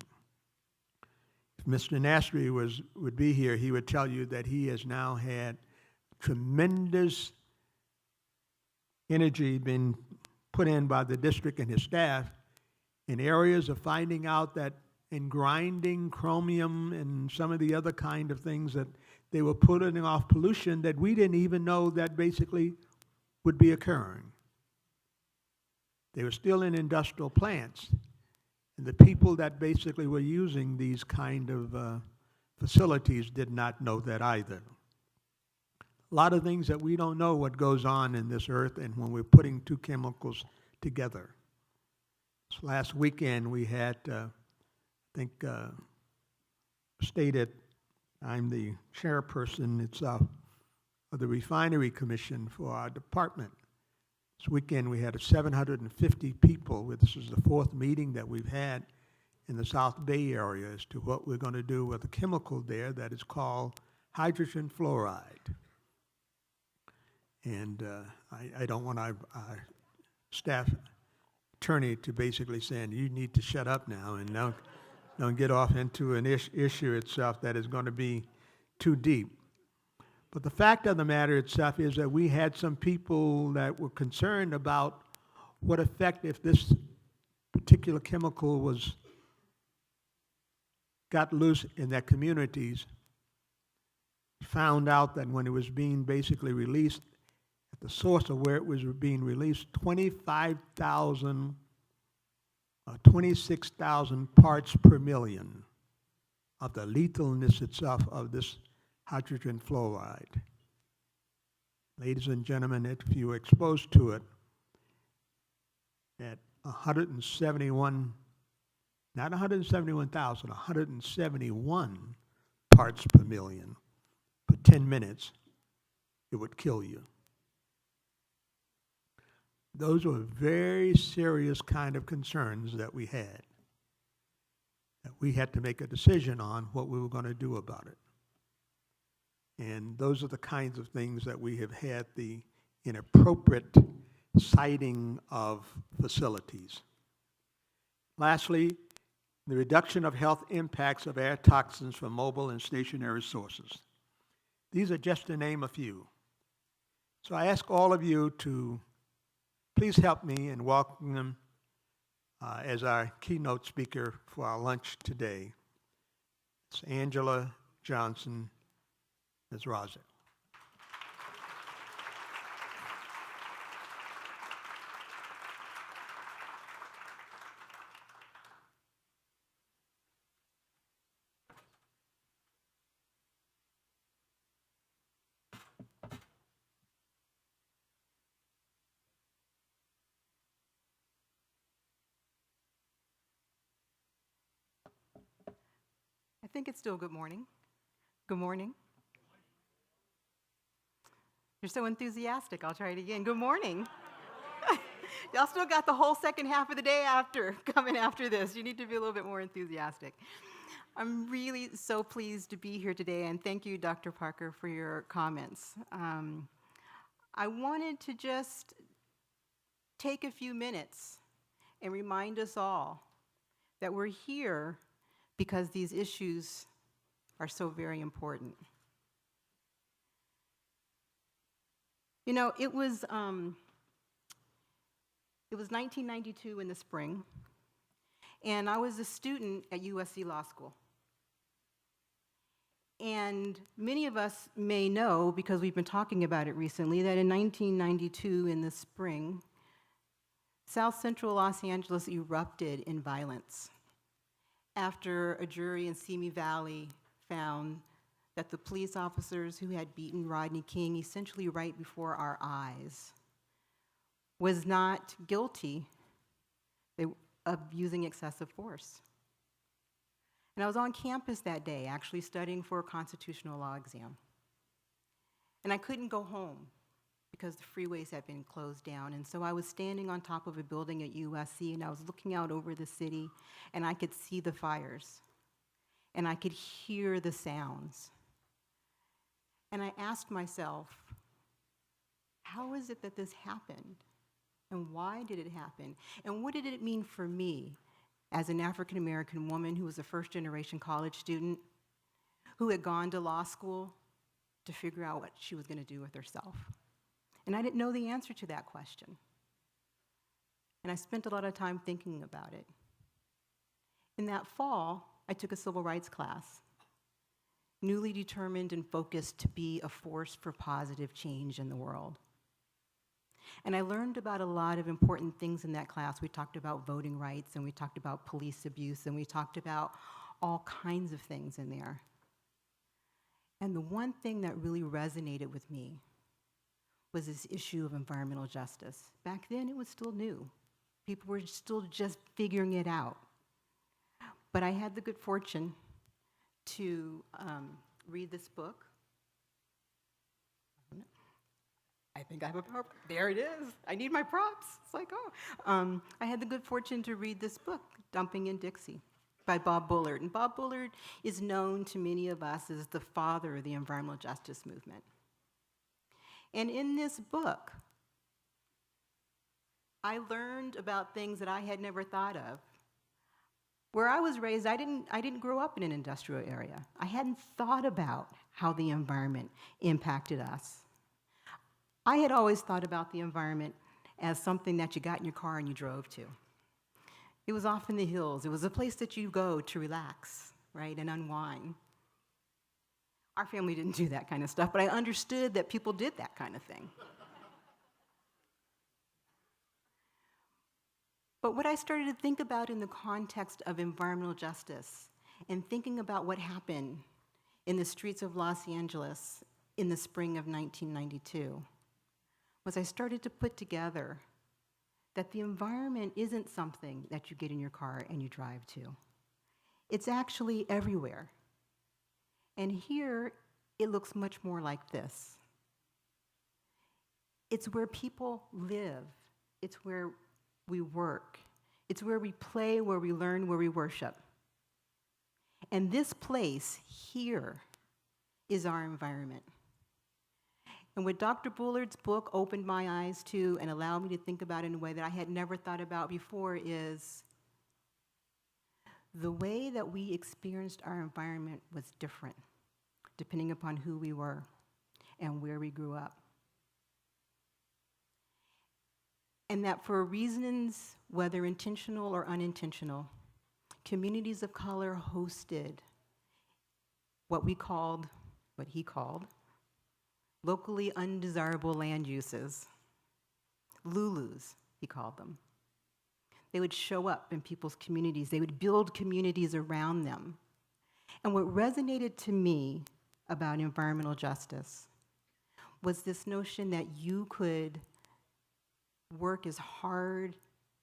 If Mr. Nastri would be here, he would tell you that he has now had tremendous energy being put in by the district and his staff in areas of finding out that in grinding chromium and some of the other kind of things that they were putting off pollution that we didn't even know that basically would be occurring. They were still in industrial plants, and the people that basically were using these kind of facilities did not know that either. A lot of things that we don't know what goes on in this earth, and when we're putting two chemicals together. This last weekend we had, I think, stated, I'm the chairperson itself of the Refinery Commission for our department. This weekend we had 750 people. This is the fourth meeting that we've had in the South Bay area as to what we're going to do with a chemical there that is called hydrogen fluoride. And I don't want our staff attorney to basically saying, you need to shut up now and don't get off into an issue itself that is going to be too deep. But the fact of the matter itself is that we had some people that were concerned about what effect if this particular chemical got loose in their communities, found out that when it was being basically released, at the source of where it was being released, 26,000 parts per million of the lethalness itself of this hydrogen fluoride. Ladies and gentlemen, if you were exposed to it at 171, not 171,000, 171 parts per million for 10 minutes, it would kill you. Those were very serious kind of concerns that we had. That we had to make a decision on what we were going to do about it. And those are the kinds of things that we have had the inappropriate siting of facilities. Lastly, the reduction of health impacts of air toxins from mobile and stationary sources. These are just to name a few. So I ask all of you to please help me in welcoming them as our keynote speaker for our lunch today. It's Angela Johnson, Ms. Rozek. I think it's still good morning. Good morning. You're so enthusiastic. I'll try it again. Good morning. Y'all still got the whole second half of the day coming after this. You need to be a little bit more enthusiastic. I'm really so pleased to be here today, and thank you, Dr. Parker, for your comments. I wanted to just take a few minutes and remind us all that we're here because these issues are so very important. You know, it was 1992 in the spring, and I was a student at USC Law School. And many of us may know, because we've been talking about it recently, that in 1992 in the spring, South Central Los Angeles erupted in violence after a jury in Simi Valley found that the police officers who had beaten Rodney King essentially right before our eyes was not guilty of using excessive force. And I was on campus that day, actually studying for a constitutional law exam. And I couldn't go home because the freeways had been closed down. And so I was standing on top of a building at USC, and I was looking out over the city, and I could see the fires, and I could hear the sounds. And I asked myself, how is it that this happened? And why did it happen? And what did it mean for me as an African-American woman who was a first-generation college student who had gone to law school to figure out what she was going to do with herself? And I didn't know the answer to that question. And I spent a lot of time thinking about it. In that fall, I took a civil rights class, newly determined and focused to be a force for positive change in the world. And I learned about a lot of important things in that class. We talked about voting rights, and we talked about police abuse, and we talked about all kinds of things in there. And the one thing that really resonated with me was this issue of environmental justice. Back then, it was still new. People were still just figuring it out. But I had the good fortune to read this book. I think I have a prop. There it is. I need my props. It's like, oh. I had the good fortune to read this book, Dumping in Dixie, by Bob Bullard. And Bob Bullard is known to many of us as the father of the environmental justice movement. And in this book, I learned about things that I had never thought of. Where I was raised, I didn't grow up in an industrial area. I hadn't thought about how the environment impacted us. I had always thought about the environment as something that you got in your car and you drove to. It was off in the hills. It was a place that you go to relax, right, and unwind. Our family didn't do that kind of stuff, but I understood that people did that kind of thing. But what I started to think about in the context of environmental justice and thinking about what happened in the streets of Los Angeles in the spring of 1992 was I started to put together that the environment isn't something that you get in your car and you drive to. It's actually everywhere. And here, it looks much more like this. It's where people live. It's where we work. It's where we play, where we learn, where we worship. And this place here is our environment. And what Dr. Bullard's book opened my eyes to and allowed me to think about it in a way that I had never thought about before is the way that we experienced our environment was different, depending upon who we were and where we grew up. And that for reasons, whether intentional or unintentional, communities of color hosted what he called, locally undesirable land uses. Lulus, he called them. They would show up in people's communities. They would build communities around them. And what resonated to me about environmental justice was this notion that you could work as hard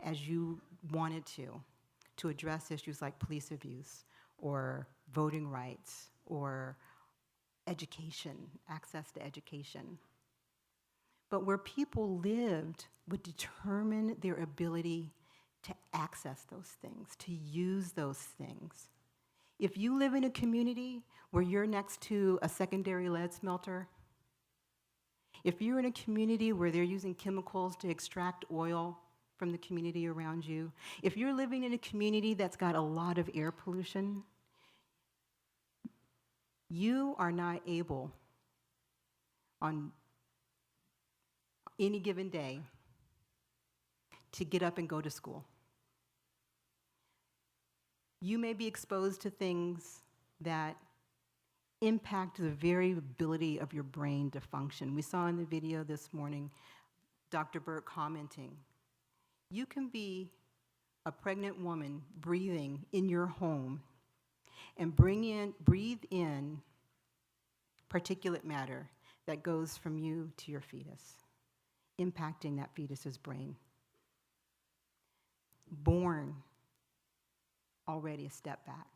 as you wanted to address issues like police abuse or voting rights or education, access to education. But where people lived would determine their ability to access those things, to use those things. If you live in a community where you're next to a secondary lead smelter, if you're in a community where they're using chemicals to extract oil from the community around you, if you're living in a community that's got a lot of air pollution, you are not able on any given day to get up and go to school. You may be exposed to things that impact the very ability of your brain to function. We saw in the video this morning Dr. Burke commenting. You can be a pregnant woman breathing in your home and breathe in particulate matter that goes from you to your fetus, impacting that fetus's brain. Born already a step back.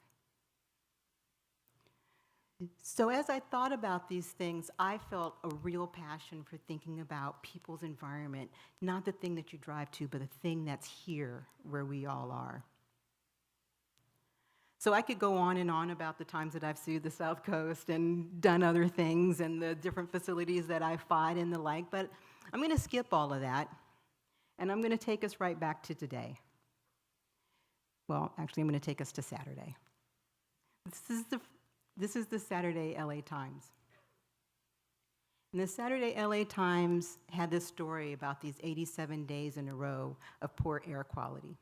So as I thought about these things, I felt a real passion for thinking about people's environment, not the thing that you drive to, but the thing that's here where we all are. So I could go on and on about the times that I've sued the South Coast and done other things and the different facilities that I've fought and the like, but I'm going to skip all of that, and I'm going to take us right back to today. Well, actually, I'm going to take us to Saturday. This is the Saturday LA Times. And the Saturday LA Times had this story about these 87 days in a row of poor air quality.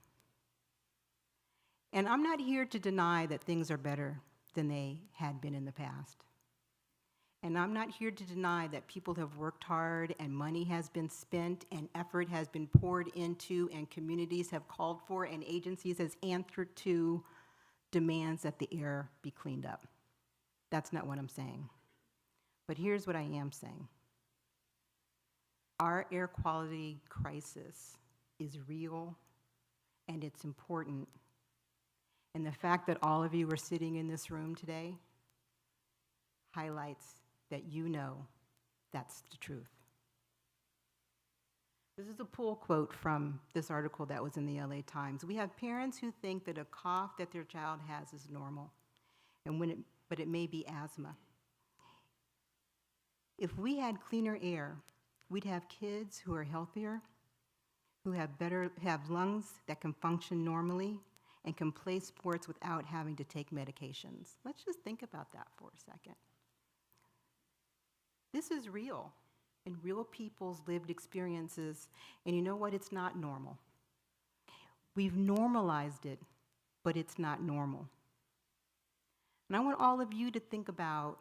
And I'm not here to deny that things are better than they had been in the past. And I'm not here to deny that people have worked hard and money has been spent and effort has been poured into and communities have called for and agencies has answered to demands that the air be cleaned up. That's not what I'm saying. But here's what I am saying. Our air quality crisis is real and it's important. And the fact that all of you are sitting in this room today highlights that you know that's the truth. This is a pull quote from this article that was in the LA Times. We have parents who think that a cough that their child has is normal, but it may be asthma. If we had cleaner air, we'd have kids who are healthier, who have lungs that can function normally, and can play sports without having to take medications. Let's just think about that for a second. This is real, and real people's lived experiences, and you know what? It's not normal. We've normalized it, but it's not normal. And I want all of you to think about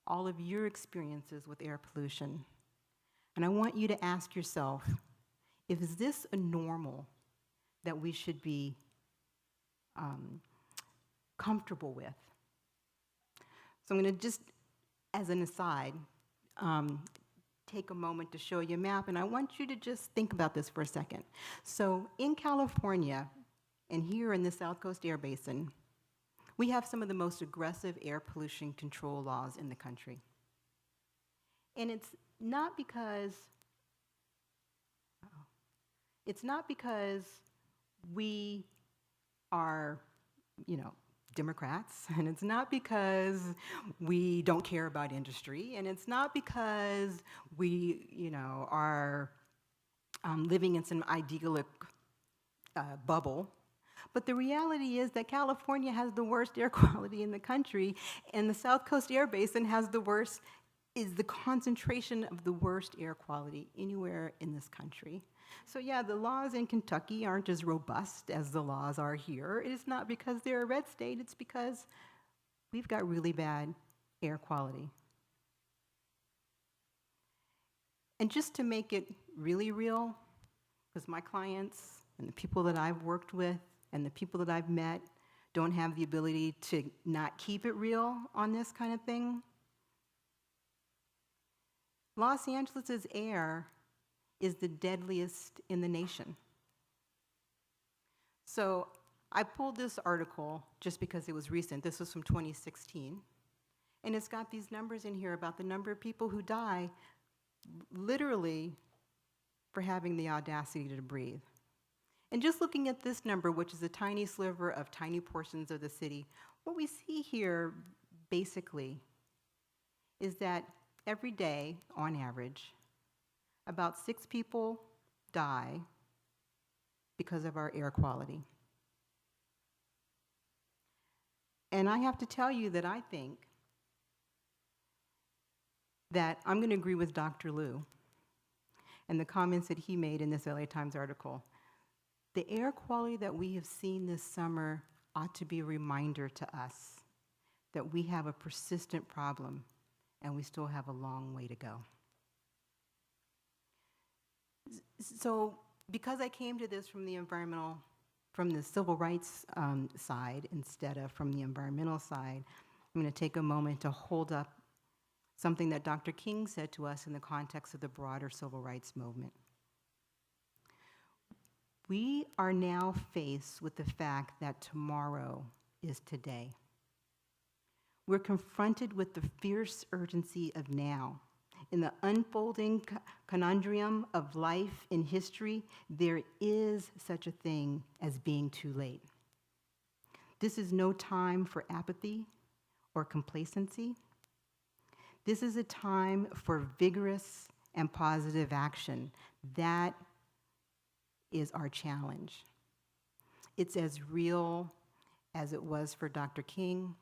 all of your experiences with air pollution. And I want you to ask yourself, is this a normal that we should be comfortable with? So I'm going to just, as an aside, take a moment to show you a map, and I want you to just think about this for a second. So in California, and here in the South Coast Air Basin, we have some of the most aggressive air pollution control laws in the country. And it's not because we are, Democrats, and it's not because we don't care about industry, and it's not because we, are living in some idyllic bubble. But the reality is that California has the worst air quality in the country, and the South Coast Air Basin is the concentration of the worst air quality anywhere in this country. So yeah, the laws in Kentucky aren't as robust as the laws are here. It is not because they're a red state, it's because we've got really bad air quality. And just to make it really real, because my clients and the people that I've worked with and the people that I've met don't have the ability to not keep it real on this kind of thing. Los Angeles' air is the deadliest in the nation. So I pulled this article just because it was recent. This was from 2016. And it's got these numbers in here about the number of people who die literally for having the audacity to breathe. And just looking at this number, which is a tiny sliver of tiny portions of the city, what we see here basically is that every day, on average, about 6 people die because of our air quality. And I have to tell you that I think that I'm going to agree with Dr. Liu and the comments that he made in this LA Times article. The air quality that we have seen this summer ought to be a reminder to us that we have a persistent problem and we still have a long way to go. So because I came to this from the civil rights side instead of from the environmental side, I'm going to take a moment to hold up something that Dr. King said to us in the context of the broader civil rights movement. We are now faced with the fact that tomorrow is today. We're confronted with the fierce urgency of now. In the unfolding conundrum of life in history, there is such a thing as being too late. This is no time for apathy or complacency. This is a time for vigorous and positive action. That is our challenge. It's as real as it was for Dr. King,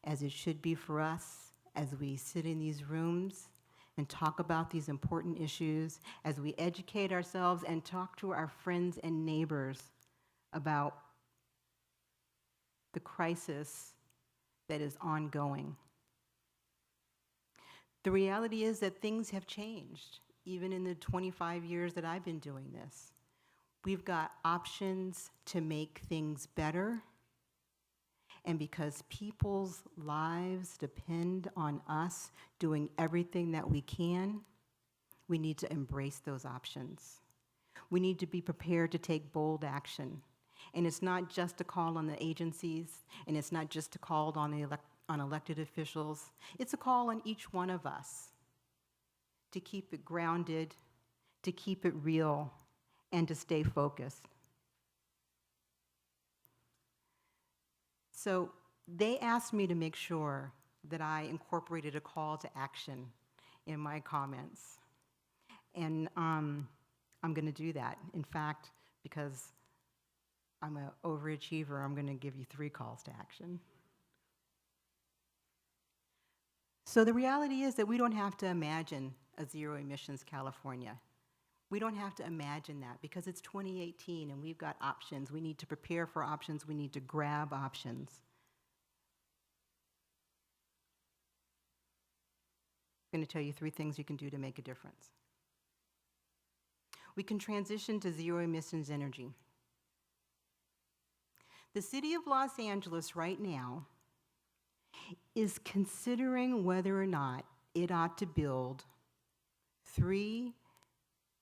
as it should be for us as we sit in these rooms and talk about these important issues, as we educate ourselves and talk to our friends and neighbors about the crisis that is ongoing. The reality is that things have changed, even in the 25 years that I've been doing this. We've got options to make things better, and because people's lives depend on us doing everything that we can, we need to embrace those options. We need to be prepared to take bold action. And it's not just to call on the agencies, and it's not just to call on the on elected officials. It's a call on each one of us to keep it grounded, to keep it real, and to stay focused. So they asked me to make sure that I incorporated a call to action in my comments. And I'm going to do that. In fact, because I'm an overachiever, I'm going to give you 3 calls to action. So the reality is that we don't have to imagine a zero emissions California. We don't have to imagine that because it's 2018 and we've got options. We need to prepare for options. We need to grab options. I'm going to tell you 3 things you can do to make a difference. We can transition to zero emissions energy. The city of Los Angeles right now is considering whether or not it ought to build 3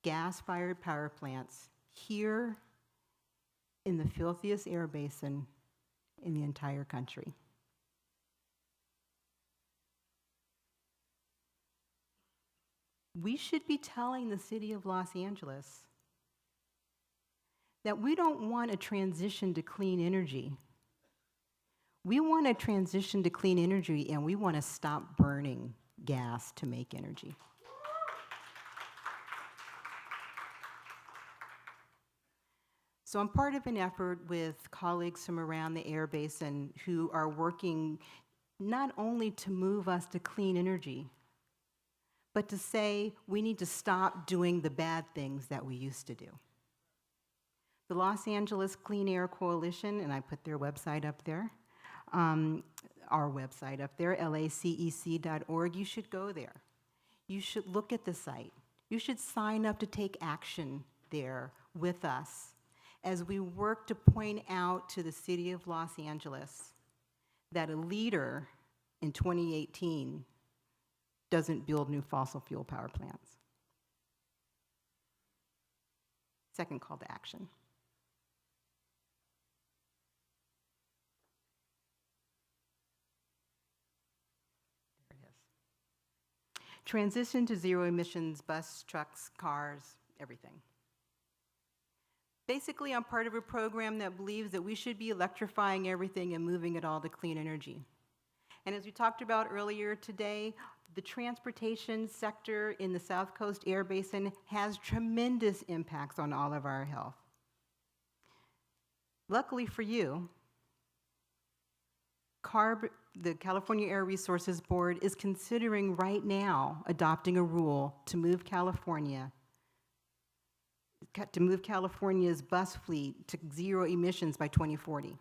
gas-fired power plants here in the filthiest air basin in the entire country. We should be telling the city of Los Angeles that we don't want a transition to clean energy. We want a transition to clean energy, and we want to stop burning gas to make energy. So I'm part of an effort with colleagues from around the air basin who are working not only to move us to clean energy, but to say we need to stop doing the bad things that we used to do. The Los Angeles Clean Air Coalition, and I put their website up there, our website up there, lacec.org, you should go there. You should look at the site. You should sign up to take action there with us as we work to point out to the city of Los Angeles that a leader in 2018 doesn't build new fossil fuel power plants. Second call to action. There it is. Transition to zero emissions, bus, trucks, cars, everything. Basically, I'm part of a program that believes that we should be electrifying everything and moving it all to clean energy. And as we talked about earlier today, the transportation sector in the South Coast Air Basin has tremendous impacts on all of our health. Luckily for you, the California Air Resources Board is considering right now adopting a rule to move California's bus fleet to zero emissions by 2040.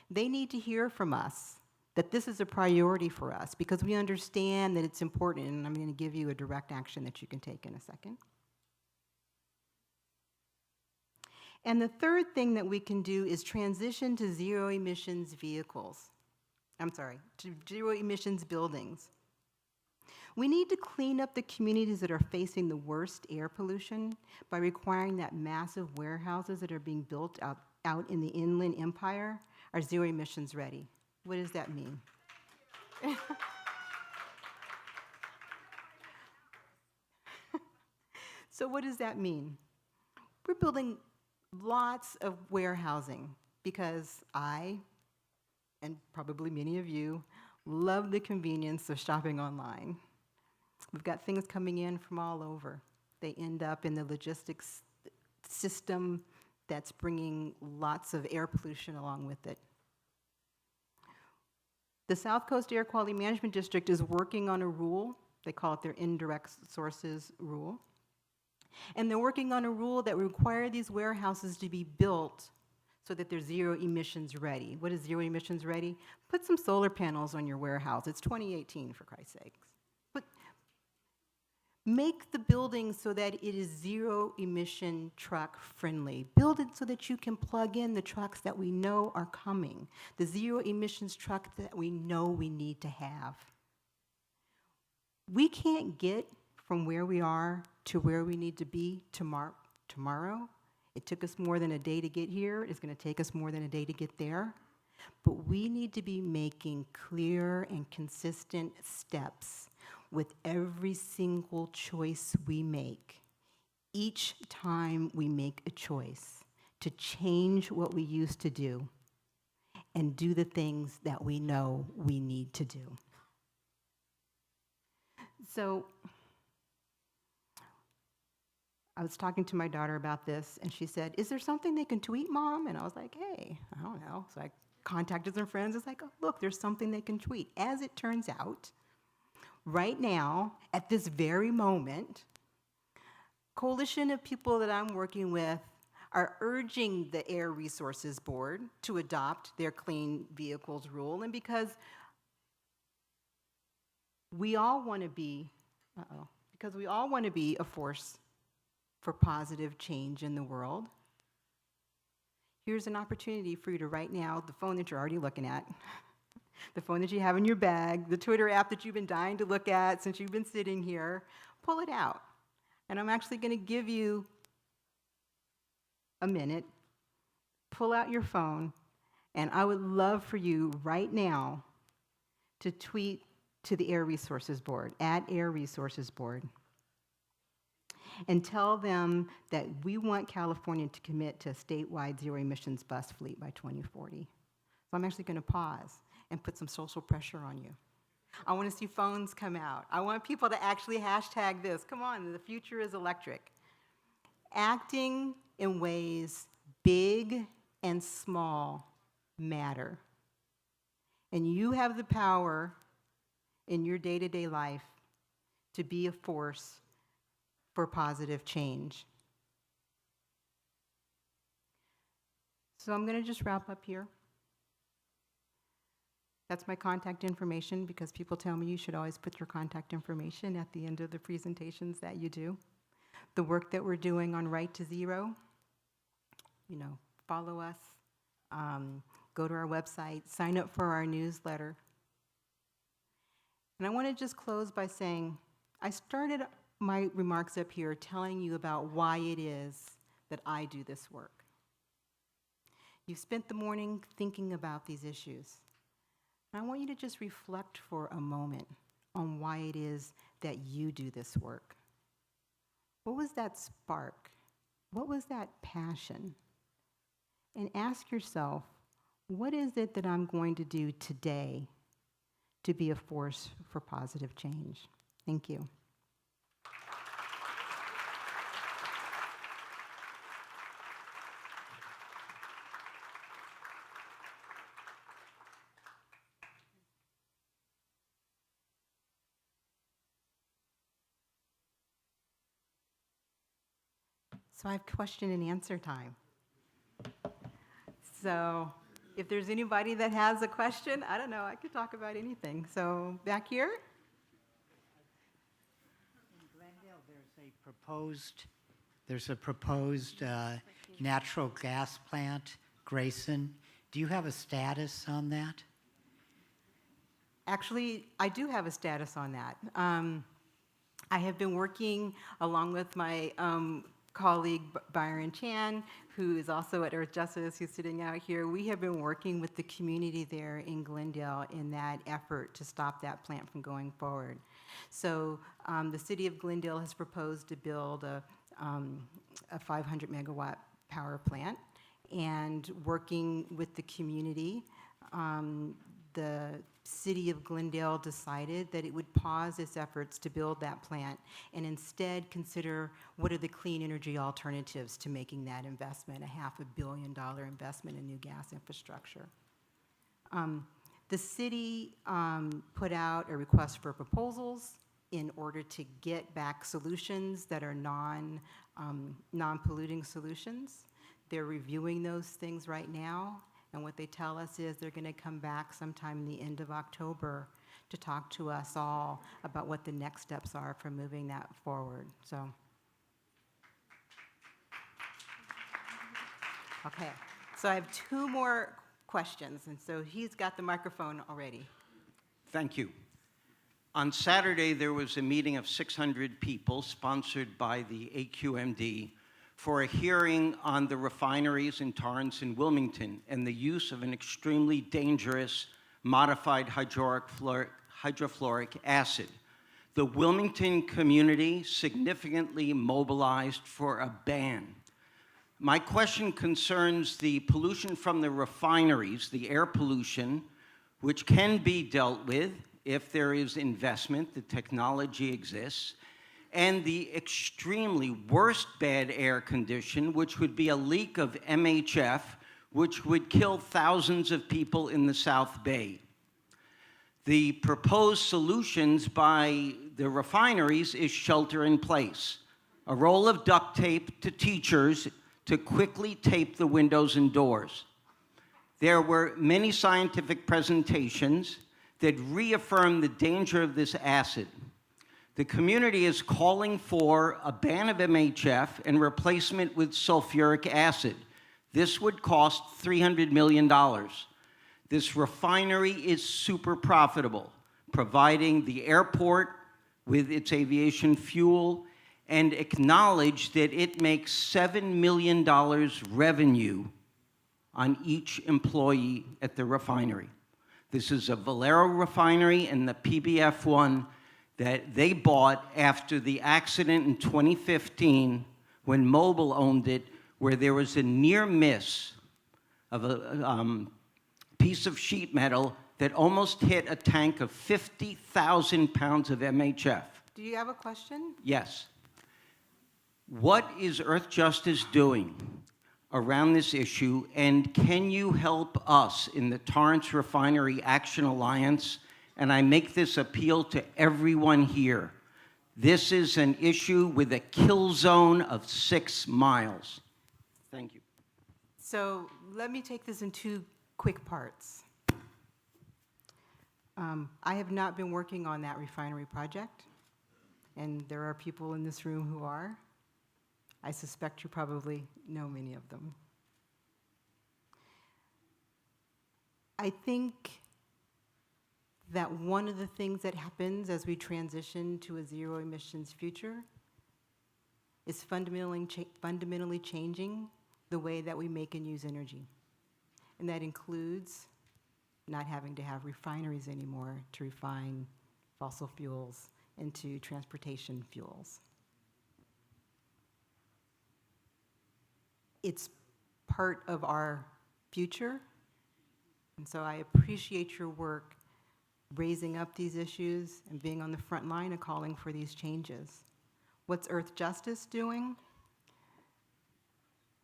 They need to hear from us that this is a priority for us because we understand that it's important, and I'm going to give you a direct action that you can take in a second. And the third thing that we can do is transition to zero emissions vehicles. To zero emissions buildings. We need to clean up the communities that are facing the worst air pollution by requiring that massive warehouses that are being built out in the Inland Empire are zero emissions ready. What does that mean? So what does that mean? We're building lots of warehousing because I, and probably many of you, love the convenience of shopping online. We've got things coming in from all over. They end up in the logistics system that's bringing lots of air pollution along with it. The South Coast Air Quality Management District is working on a rule. They call it their indirect sources rule. And they're working on a rule that requires these warehouses to be built so that they're zero emissions ready. What is zero emissions ready? Put some solar panels on your warehouse. It's 2018, for Christ's sakes. But make the building so that it is zero emission truck friendly. Build it so that you can plug in the trucks that we know are coming, the zero emissions truck that we know we need to have. We can't get from where we are to where we need to be tomorrow. It took us more than a day to get here. It's going to take us more than a day to get there. But we need to be making clear and consistent steps with every single choice we make. Each time we make a choice to change what we used to do and do the things that we know we need to do. So I was talking to my daughter about this, and she said, "Is there something they can tweet, Mom?" And I was like, "Hey, I don't know." So I contacted some friends. It's like, "Oh, look, there's something they can tweet." As it turns out, right now, at this very moment, coalition of people that I'm working with are urging the Air Resources Board to adopt their clean vehicles rule. And because we all want to be, a force for positive change in the world, here's an opportunity for you to right now, the phone that you're already looking at, the phone that you have in your bag, the Twitter app that you've been dying to look at since you've been sitting here, pull it out. And I'm actually going to give you a minute. Pull out your phone, and I would love for you right now to tweet to the Air Resources Board, @Air Resources Board, and tell them that we want California to commit to a statewide zero-emissions bus fleet by 2040. So I'm actually going to pause and put some social pressure on you. I want to see phones come out. I want people to actually hashtag this. Come on, the future is electric. Acting in ways big and small matter. And you have the power in your day-to-day life to be a force for positive change. So I'm going to just wrap up here. That's my contact information, because people tell me you should always put your contact information at the end of the presentations that you do. The work that we're doing on Right to Zero, follow us, go to our website, sign up for our newsletter. And I want to just close by saying, I started my remarks up here telling you about why it is that I do this work. You've spent the morning thinking about these issues. And I want you to just reflect for a moment on why it is that you do this work. What was that spark? What was that passion? And ask yourself, what is it that I'm going to do today to be a force for positive change? Thank you. So I have question and answer time. So if there's anybody that has a question, I don't know, I could talk about anything. So back here? In Glendale, there's a proposed natural gas plant, Grayson. Do you have a status on that? Actually, I do have a status on that. I have been working along with my colleague Byron Chan, who is also at Earth Justice, who's sitting out here. We have been working with the community there in Glendale in that effort to stop that plant from going forward. So the city of Glendale has proposed to build a 500 megawatt power plant, and working with the community, the city of Glendale decided that it would pause its efforts to build that plant and instead consider what are the clean energy alternatives to making that investment, a $500 million investment in new gas infrastructure. The city put out a request for proposals in order to get back solutions that are non-polluting solutions. They're reviewing those things right now. And what they tell us is they're going to come back sometime in the end of October to talk to us all about what the next steps are for moving that forward. So, okay. So I have two more questions, and so he's got the microphone already. Thank you. On Saturday, there was a meeting of 600 people sponsored by the SCAQMD for a hearing on the refineries in Torrance and Wilmington and the use of an extremely dangerous modified hydrofluoric acid. The Wilmington community significantly mobilized for a ban. My question concerns the pollution from the refineries, the air pollution, which can be dealt with if there is investment, the technology exists, and the extremely worst bad air condition, which would be a leak of MHF, which would kill thousands of people in the South Bay. The proposed solutions by the refineries is shelter in place, a roll of duct tape to teachers to quickly tape the windows and doors. There were many scientific presentations that reaffirmed the danger of this acid. The community is calling for a ban of MHF and replacement with sulfuric acid. This would cost $300 million. This refinery is super profitable, providing the airport with its aviation fuel, and acknowledge that it makes $7 million revenue on each employee at the refinery. This is a Valero refinery and the PBF one that they bought after the accident in 2015 when Mobil owned it, where there was a near miss of a piece of sheet metal that almost hit a tank of 50,000 pounds of MHF. Do you have a question? Yes. What is Earth Justice doing around this issue, and can you help us in the Torrance Refinery Action Alliance? And I make this appeal to everyone here. This is an issue with a kill zone of 6 miles. Thank you. So let me take this in 2 quick parts. I have not been working on that refinery project, and there are people in this room who are. I suspect you probably know many of them. I think that one of the things that happens as we transition to a zero emissions future is fundamentally changing the way that we make and use energy. And that includes not having to have refineries anymore to refine fossil fuels into transportation fuels. It's part of our future, and so I appreciate your work raising up these issues and being on the front line and calling for these changes. What's Earth Justice doing?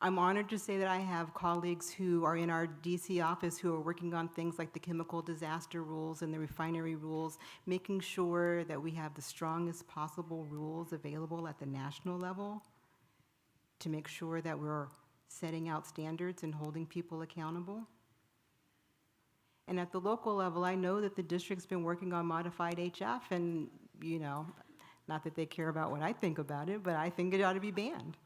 I'm honored to say that I have colleagues who are in our DC office who are working on things like the chemical disaster rules and the refinery rules, making sure that we have the strongest possible rules available at the national level to make sure that we're setting out standards and holding people accountable. And at the local level, I know that the district's been working on modified HF, and, you know, not that they care about what I think about it, but I think it ought to be banned.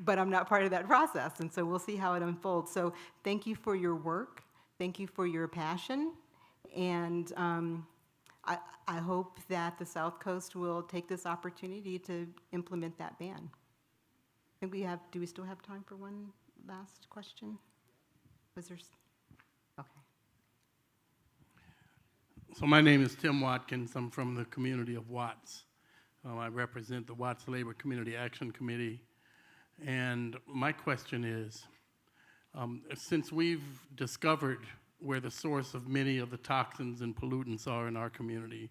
But I'm not part of that process, and so we'll see how it unfolds. So thank you for your work. Thank you for your passion. And I hope that the South Coast will take this opportunity to implement that ban. I think we have, do we still have time for one last question? Was there, okay. So my name is Tim Watkins. I'm from the community of Watts. I represent the Watts Labor Community Action Committee. And my question is, since we've discovered where the source of many of the toxins and pollutants are in our community,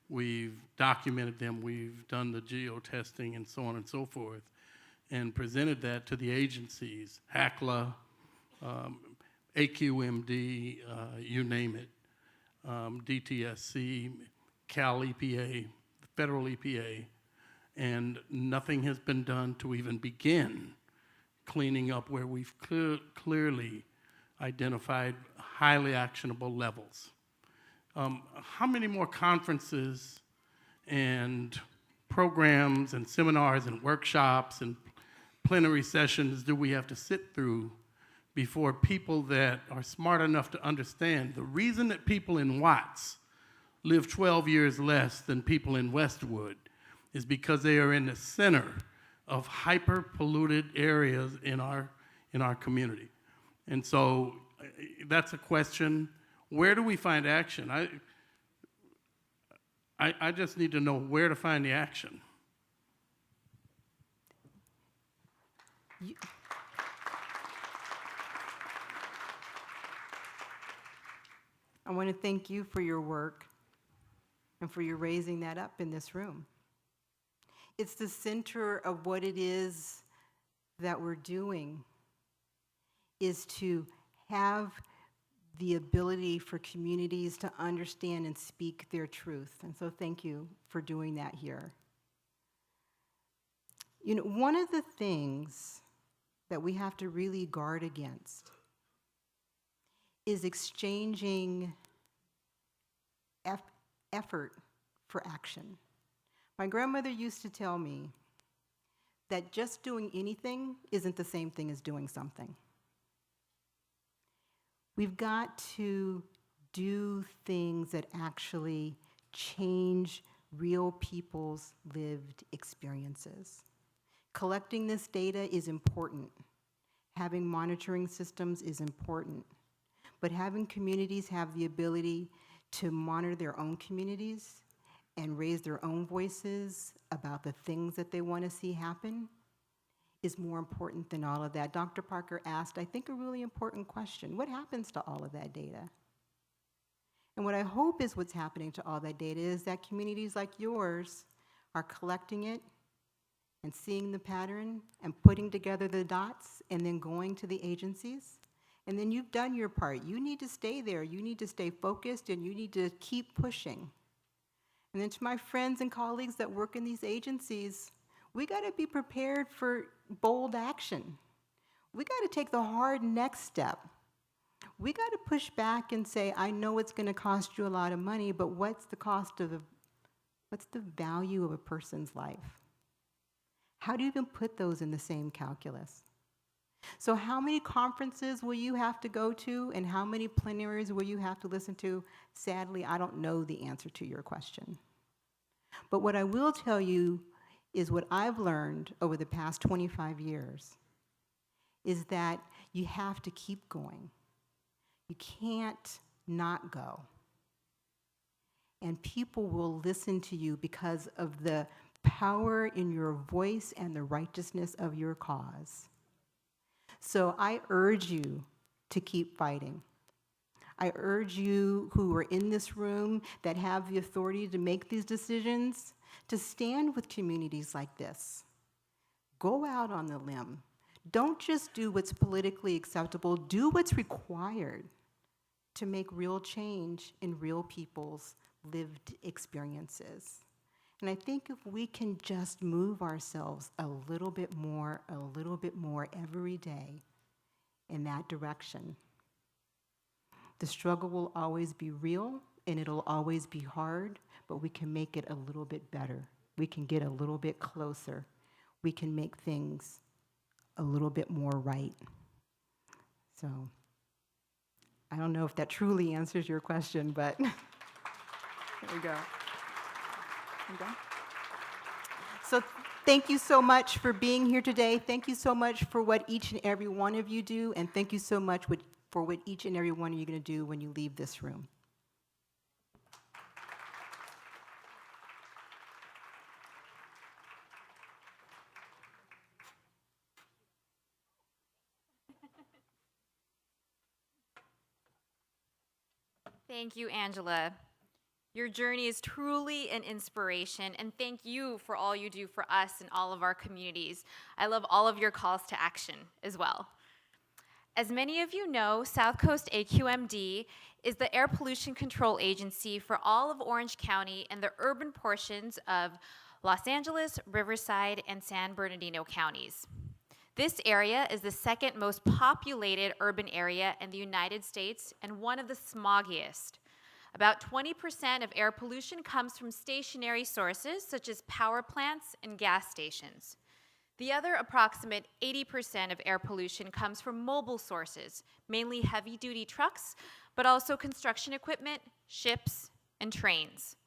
we've documented them, we've done the geotesting and so on and so forth, and presented that to the agencies, HACLA, AQMD, you name it, DTSC, Cal EPA, the federal EPA, and nothing has been done to even begin cleaning up where we've clearly identified highly actionable levels. How many more conferences and programs and seminars and workshops and plenary sessions do we have to sit through before people that are smart enough to understand the reason that people in Watts live 12 years less than people in Westwood is because they are in the center of hyper-polluted areas in our community. And so that's a question, where do we find action? I just need to know where to find the action. I want to thank you for your work and for your raising that up in this room. It's the center of what it is that we're doing, is to have the ability for communities to understand and speak their truth. And so thank you for doing that here. You know, one of the things that we have to really guard against is exchanging effort for action. My grandmother used to tell me that just doing anything isn't the same thing as doing something. We've got to do things that actually change real people's lived experiences. Collecting this data is important. Having monitoring systems is important. But having communities have the ability to monitor their own communities and raise their own voices about the things that they want to see happen is more important than all of that. Dr. Parker asked, I think, a really important question. What happens to all of that data? And what I hope is what's happening to all that data is that communities like yours are collecting it and seeing the pattern and putting together the dots and then going to the agencies. And then you've done your part. You need to stay there. You need to stay focused, and you need to keep pushing. And then to my friends and colleagues that work in these agencies, we got to be prepared for bold action. We got to take the hard next step. We got to push back and say, I know it's going to cost you a lot of money, but what's the value of a person's life? How do you even put those in the same calculus? So how many conferences will you have to go to, and how many plenaries will you have to listen to? Sadly, I don't know the answer to your question. But what I will tell you is what I've learned over the past 25 years is that you have to keep going. You can't not go. And people will listen to you because of the power in your voice and the righteousness of your cause. So I urge you to keep fighting. I urge you who are in this room that have the authority to make these decisions to stand with communities like this. Go out on the limb. Don't just do what's politically acceptable, do what's required to make real change in real people's lived experiences. And I think if we can just move ourselves a little bit more every day in that direction, the struggle will always be real and it'll always be hard, but we can make it a little bit better. We can get a little bit closer. We can make things a little bit more right. So I don't know if that truly answers your question, but there we go. So thank you so much for being here today. Thank you so much for what each and every one of you do, and thank you so much for what each and every one of you are going to do when you leave this room. Thank you, Angela. Your journey is truly an inspiration, and thank you for all you do for us and all of our communities. I love all of your calls to action as well. As many of you know, South Coast SCAQMD is the air pollution control agency for all of Orange County and the urban portions of Los Angeles, Riverside, and San Bernardino counties. This area is the second most populated urban area in the United States and one of the smoggiest. About 20% of air pollution comes from stationary sources such as power plants and gas stations. The other approximate 80% of air pollution comes from mobile sources, mainly heavy-duty trucks, but also construction equipment, ships, and trains.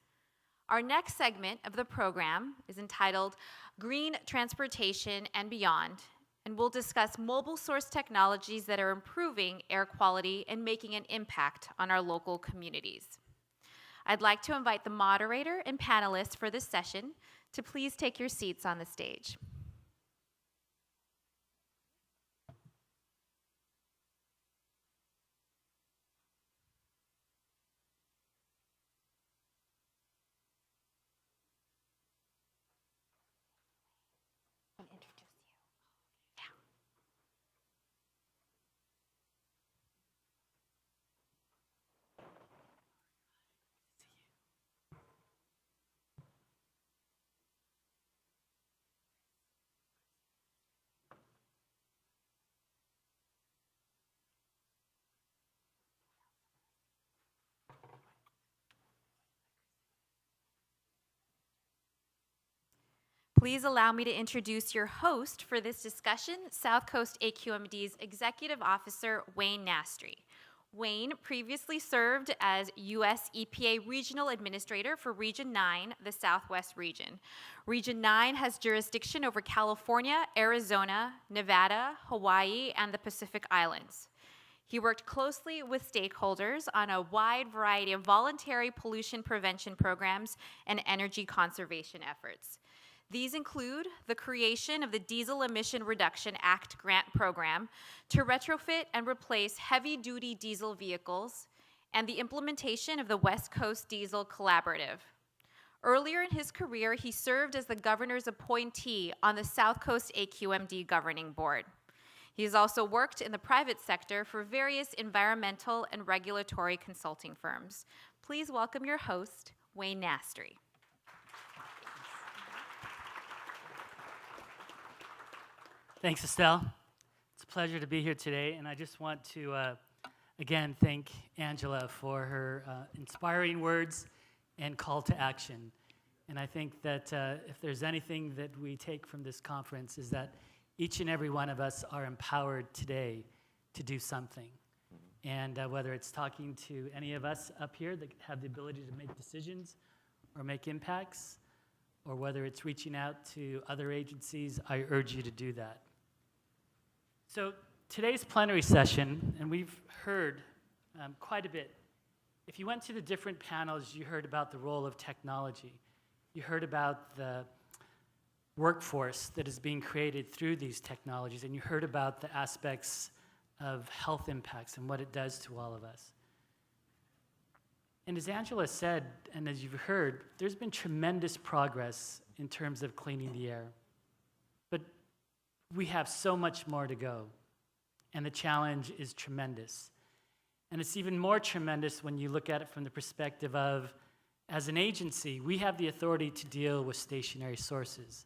Our next segment of the program is entitled Green Transportation and Beyond, and we'll discuss mobile source technologies that are improving air quality and making an impact on our local communities. I'd like to invite the moderator and panelists for this session to please take your seats on the stage. Please allow me to introduce your host for this discussion, South Coast AQMD's Executive Officer, Wayne Nastry. Wayne previously served as U.S. EPA Regional Administrator for Region 9, the Southwest region. Region 9 has jurisdiction over California, Arizona, Nevada, Hawaii, and the Pacific Islands. He worked closely with stakeholders on a wide variety of voluntary pollution prevention programs and energy conservation efforts. These include the creation of the Diesel Emission Reduction Act grant program to retrofit and replace heavy-duty diesel vehicles, and the implementation of the West Coast Diesel Collaborative. Earlier in his career, he served as the governor's appointee on the South Coast AQMD Governing Board. He has also worked in the private sector for various environmental and regulatory consulting firms. Please welcome your host, Wayne Nastry. Thanks, Estelle. It's a pleasure to be here today, and I just want to, again, thank Angela for her inspiring words and call to action. And I think that if there's anything that we take from this conference is that each and every one of us are empowered today to do something. And whether it's talking to any of us up here that have the ability to make decisions or make impacts, or whether it's reaching out to other agencies, I urge you to do that. So today's plenary session, and we've heard quite a bit. If you went to the different panels, you heard about the role of technology. You heard about the workforce that is being created through these technologies, and you heard about the aspects of health impacts and what it does to all of us. And as Angela said, and as you've heard, there's been tremendous progress in terms of cleaning the air. But we have so much more to go, and the challenge is tremendous. And it's even more tremendous when you look at it from the perspective of, as an agency, we have the authority to deal with stationary sources,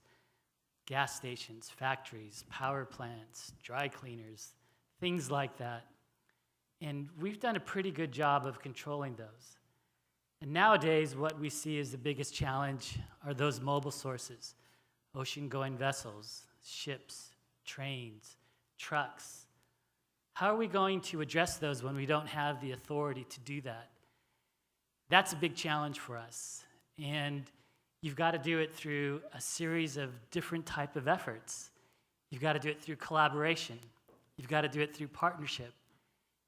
gas stations, factories, power plants, dry cleaners, things like that. And we've done a pretty good job of controlling those. And nowadays, what we see as the biggest challenge are those mobile sources, ocean-going vessels, ships, trains, trucks. How are we going to address those when we don't have the authority to do that? That's a big challenge for us. And you've got to do it through a series of different type of efforts. You've got to do it through collaboration. You've got to do it through partnership.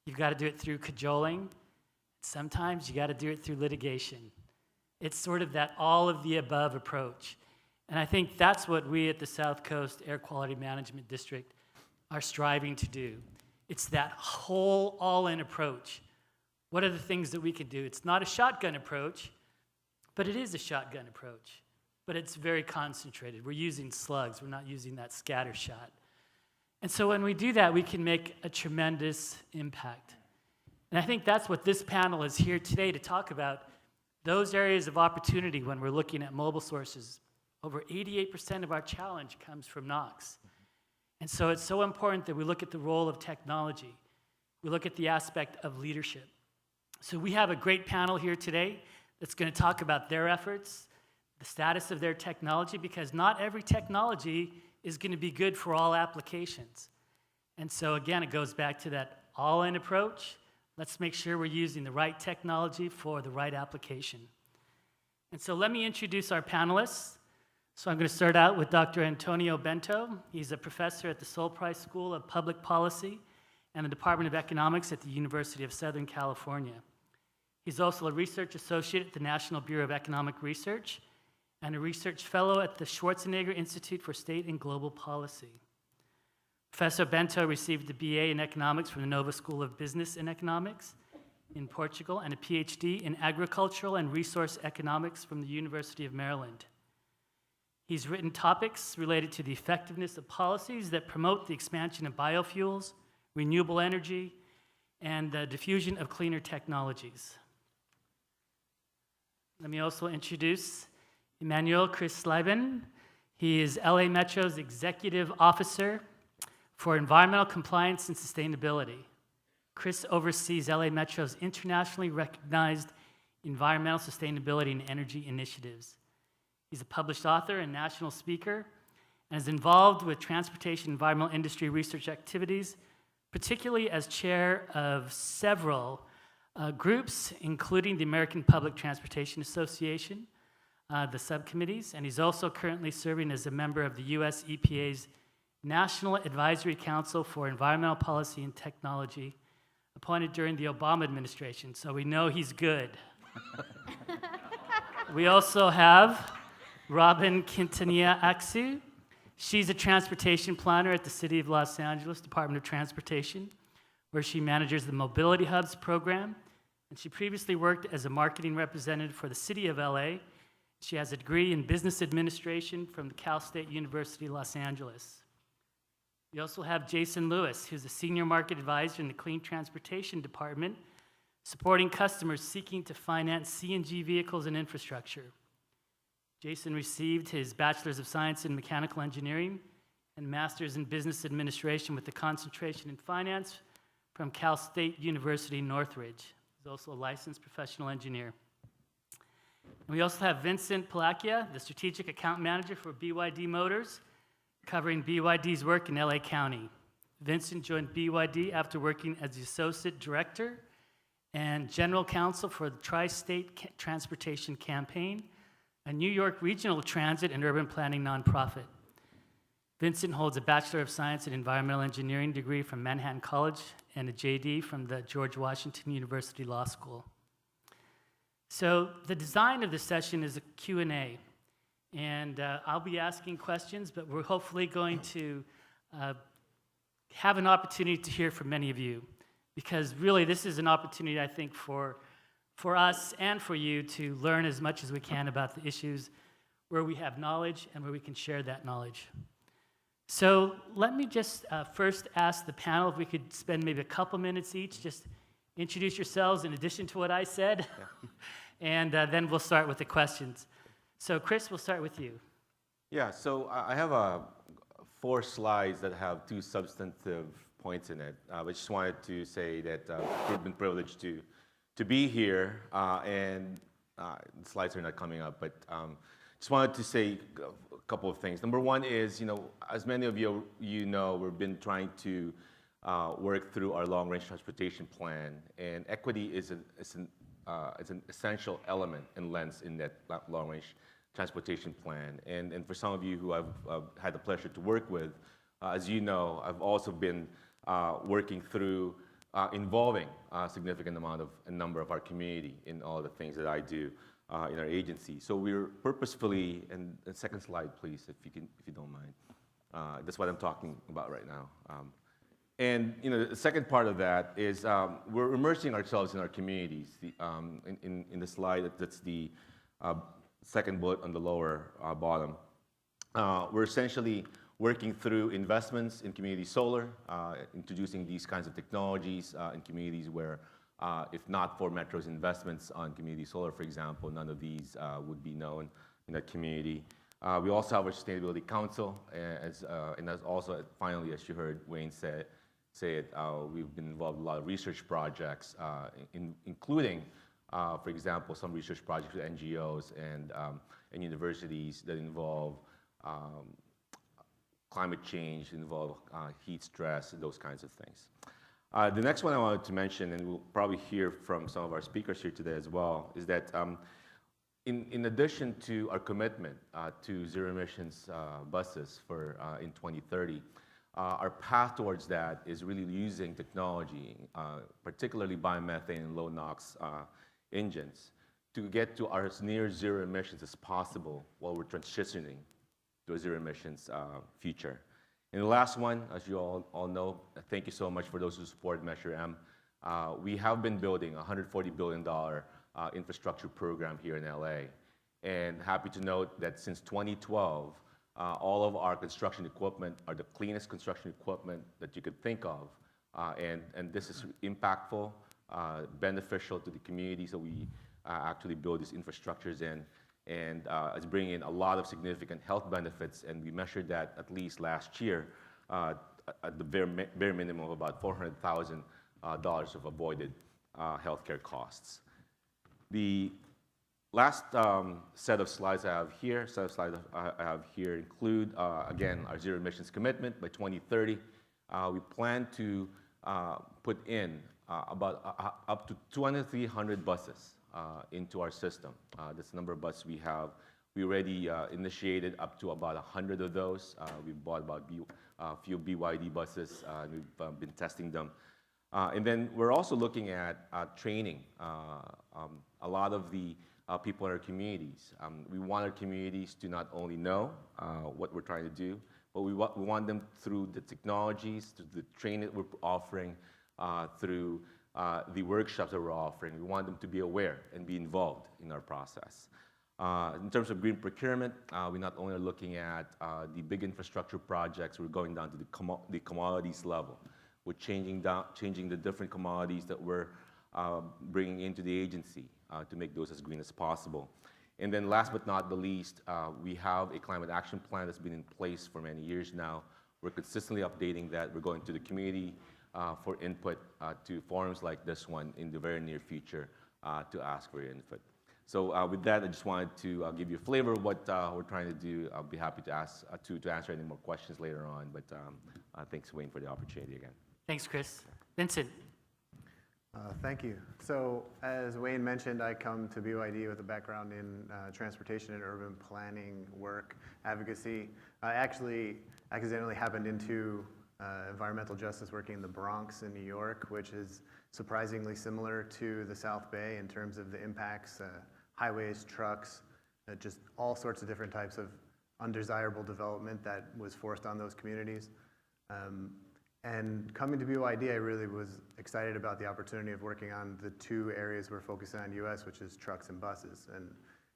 You've got to do it through cajoling. Sometimes you got to do it through litigation. It's sort of that all of the above approach. And I think that's what we at the South Coast Air Quality Management District are striving to do. It's that whole all-in approach. What are the things that we can do? It's not a shotgun approach, but it is a shotgun approach. But it's very concentrated. We're using slugs. We're not using that scatter shot. And so when we do that, we can make a tremendous impact. And I think that's what this panel is here today to talk about, those areas of opportunity when we're looking at mobile sources. Over 88% of our challenge comes from NOx. And so it's so important that we look at the role of technology. We look at the aspect of leadership. So we have a great panel here today that's going to talk about their efforts, the status of their technology, because not every technology is going to be good for all applications. And so again, it goes back to that all-in approach. Let's make sure we're using the right technology for the right application. And so let me introduce our panelists. So I'm going to start out with Dr. Antonio Bento. He's a professor at the Sol Price School of Public Policy and the Department of Economics at the University of Southern California. He's also a research associate at the National Bureau of Economic Research and a research fellow at the Schwarzenegger Institute for State and Global Policy. Professor Bento received a BA in economics from the Nova School of Business and Economics in Portugal and a PhD in agricultural and resource economics from the University of Maryland. He's written topics related to the effectiveness of policies that promote the expansion of biofuels, renewable energy, and the diffusion of cleaner technologies. Let me also introduce Emmanuel Chris Sleiben. He is LA Metro's Executive Officer for Environmental Compliance and Sustainability. Chris oversees LA Metro's internationally recognized environmental sustainability and energy initiatives. He's a published author and national speaker and is involved with transportation and environmental industry research activities, particularly as chair of several groups, including the American Public Transportation Association, the subcommittees, and he's also currently serving as a member of the US EPA's National Advisory Council for Environmental Policy and Technology, appointed during the Obama administration, so we know he's good. We also have Robin Quintanilla-Aksu. She's a transportation planner at the City of Los Angeles Department of Transportation, where she manages the Mobility Hubs program, and she previously worked as a marketing representative for the City of LA. She has a degree in business administration from the Cal State University, Los Angeles. We also have Jason Lewis, who's a senior market advisor in the Clean Transportation Department, supporting customers seeking to finance CNG vehicles and infrastructure. Jason received his Bachelor's of Science in Mechanical Engineering and Master's in Business Administration with a concentration in finance from Cal State University, Northridge. He's also a licensed professional engineer. And we also have Vincent Palacia, the Strategic Account Manager for BYD Motors, covering BYD's work in LA County. Vincent joined BYD after working as the Associate Director and General Counsel for the Tri-State Transportation Campaign, a New York regional transit and urban planning nonprofit. Vincent holds a Bachelor of Science in Environmental Engineering degree from Manhattan College and a JD from the George Washington University Law School. So the design of this session is a Q&A, and I'll be asking questions, but we're hopefully going to have an opportunity to hear from many of you, because really this is an opportunity, I think, for us and for you to learn as much as we can about the issues where we have knowledge and where we can share that knowledge. So let me just first ask the panel if we could spend maybe a couple minutes each, just introduce yourselves in addition to what I said, yeah. And then we'll start with the questions. So Chris, we'll start with you. Yeah, so I have 4 slides that have 2 substantive points in it. I just wanted to say that we've been privileged to be here, and the slides are not coming up, but just wanted to say a couple of things. Number one is, as many of you know, we've been trying to work through our long-range transportation plan, and equity is an essential element and lens in that long-range transportation plan. And for some of you who I've had the pleasure to work with, as you know, I've also been working through involving a significant amount of a number of our community in all the things that I do in our agency. So we're purposefully, and the second slide, please, if you don't mind. That's what I'm talking about right now. And the second part of that is we're immersing ourselves in our communities. In the slide, that's the second bullet on the lower bottom. We're essentially working through investments in community solar, introducing these kinds of technologies in communities where, if not for Metro's investments on community solar, for example, none of these would be known in that community. We also have a Sustainability Council, and that's also, finally, as you heard Wayne say it, we've been involved in a lot of research projects, including, for example, some research projects with NGOs and universities that involve climate change, involve heat stress, and those kinds of things. The next one I wanted to mention, and we'll probably hear from some of our speakers here today as well, is that In addition to our commitment to zero emissions buses for in 2030, our path towards that is really using technology, particularly biomethane and low NOx engines, to get to our near zero emissions as possible while we're transitioning to a zero emissions future. And the last one, as you all know, thank you so much for those who support Measure M. We have been building a $140 billion infrastructure program here in LA. And happy to note that since 2012, all of our construction equipment are the cleanest construction equipment that you could think of. And this is impactful, beneficial to the communities that we actually build these infrastructures in. And it's bringing in a lot of significant health benefits. And we measured that at least last year at the bare minimum of about $400,000 of avoided healthcare costs. The last set of slides I have here, include, again, our zero emissions commitment by 2030. We plan to put in about up to 2,300 buses into our system. That's the number of buses we have. We already initiated up to about 100 of those. We've bought about a few BYD buses, and we've been testing them. And then we're also looking at training a lot of the people in our communities. We want our communities to not only know what we're trying to do, but we want them through the technologies, through the training that we're offering, through the workshops that we're offering. We want them to be aware and be involved in our process. In terms of green procurement, we not only are looking at the big infrastructure projects, we're going down to the commodities level. We're changing the different commodities that we're bringing into the agency to make those as green as possible. And then last but not the least, we have a climate action plan that's been in place for many years now. We're consistently updating that. We're going to the community for input to forums like this one in the very near future to ask for your input. So with that, I just wanted to give you a flavor of what we're trying to do. I'll be happy to answer any more questions later on, but thanks, Wayne, for the opportunity again. Thanks, Chris. Vincent. Thank you. So as Wayne mentioned, I come to BYD with a background in transportation and urban planning work, advocacy. I actually accidentally happened into environmental justice working in the Bronx in New York, which is surprisingly similar to the South Bay in terms of the impacts, highways, trucks, just all sorts of different types of undesirable development that was forced on those communities. And coming to BYD, I really was excited about the opportunity of working on the two areas we're focusing on in the US, which is trucks and buses. And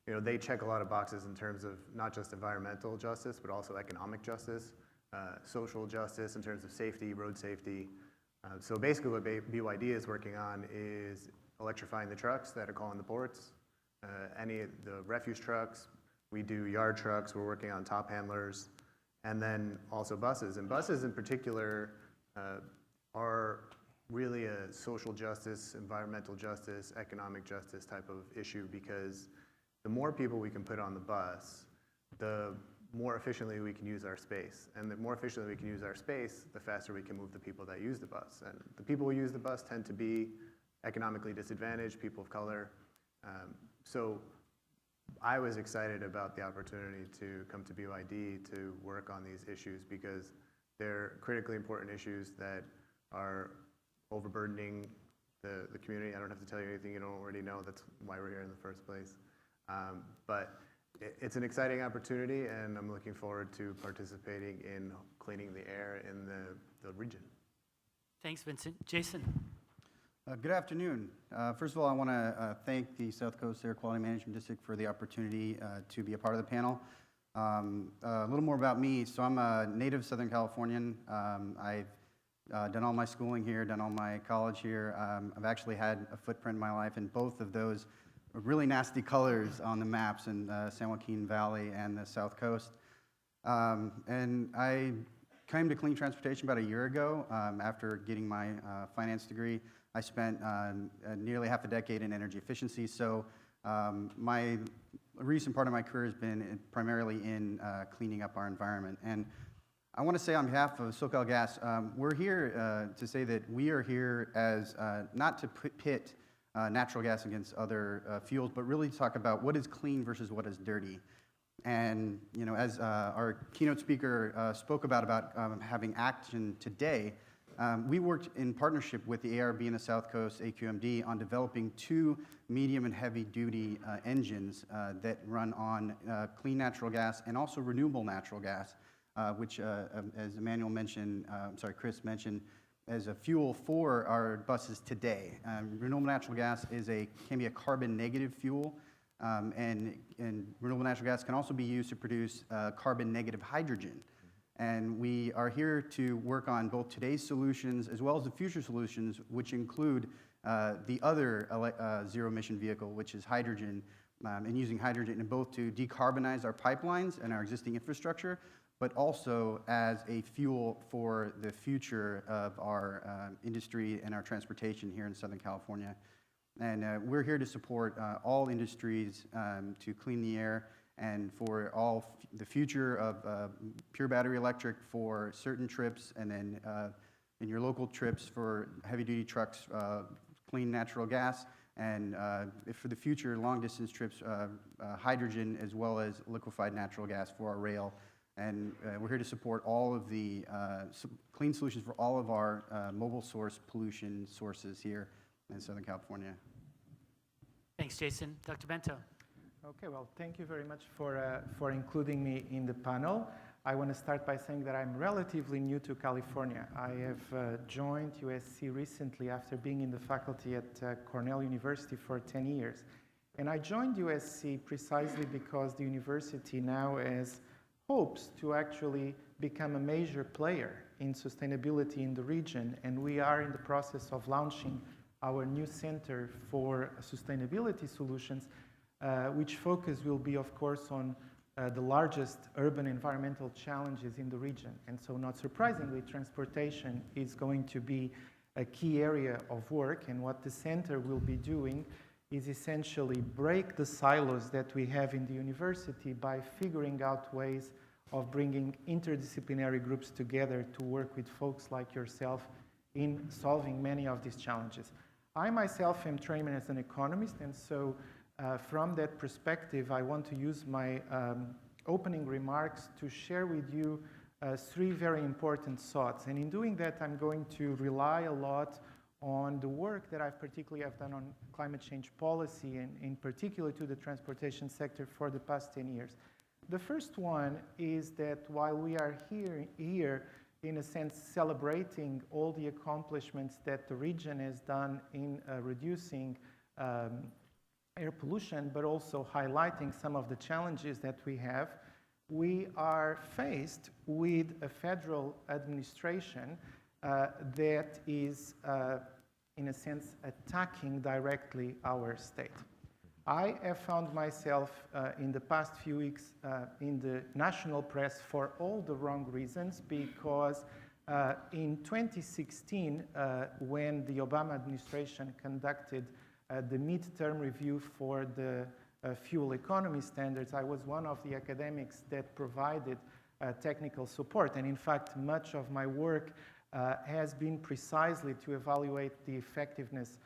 you know, they check a lot of boxes in terms of not just environmental justice, but also economic justice, social justice in terms of safety, road safety. So basically what BYD is working on is electrifying the trucks that are calling the ports, any of the refuse trucks. We do yard trucks, we're working on top handlers, and then also buses. And buses in particular are really a social justice, environmental justice, economic justice type of issue, because the more people we can put on the bus, the more efficiently we can use our space. And the more efficiently we can use our space, the faster we can move the people that use the bus. And the people who use the bus tend to be economically disadvantaged, people of color. So I was excited about the opportunity to come to BYD to work on these issues, because they're critically important issues that are overburdening the community. I don't have to tell you anything you don't already know. That's why we're here in the first place. But it's an exciting opportunity, and I'm looking forward to participating in cleaning the air in the region. Thanks, Vincent. Jason. Good afternoon. First of all, I want to thank the South Coast Air Quality Management District for the opportunity to be a part of the panel. A little more about me. So I'm a native Southern Californian. I've done all my schooling here, done all my college here. I've actually had a footprint in my life in both of those really nasty colors on the maps in San Joaquin Valley and the South Coast. And I came to clean transportation about a year ago after getting my finance degree. I spent nearly half a decade in energy efficiency, so my recent part of my career has been primarily in cleaning up our environment. And I want to say on behalf of SoCal Gas, we're here to say that we are here as not to pit natural gas against other fuels, but really talk about what is clean versus what is dirty. And as our keynote speaker spoke about having action today, we worked in partnership with the ARB and the South Coast SCAQMD on developing 2 medium and heavy duty engines that run on clean natural gas and also renewable natural gas, which, as Emmanuel mentioned, Chris mentioned, as a fuel for our buses today. Renewable natural gas can be a carbon negative fuel, and renewable natural gas can also be used to produce carbon negative hydrogen. And we are here to work on both today's solutions as well as the future solutions, which include the other zero-emission vehicle, which is hydrogen, and using hydrogen in both to decarbonize our pipelines and our existing infrastructure, but also as a fuel for the future of our industry and our transportation here in Southern California. And we're here to support all industries to clean the air and for the future of pure battery electric for certain trips, and then in your local trips for heavy-duty trucks, clean natural gas, and for the future long-distance trips, hydrogen as well as liquefied natural gas for our rail. And we're here to support all of the clean solutions for all of our mobile source pollution sources here in Southern California. Thanks, Jason. Dr. Bento. Okay, well, thank you very much for including me in the panel. I want to start by saying that I'm relatively new to California. I have joined USC recently after being in the faculty at Cornell University for 10 years. And I joined USC precisely because the university now has hopes to actually become a major player in sustainability in the region. And we are in the process of launching our new Center for Sustainability Solutions, which focus will be, of course, on the largest urban environmental challenges in the region. And so, not surprisingly, transportation is going to be a key area of work. And what the center will be doing is essentially break the silos that we have in the university by figuring out ways of bringing interdisciplinary groups together to work with folks like yourself in solving many of these challenges. I myself am trained as an economist, and so from that perspective, I want to use my opening remarks to share with you 3 very important thoughts. And in doing that, I'm going to rely a lot on the work that I particularly have done on climate change policy, and in particular to the transportation sector for the past 10 years. The first one is that while we are here in a sense celebrating all the accomplishments that the region has done in reducing air pollution, but also highlighting some of the challenges that we have, we are faced with a federal administration that is, in a sense, attacking directly our state. I have found myself in the past few weeks in the national press for all the wrong reasons, because in 2016, when the Obama administration conducted the midterm review for the fuel economy standards, I was one of the academics that provided technical support. And in fact, much of my work has been precisely to evaluate the effectiveness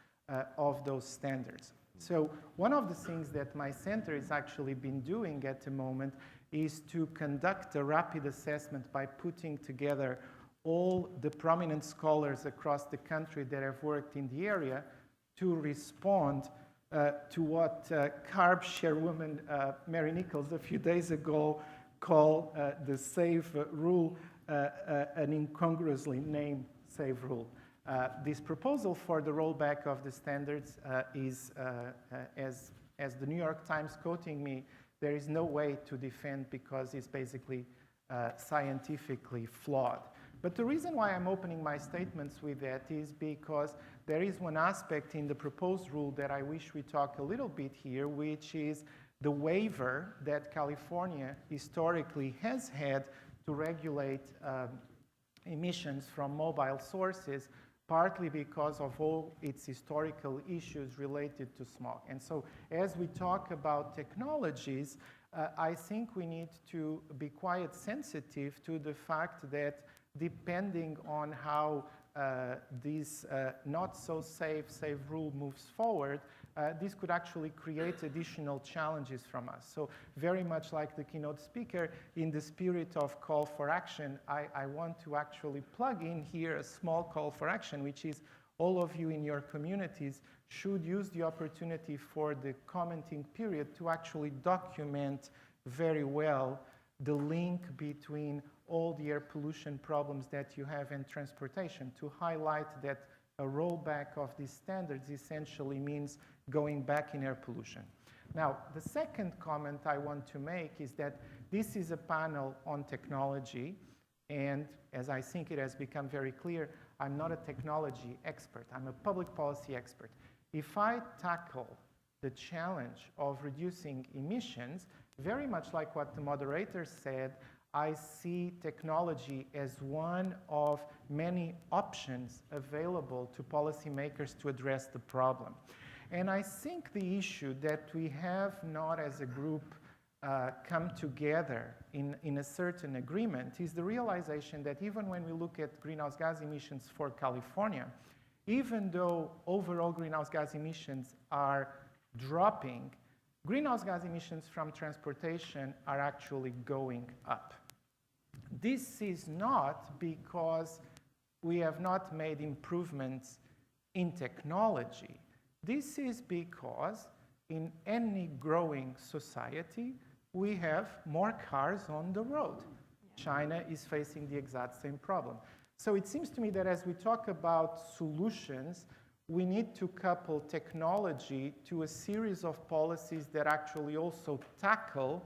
of those standards. So one of the things that my center has actually been doing at the moment is to conduct a rapid assessment by putting together all the prominent scholars across the country that have worked in the area to respond to what CARB chairwoman Mary Nichols a few days ago called the SAVE rule, an incongruously named SAVE rule. This proposal for the rollback of the standards is, as the New York Times quoting me, there is no way to defend because it's basically scientifically flawed. But the reason why I'm opening my statements with that is because there is one aspect in the proposed rule that I wish we talk a little bit here, which is the waiver that California historically has had to regulate emissions from mobile sources, partly because of all its historical issues related to smog. And so as we talk about technologies, I think we need to be quite sensitive to the fact that depending on how this not so safe rule moves forward, this could actually create additional challenges from us. So very much like the keynote speaker, in the spirit of call for action, I want to actually plug in here a small call for action, which is all of you in your communities should use the opportunity for the commenting period to actually document very well the link between all the air pollution problems that you have in transportation, to highlight that a rollback of these standards essentially means going back in air pollution. Now, the second comment I want to make is that this is a panel on technology, and as I think it has become very clear, I'm not a technology expert, I'm a public policy expert. If I tackle the challenge of reducing emissions, very much like what the moderator said, I see technology as one of many options available to policymakers to address the problem. And I think the issue that we have not as a group come together in a certain agreement is the realization that even when we look at greenhouse gas emissions for California, even though overall greenhouse gas emissions are dropping, greenhouse gas emissions from transportation are actually going up. This is not because we have not made improvements in technology. This is because in any growing society, we have more cars on the road. China is facing the exact same problem. So it seems to me that as we talk about solutions, we need to couple technology to a series of policies that actually also tackle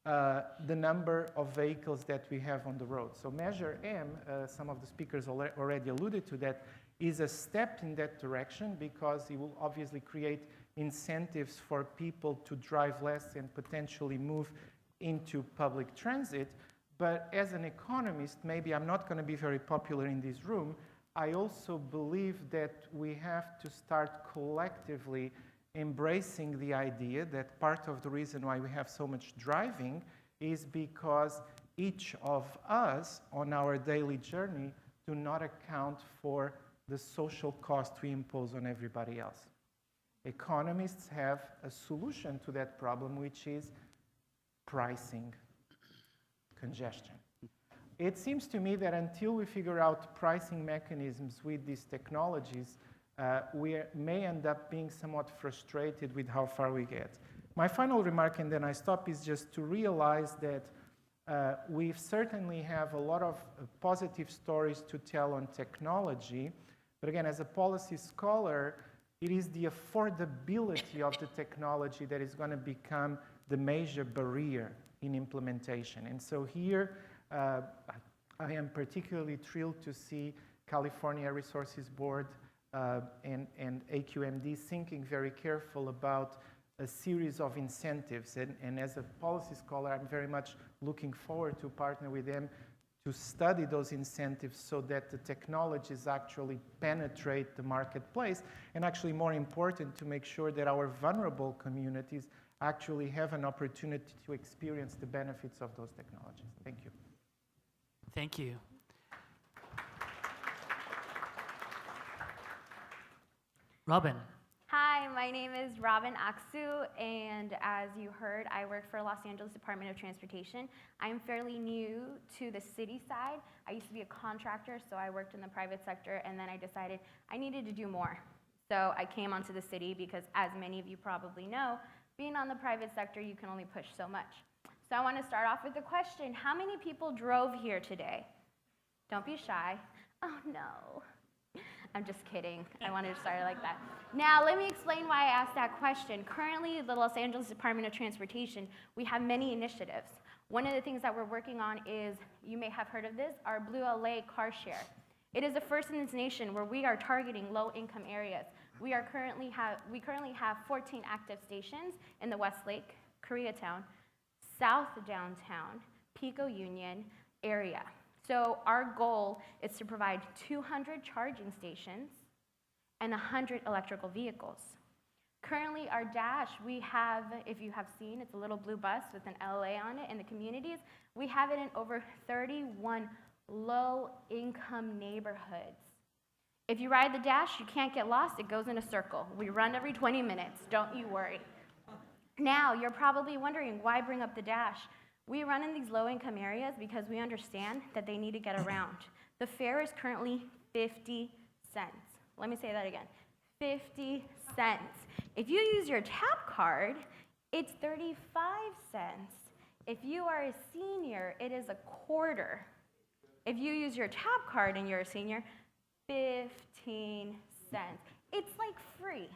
the number of vehicles that we have on the road. So Measure M, some of the speakers already alluded to that, is a step in that direction because it will obviously create incentives for people to drive less and potentially move into public transit. But as an economist, maybe I'm not going to be very popular in this room, I also believe that we have to start collectively embracing the idea that part of the reason why we have so much driving is because each of us on our daily journey do not account for the social cost we impose on everybody else. Economists have a solution to that problem, which is pricing congestion. It seems to me that until we figure out pricing mechanisms with these technologies, we may end up being somewhat frustrated with how far we get. My final remark, and then I stop, is just to realize that we certainly have a lot of positive stories to tell on technology, but again, as a policy scholar, it is the affordability of the technology that is going to become the major barrier in implementation. And so here, I am particularly thrilled to see California Air Resources Board and SCAQMD thinking very careful about a series of incentives. And as a policy scholar, I'm very much looking forward to partner with them to study those incentives so that the technologies actually penetrate the marketplace, and actually more important, to make sure that our vulnerable communities actually have an opportunity to experience the benefits of those technologies. Thank you. Thank you. Robin. Hi, my name is Robin Aksu, and as you heard, I work for Los Angeles Department of Transportation. I'm fairly new to the city side. I used to be a contractor, so I worked in the private sector, and then I decided I needed to do more. So I came onto the city because, as many of you probably know, being on the private sector, you can only push so much. So I want to start off with the question, how many people drove here today? Don't be shy. Oh, no. I'm just kidding. I wanted to start it like that. Now, let me explain why I asked that question. Currently, the Los Angeles Department of Transportation, we have many initiatives. One of the things that we're working on is, you may have heard of this, our Blue LA car share. It is the first in this nation where we are targeting low-income areas. We currently have 14 active stations in the Westlake, Koreatown, South Downtown, Pico Union area. So our goal is to provide 200 charging stations and 100 electrical vehicles. Currently, our dash, we have, if you have seen, it's a little blue bus with an LA on it in the communities. We have it in over 31 low-income neighborhoods. If you ride the Dash, you can't get lost. It goes in a circle. We run every 20 minutes. Don't you worry. Now, you're probably wondering, why bring up the Dash? We run in these low-income areas because we understand that they need to get around. The fare is currently 50 cents. Let me say that again, 50 cents. If you use your tap card, it's 35 cents. If you are a senior, it is a quarter. If you use your tap card and you're a senior, 15 cents. It's like free.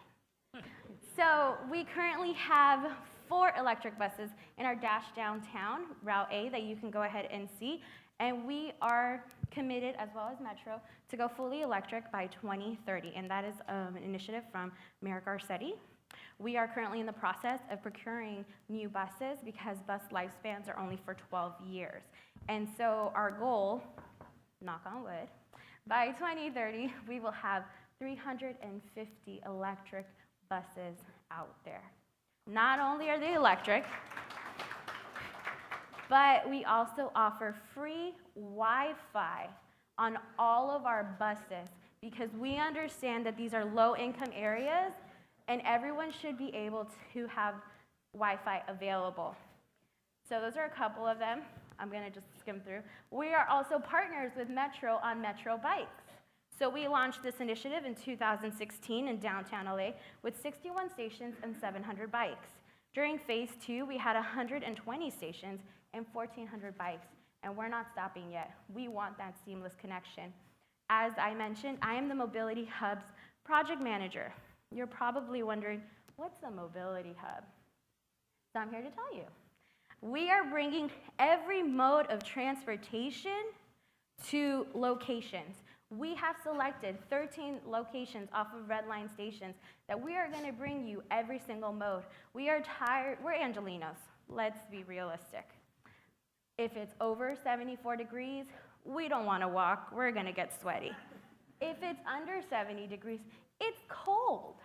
So we currently have 4 electric buses in our Dash downtown, Route A, that you can go ahead and see. And we are committed, as well as Metro, to go fully electric by 2030. And that is an initiative from Mayor Garcetti. We are currently in the process of procuring new buses because bus lifespans are only for 12 years. And so our goal, knock on wood, by 2030, we will have 350 electric buses out there. Not only are they electric, but we also offer free Wi-Fi on all of our buses because we understand that these are low-income areas and everyone should be able to have Wi-Fi available. So those are a couple of them. I'm going to just skim through. We are also partners with Metro on Metro Bikes. So we launched this initiative in 2016 in downtown LA with 61 stations and 700 bikes. During phase 2, we had 120 stations and 1,400 bikes, and we're not stopping yet. We want that seamless connection. As I mentioned, I am the Mobility Hub's project manager. You're probably wondering, what's a Mobility Hub? So I'm here to tell you. We are bringing every mode of transportation to locations. We have selected 13 locations off of Red Line stations that we are going to bring you every single mode. We are tired, we're Angelinos, let's be realistic. If it's over 74 degrees, we don't want to walk, we're going to get sweaty. If it's under 70 degrees, it's cold.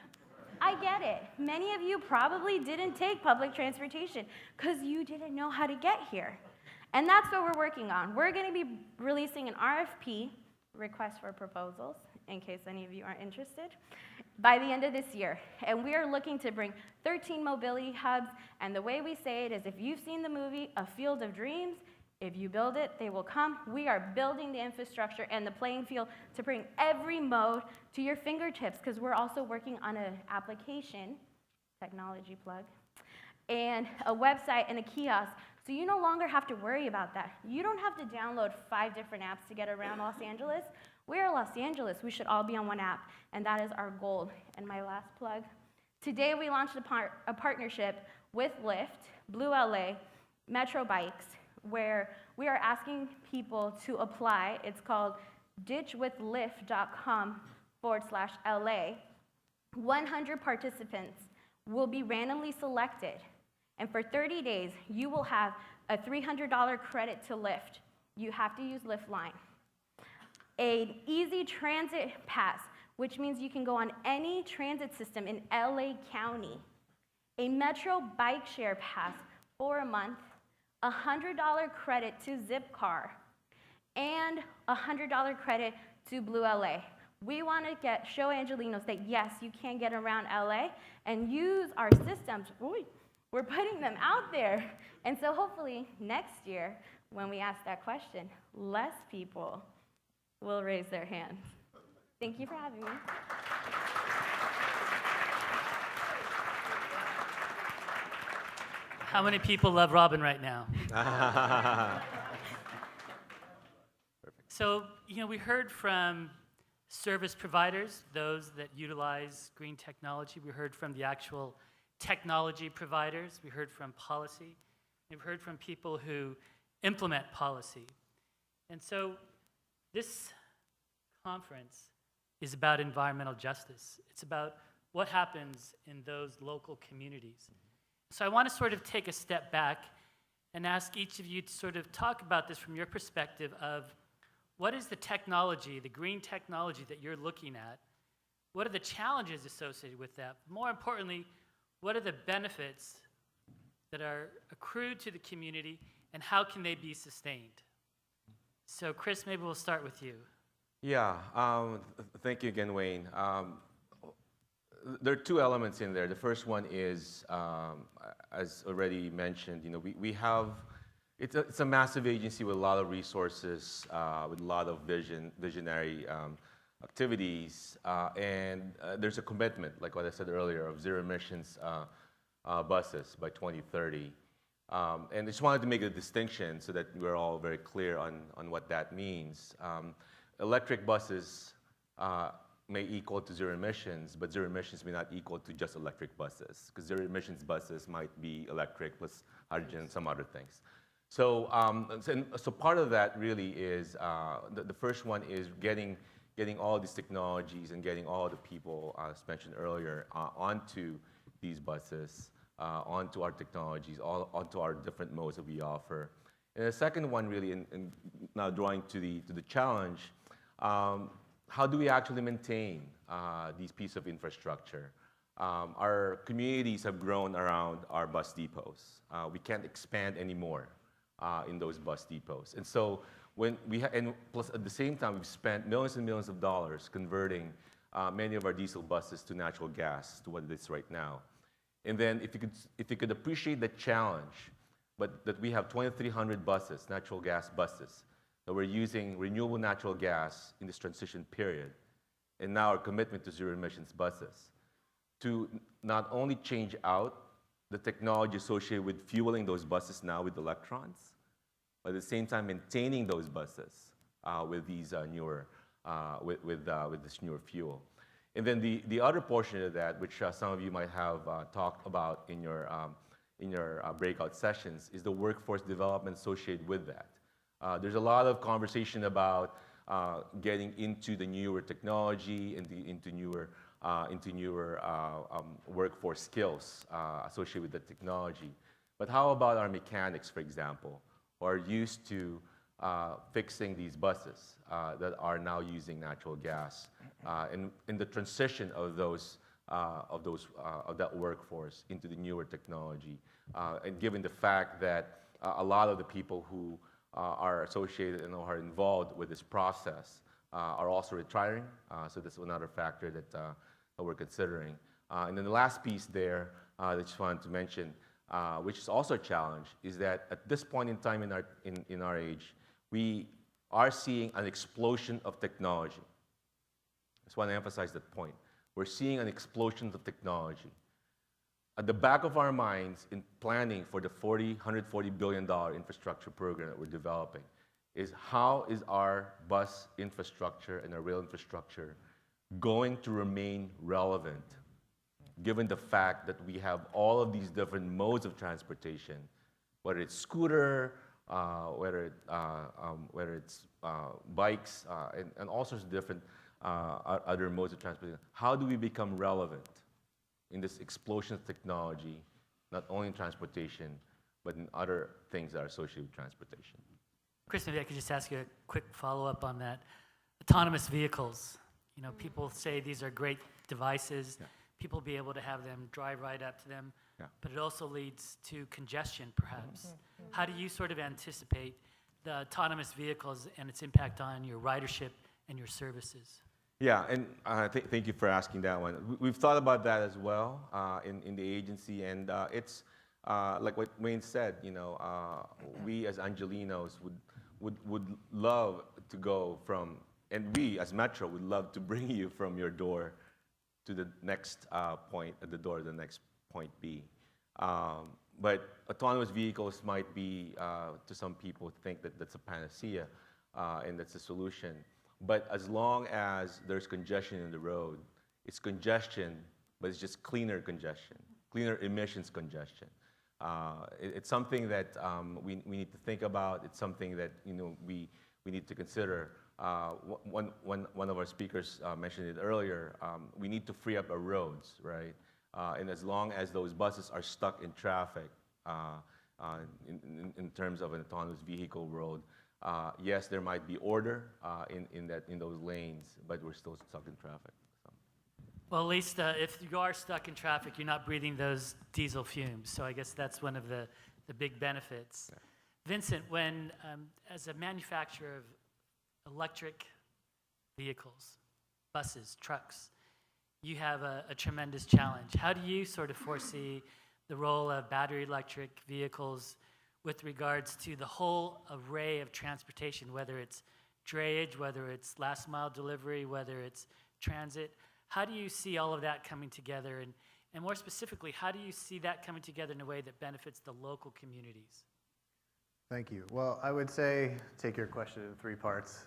I get it. Many of you probably didn't take public transportation because you didn't know how to get here. And that's what we're working on. We're going to be releasing an RFP, request for proposals, in case any of you are interested, by the end of this year. And we are looking to bring 13 mobility hubs. And the way we say it is, if you've seen the movie A Field of Dreams, if you build it, they will come. We are building the infrastructure and the playing field to bring every mode to your fingertips, because we're also working on an application, technology plug, and a website and a kiosk, so you no longer have to worry about that. You don't have to download 5 different apps to get around Los Angeles. We're Los Angeles. We should all be on one app, and that is our goal. And my last plug, today we launched a partnership with Lyft, Blue LA, Metro Bikes, where we are asking people to apply. It's called ditchwithlyft.com/LA. 100 participants will be randomly selected, and for 30 days, you will have a $300 credit to Lyft. You have to use Lyft Line. An easy transit pass, which means you can go on any transit system in LA County. A Metro bike share pass for a month, $100 credit to Zipcar, and $100 credit to Blue LA. We want to show Angelinos that yes, you can get around LA and use our systems. Ooh, we're putting them out there. And so hopefully next year, when we ask that question, less people will raise their hands. Thank you for having me. How many people love Robin right now? So, we heard from service providers, those that utilize green technology. We heard from the actual technology providers. We heard from policy. We've heard from people who implement policy. And so this conference is about environmental justice. It's about what happens in those local communities. So I want to sort of take a step back and ask each of you to sort of talk about this from your perspective of what is the technology, the green technology that you're looking at? What are the challenges associated with that? More importantly, what are the benefits that are accrued to the community, and how can they be sustained? So Chris, maybe we'll start with you. Yeah, thank you again, Wayne. There are two elements in there. The first one is, as already mentioned, we have, it's a massive agency with a lot of resources, with a lot of visionary activities, and there's a commitment, like what I said earlier, of zero emissions buses by 2030. And I just wanted to make a distinction so that we're all very clear on what that means. Electric buses may equal to zero emissions, but zero emissions may not equal to just electric buses, because zero emissions buses might be electric plus hydrogen and some other things. So, so part of that really is, the first one is getting all these technologies and getting all the people, as mentioned earlier, onto these buses, onto our technologies, onto our different modes that we offer. And the second one really, and now drawing to the challenge, how do we actually maintain these pieces of infrastructure? Our communities have grown around our bus depots. We can't expand anymore in those bus depots. And so when and plus at the same time, we've spent millions and millions of dollars converting many of our diesel buses to natural gas, to what it is right now. And then if you could appreciate the challenge, but that we have 2,300 buses, natural gas buses, that we're using renewable natural gas in this transition period, and now our commitment to zero emissions buses, to not only change out the technology associated with fueling those buses now with electrons, but at the same time maintaining those buses with these newer, with this newer fuel. And then the other portion of that, which some of you might have talked about in your breakout sessions, is the workforce development associated with that. There's a lot of conversation about getting into the newer technology and into newer workforce skills associated with the technology. But how about our mechanics, for example, who are used to fixing these buses that are now using natural gas, and in the transition of that workforce into the newer technology, and given the fact that a lot of the people who are associated and are involved with this process are also retiring, so that's another factor that we're considering. And then the last piece there that I just wanted to mention, which is also a challenge, is that at this point in time in our age, we are seeing an explosion of technology. I just want to emphasize that point. We're seeing an explosion of technology. At the back of our minds in planning for the $140 billion infrastructure program that we're developing is how is our bus infrastructure and our rail infrastructure going to remain relevant, given the fact that we have all of these different modes of transportation, whether it's scooter, whether it's bikes, and all sorts of different other modes of transportation. How do we become relevant in this explosion of technology, not only in transportation, but in other things that are associated with transportation? Chris, maybe I could just ask you a quick follow-up on that. Autonomous vehicles. You know, people say these are great devices. Yeah. People be able to have them drive right up to them. Yeah. But it also leads to congestion, perhaps. How do you sort of anticipate the autonomous vehicles and its impact on your ridership and your services? Yeah, and thank you for asking that one. We've thought about that as well in the agency, and it's like what Wayne said. You know, we as Angelinos would love to go from, and we as Metro would love to bring you from your door to the next point, at the door to the next point B. But autonomous vehicles might be, to some people, think that that's a panacea and that's a solution. But as long as there's congestion in the road, it's congestion, but it's just cleaner congestion, cleaner emissions congestion. It's something that we need to think about. It's something that we need to consider. One of our speakers mentioned it earlier. We need to free up our roads, right? And as long as those buses are stuck in traffic, in terms of an autonomous vehicle road, yes, there might be order in those lanes, but we're still stuck in traffic. So. Well, at least if you are stuck in traffic, you're not breathing those diesel fumes. So I guess that's one of the big benefits. Yeah. Vincent, when as a manufacturer of electric vehicles, buses, trucks. You have a tremendous challenge. How do you sort of foresee the role of battery electric vehicles with regards to the whole array of transportation, whether it's drayage, whether it's last mile delivery, whether it's transit? How do you see all of that coming together? And more specifically, how do you see that coming together in a way that benefits the local communities? Thank you. Well, I would say take your question in three parts.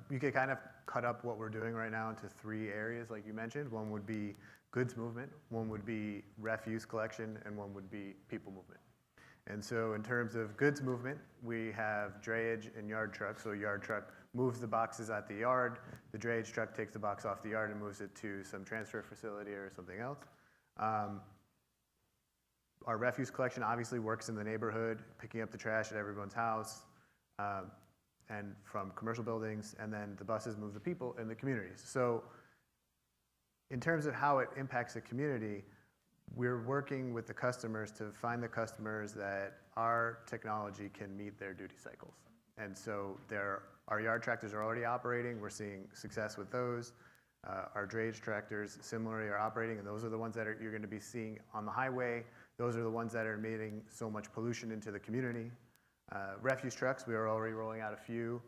You could kind of cut up what we're doing right now into three areas, like you mentioned. One would be goods movement, one would be refuse collection, and one would be people movement. And so in terms of goods movement, we have drayage and yard trucks. So yard truck moves the boxes at the yard. The drayage truck takes the box off the yard and moves it to some transfer facility or something else. Our refuse collection obviously works in the neighborhood, picking up the trash at everyone's house and from commercial buildings, and then the buses move the people in the communities. So in terms of how it impacts the community, we're working with the customers to find the customers that our technology can meet their duty cycles. And so our yard tractors are already operating. We're seeing success with those. Our drayage tractors similarly are operating, and those are the ones that you're going to be seeing on the highway. Those are the ones that are emitting so much pollution into the community. Refuse trucks, we are already rolling out a few,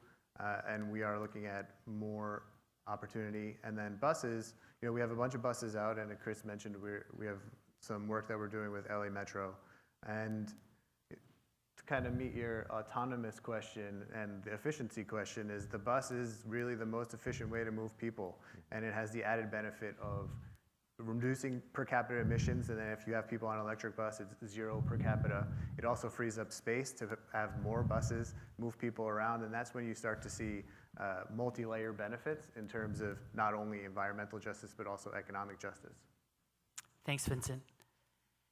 and we are looking at more opportunity. And then buses, we have a bunch of buses out, and Chris mentioned we have some work that we're doing with LA Metro. And to kind of meet your autonomous question and the efficiency question is the bus is really the most efficient way to move people. And it has the added benefit of reducing per capita emissions, and then if you have people on an electric bus, it's 0 per capita. It also frees up space to have more buses move people around, and that's when you start to see multi-layer benefits in terms of not only environmental justice, but also economic justice. Thanks, Vincent.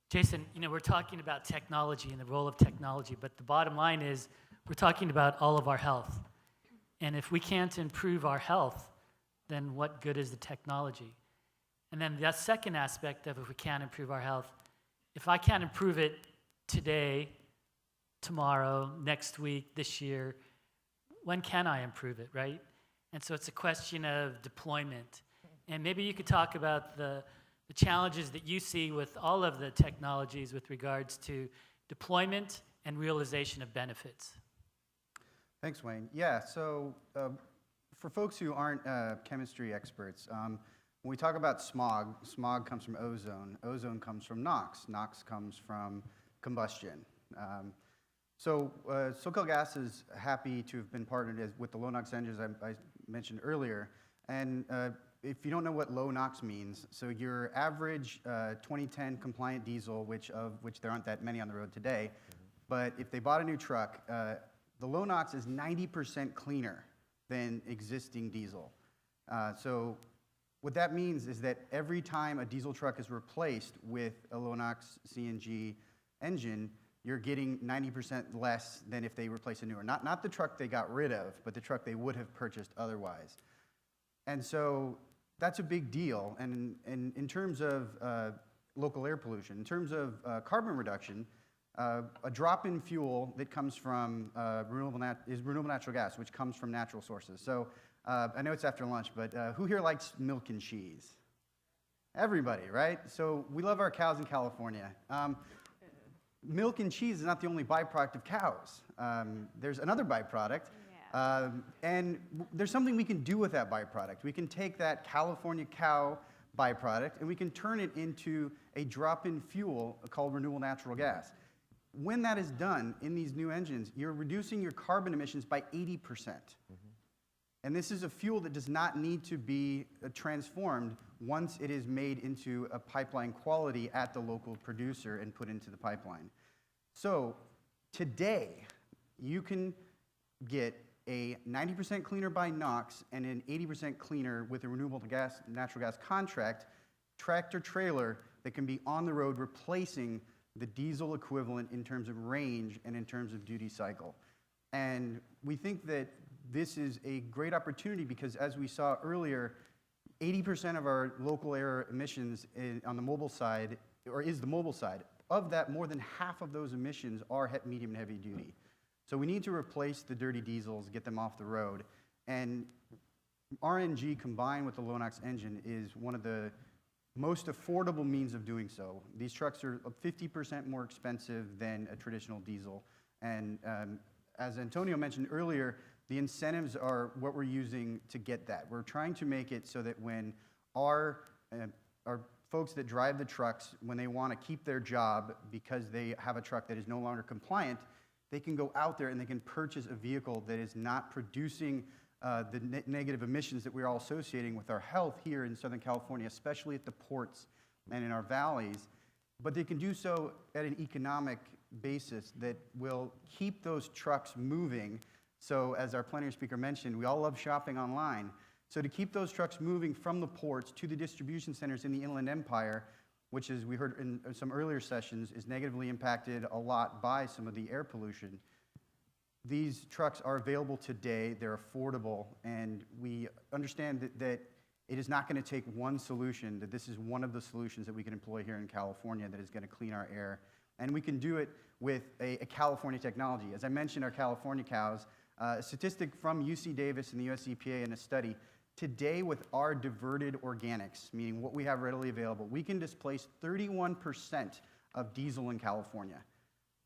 Jason, we're talking about technology and the role of technology, but the bottom line is we're talking about all of our health. And if we can't improve our health, then what good is the technology? And then the second aspect of if we can't improve our health, if I can't improve it today, tomorrow, next week, this year, when can I improve it, right? And so it's a question of deployment. And maybe you could talk about the challenges that you see with all of the technologies with regards to deployment and realization of benefits. Thanks, Wayne. Yeah, so for folks who aren't chemistry experts, when we talk about smog, smog comes from ozone. Ozone comes from NOx. NOx comes from combustion. SoCalGas is happy to have been partnered with the low NOx engines I mentioned earlier. And if you don't know what low NOx means, so your average 2010 compliant diesel, which there aren't that many on the road today, but if they bought a new truck, the low NOx is 90% cleaner than existing diesel. So what that means is that every time a diesel truck is replaced with a low NOx CNG engine, you're getting 90% less than if they replace a newer. Not the truck they got rid of, but the truck they would have purchased otherwise. And so that's a big deal. And in terms of local air pollution, in terms of carbon reduction, a drop in fuel that comes from renewable natural gas, which comes from natural sources. So I know it's after lunch, but who here likes milk and cheese? Everybody, right? So we love our cows in California. Milk and cheese is not the only byproduct of cows. There's another byproduct. And there's something we can do with that byproduct. We can take that California cow byproduct and we can turn it into a drop-in fuel called renewable natural gas. When that is done in these new engines, you're reducing your carbon emissions by 80%. And this is a fuel that does not need to be transformed once it is made into a pipeline quality at the local producer and put into the pipeline. So today, you can get a 90% cleaner by NOx and an 80% cleaner with a renewable natural gas contract tractor trailer that can be on the road replacing the diesel equivalent in terms of range and in terms of duty cycle. And we think that this is a great opportunity because, as we saw earlier, 80% of our local air emissions on the mobile side, or is the mobile side. Of that, more than half of those emissions are medium and heavy duty. So we need to replace the dirty diesels, get them off the road. And RNG combined with the low-NOx engine is one of the most affordable means of doing so. These trucks are 50% more expensive than a traditional diesel. And as Antonio mentioned earlier, the incentives are what we're using to get that. We're trying to make it so that when our folks that drive the trucks, when they want to keep their job because they have a truck that is no longer compliant, they can go out there and they can purchase a vehicle that is not producing the negative emissions that we're all associating with our health here in Southern California, especially at the ports and in our valleys. But they can do so at an economic basis that will keep those trucks moving. So as our plenary speaker mentioned, we all love shopping online. So to keep those trucks moving from the ports to the distribution centers in the Inland Empire, which, as we heard in some earlier sessions, is negatively impacted a lot by some of the air pollution. These trucks are available today, they're affordable, and we understand that it is not going to take one solution, that this is one of the solutions that we can employ here in California that is going to clean our air. And we can do it with a California technology. As I mentioned, our California cows, a statistic from UC Davis and the US EPA in a study, today with our diverted organics, meaning what we have readily available, we can displace 31% of diesel in California.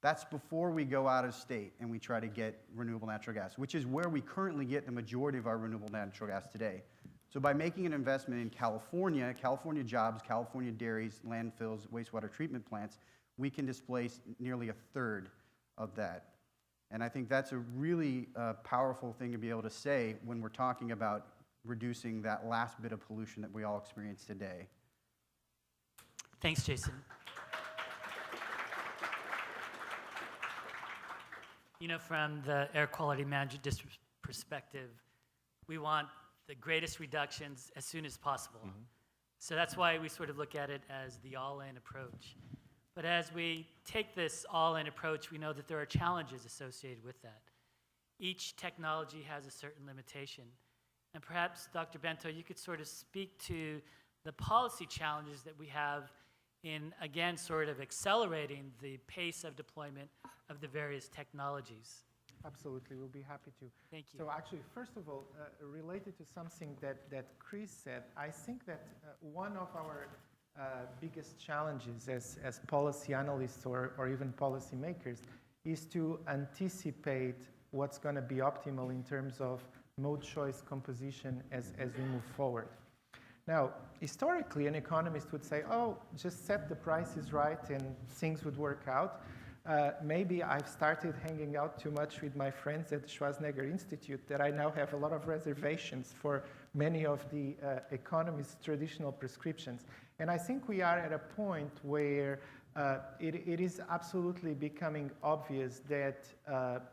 That's before we go out of state and we try to get renewable natural gas, which is where we currently get the majority of our renewable natural gas today. So by making an investment in California, California jobs, California dairies, landfills, wastewater treatment plants, we can displace nearly a third of that. And I think that's a really powerful thing to be able to say when we're talking about reducing that last bit of pollution that we all experience today. Thanks, Jason. You know, from the Air Quality Management District perspective, we want the greatest reductions as soon as possible. Mm-hmm. So that's why we sort of look at it as the all-in approach. But as we take this all-in approach, we know that there are challenges associated with that. Each technology has a certain limitation. And perhaps, Dr. Bento, you could sort of speak to the policy challenges that we have in, again, sort of accelerating the pace of deployment of the various technologies. Absolutely, we'll be happy to. Thank you. So actually, first of all, related to something that Chris said, I think that one of our biggest challenges as policy analysts or even policy makers is to anticipate what's going to be optimal in terms of mode choice composition as we move forward. Now, historically, an economist would say, oh, just set the prices right and things would work out. Maybe I've started hanging out too much with my friends at the Schwarzenegger Institute that I now have a lot of reservations for many of the economists' traditional prescriptions. And I think we are at a point where it is absolutely becoming obvious that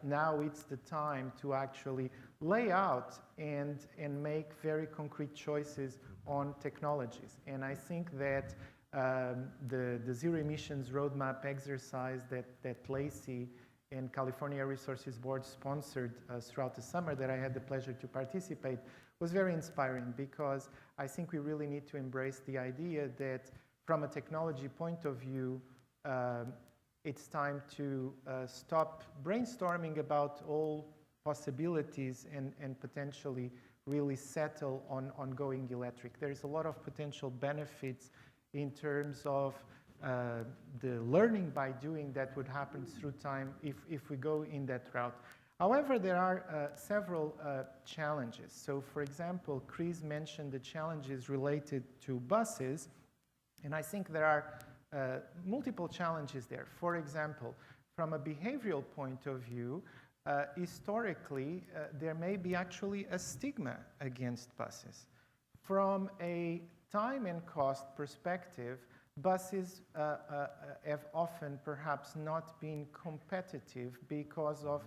now it's the time to actually lay out and make very concrete choices on technologies. And I think that the Zero Emissions Roadmap exercise that Lacey and California Air Resources Board sponsored throughout the summer that I had the pleasure to participate was very inspiring, because I think we really need to embrace the idea that from a technology point of view, it's time to stop brainstorming about all possibilities and potentially really settle on going electric. There's a lot of potential benefits in terms of the learning by doing that would happen through time if we go in that route. However, there are several challenges. So, for example, Chris mentioned the challenges related to buses, and I think there are multiple challenges there. For example, from a behavioral point of view, historically, there may be actually a stigma against buses. From a time and cost perspective, buses have often perhaps not been competitive because of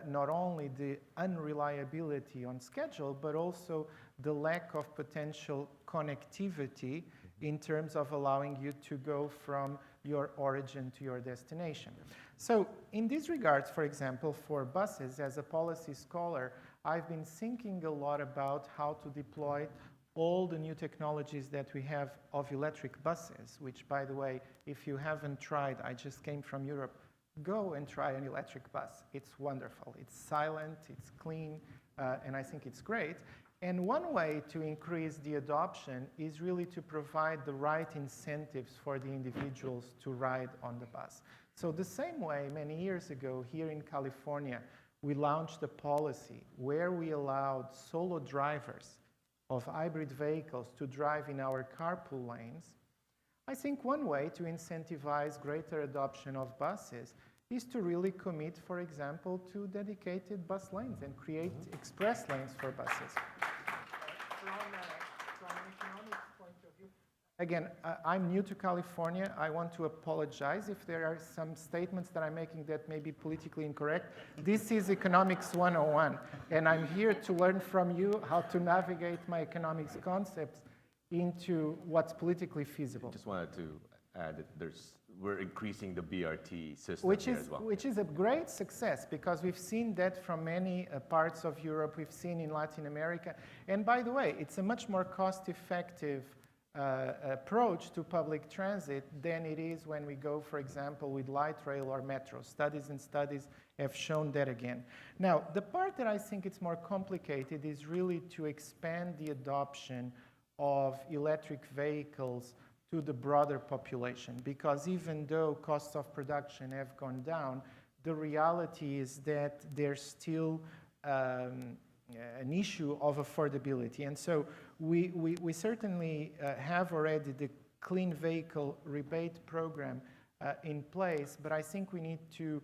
not only the unreliability on schedule, but also the lack of potential connectivity in terms of allowing you to go from your origin to your destination. So in these regards, for example, for buses, as a policy scholar, I've been thinking a lot about how to deploy all the new technologies that we have of electric buses, which, by the way, if you haven't tried, I just came from Europe, go and try an electric bus. It's wonderful. It's silent, it's clean, and I think it's great. And one way to increase the adoption is really to provide the right incentives for the individuals to ride on the bus. So the same way, many years ago, here in California, we launched a policy where we allowed solo drivers of hybrid vehicles to drive in our carpool lanes. I think one way to incentivize greater adoption of buses is to really commit, for example, to dedicated bus lanes and create express lanes for buses. From an economic point of view, again, I'm new to California. I want to apologize if there are some statements that I'm making that may be politically incorrect. This is Economics 101, and I'm here to learn from you how to navigate my economics concepts into what's politically feasible. Just wanted to add that we're increasing the BRT system Which here is, as well. which is a great success, because we've seen that from many parts of Europe, we've seen in Latin America. And by the way, it's a much more cost-effective approach to public transit than it is when we go, for example, with light rail or metro. Studies have shown that again. Now, the part that I think it's more complicated is really to expand the adoption of electric vehicles to the broader population, because even though costs of production have gone down, the reality is that there's still an issue of affordability. And so we certainly have already the Clean Vehicle Rebate Program in place, but I think we need to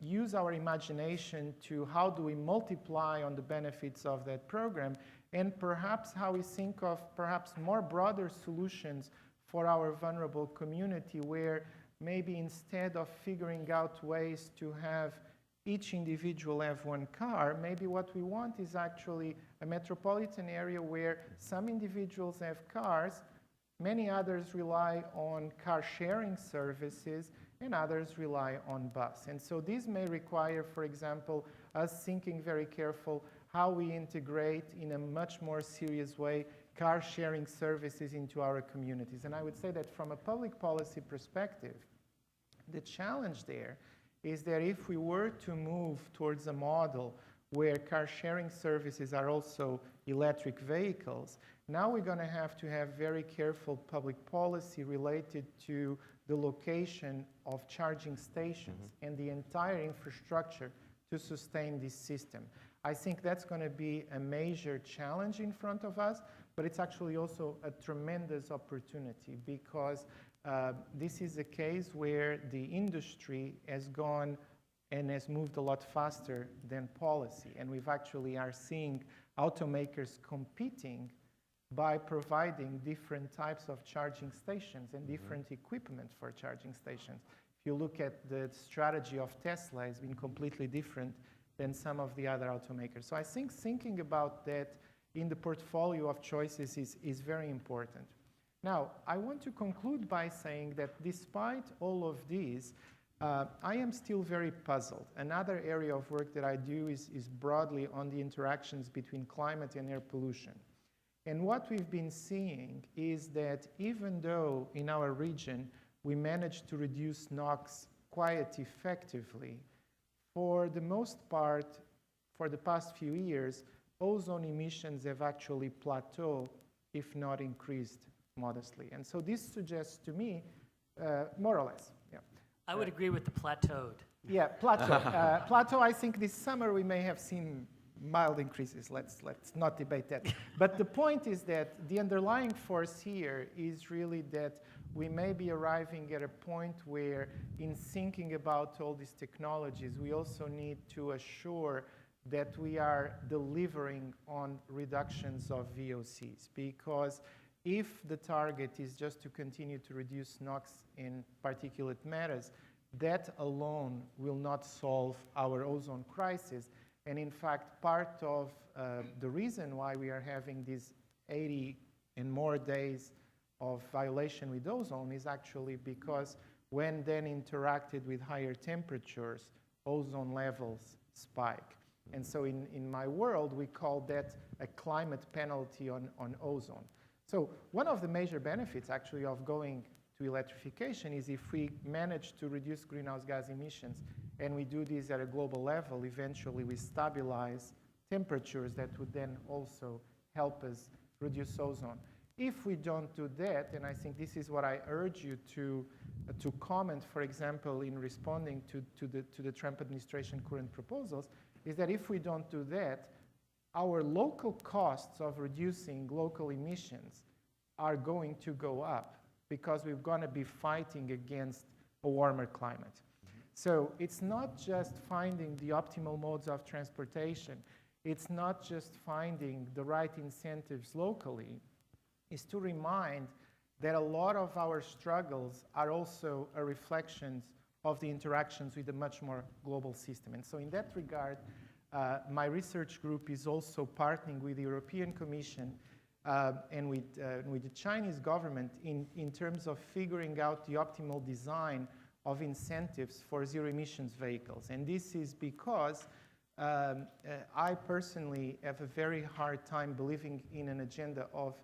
use our imagination to how do we multiply on the benefits of that program, and perhaps how we think of perhaps more broader solutions for our vulnerable community, where maybe instead of figuring out ways to have each individual have one car, maybe what we want is actually a metropolitan area where some individuals have cars, many others rely on car sharing services, and others rely on bus. And so this may require, for example, us thinking very careful how we integrate in a much more serious way car sharing services into our communities. And I would say that from a public policy perspective, the challenge there is that if we were to move towards a model where car sharing services are also electric vehicles, now we're going to have very careful public policy related to the location of charging stations and the entire infrastructure to sustain this system. I think that's going to be a major challenge in front of us, but it's actually also a tremendous opportunity, because this is a case where the industry has gone and has moved a lot faster than policy. And we've actually are seeing automakers competing by providing different types of charging stations and different equipment for charging stations. If you look at the strategy of Tesla, it's been completely different than some of the other automakers. So I think thinking about that in the portfolio of choices is very important. Now, I want to conclude by saying that despite all of these, I am still very puzzled. Another area of work that I do is broadly on the interactions between climate and air pollution. And what we've been seeing is that even though in our region we managed to reduce NOx quite effectively, for the most part, for the past few years, ozone emissions have actually plateaued, if not increased modestly. And so this suggests to me, more or less, yeah. I would agree with the plateaued. Yeah, plateau. Plateau, I think this summer we may have seen mild increases. Let's not debate that. But the point is that the underlying force here is really that we may be arriving at a point where, in thinking about all these technologies, we also need to assure that we are delivering on reductions of VOCs. Because if the target is just to continue to reduce NOx in particulate matters, that alone will not solve our ozone crisis. And in fact, part of the reason why we are having these 80 and more days of violation with ozone is actually because when then interacted with higher temperatures, ozone levels spike. And so in my world, we call that a climate penalty on ozone. So one of the major benefits actually of going to electrification is if we manage to reduce greenhouse gas emissions and we do this at a global level, eventually we stabilize temperatures that would then also help us reduce ozone. If we don't do that, and I think this is what I urge you to comment, for example, in responding to the Trump administration current proposals, is that if we don't do that, our local costs of reducing local emissions are going to go up because we're going to be fighting against a warmer climate. So it's not just finding the optimal modes of transportation. It's not just finding the right incentives locally. It's to remind that a lot of our struggles are also a reflection of the interactions with a much more global system. And so in that regard, my research group is also partnering with the European Commission and with the Chinese government in terms of figuring out the optimal design of incentives for zero-emissions vehicles. And this is because I personally have a very hard time believing in an agenda of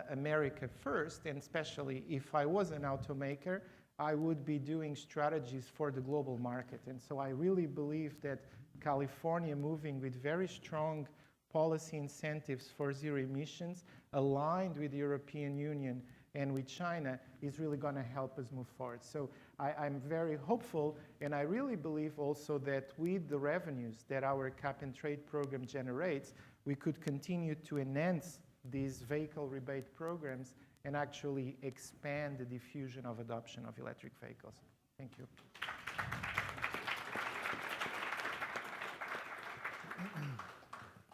America first, and especially if I was an automaker, I would be doing strategies for the global market. And so I really believe that California moving with very strong policy incentives for zero emissions aligned with the European Union and with China is really going to help us move forward. So I'm very hopeful, and I really believe also that with the revenues that our cap and trade program generates, we could continue to enhance these vehicle rebate programs and actually expand the diffusion of adoption of electric vehicles. Thank you.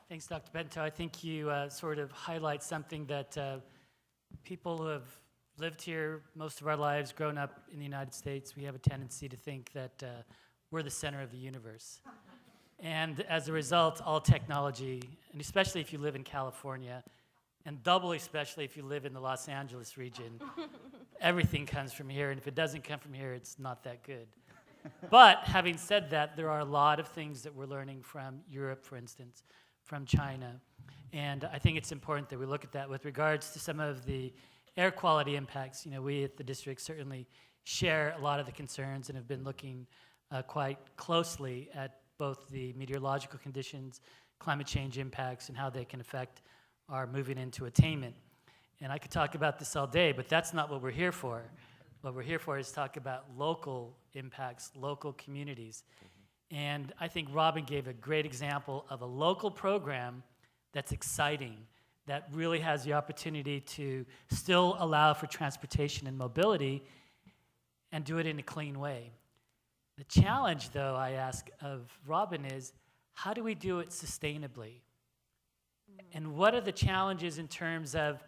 Thanks, Dr. Bento. I think you sort of highlight something that people who have lived here most of our lives, grown up in the United States, we have a tendency to think that we're the center of the universe. And as a result, all technology, and especially if you live in California, and doubly especially if you live in the Los Angeles region, everything comes from here, and if it doesn't come from here, it's not that good. But having said that, there are a lot of things that we're learning from Europe, for instance, from China. And I think it's important that we look at that with regards to some of the air quality impacts. You know, we at the district certainly share a lot of the concerns and have been looking quite closely at both the meteorological conditions, climate change impacts, and how they can affect our moving into attainment. And I could talk about this all day, but that's not what we're here for. What we're here for is talk about local impacts, local communities. And I think Robin gave a great example of a local program that's exciting, that really has the opportunity to still allow for transportation and mobility and do it in a clean way. The challenge, though, I ask of Robin is, how do we do it sustainably? And what are the challenges in terms of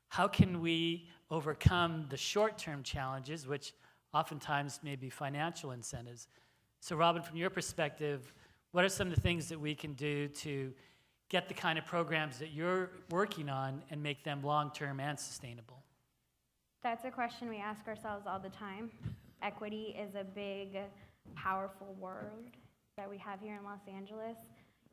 how can we overcome the short-term challenges, which oftentimes may be financial incentives? So Robin, from your perspective, what are some of the things that we can do to get the kind of programs that you're working on and make them long-term and sustainable? That's a question we ask ourselves all the time. Equity is a big, powerful word that we have here in Los Angeles.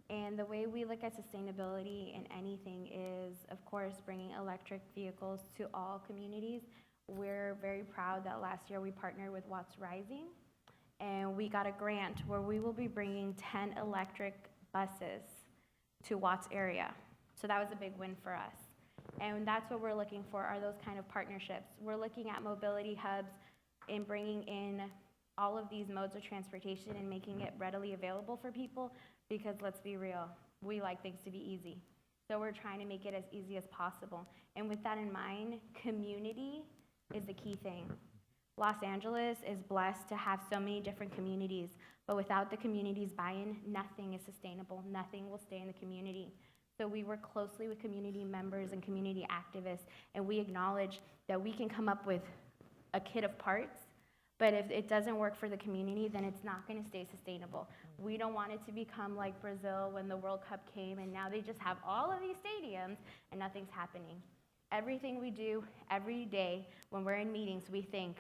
And the way we look at sustainability in anything is, of course, bringing electric vehicles to all communities. We're very proud that last year we partnered with Watts Rising, and we got a grant where we will be bringing 10 electric buses to Watts area. So that was a big win for us. And that's what we're looking for, are those kind of partnerships. We're looking at mobility hubs and bringing in all of these modes of transportation and making it readily available for people, because let's be real, we like things to be easy. So we're trying to make it as easy as possible. And with that in mind, community is the key thing. Los Angeles is blessed to have so many different communities, but without the community's buy-in, nothing is sustainable. Nothing will stay in the community. So we work closely with community members and community activists, and we acknowledge that we can come up with a kit of parts, but if it doesn't work for the community, then it's not going to stay sustainable. We don't want it to become like Brazil when the World Cup came, and now they just have all of these stadiums, and nothing's happening. Everything we do every day when we're in meetings, we think,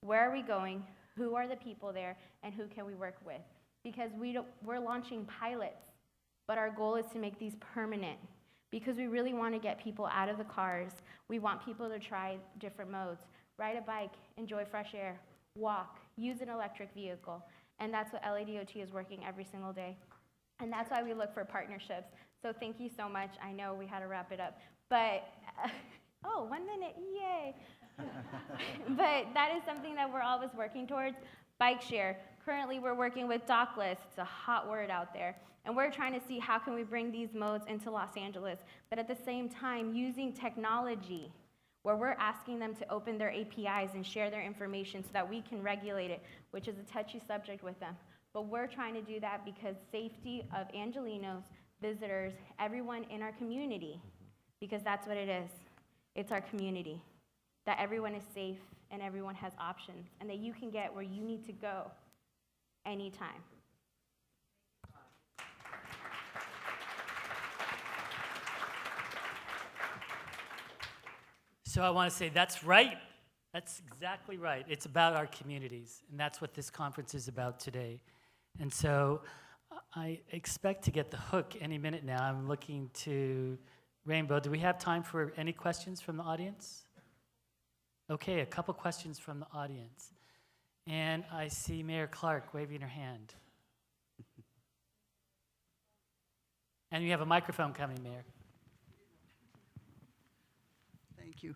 where are we going? Who are the people there? And who can we work with? Because we're launching pilots, but our goal is to make these permanent, because we really want to get people out of the cars. We want people to try different modes. Ride a bike, enjoy fresh air, walk, use an electric vehicle. And that's what LADOT is working every single day. And that's why we look for partnerships. So thank you so much. I know we had to wrap it up, but, oh, 1 minute, yay. But that is something that we're always working towards. Bike share. Currently, we're working with Dockless. It's a hot word out there. And we're trying to see how can we bring these modes into Los Angeles, but at the same time, using technology, where we're asking them to open their APIs and share their information so that we can regulate it, which is a touchy subject with them. But we're trying to do that because safety of Angelenos, visitors, everyone in our community, because that's what it is. It's our community, that everyone is safe and everyone has options, and that you can get where you need to go anytime. So I want to say that's right. That's exactly right. It's about our communities, and that's what this conference is about today. And so I expect to get the hook any minute now. I'm looking to Rainbow. Do we have time for any questions from the audience? Okay, a couple questions from the audience. And I see Mayor Clark waving her hand. And you have a microphone coming, Mayor. Thank you.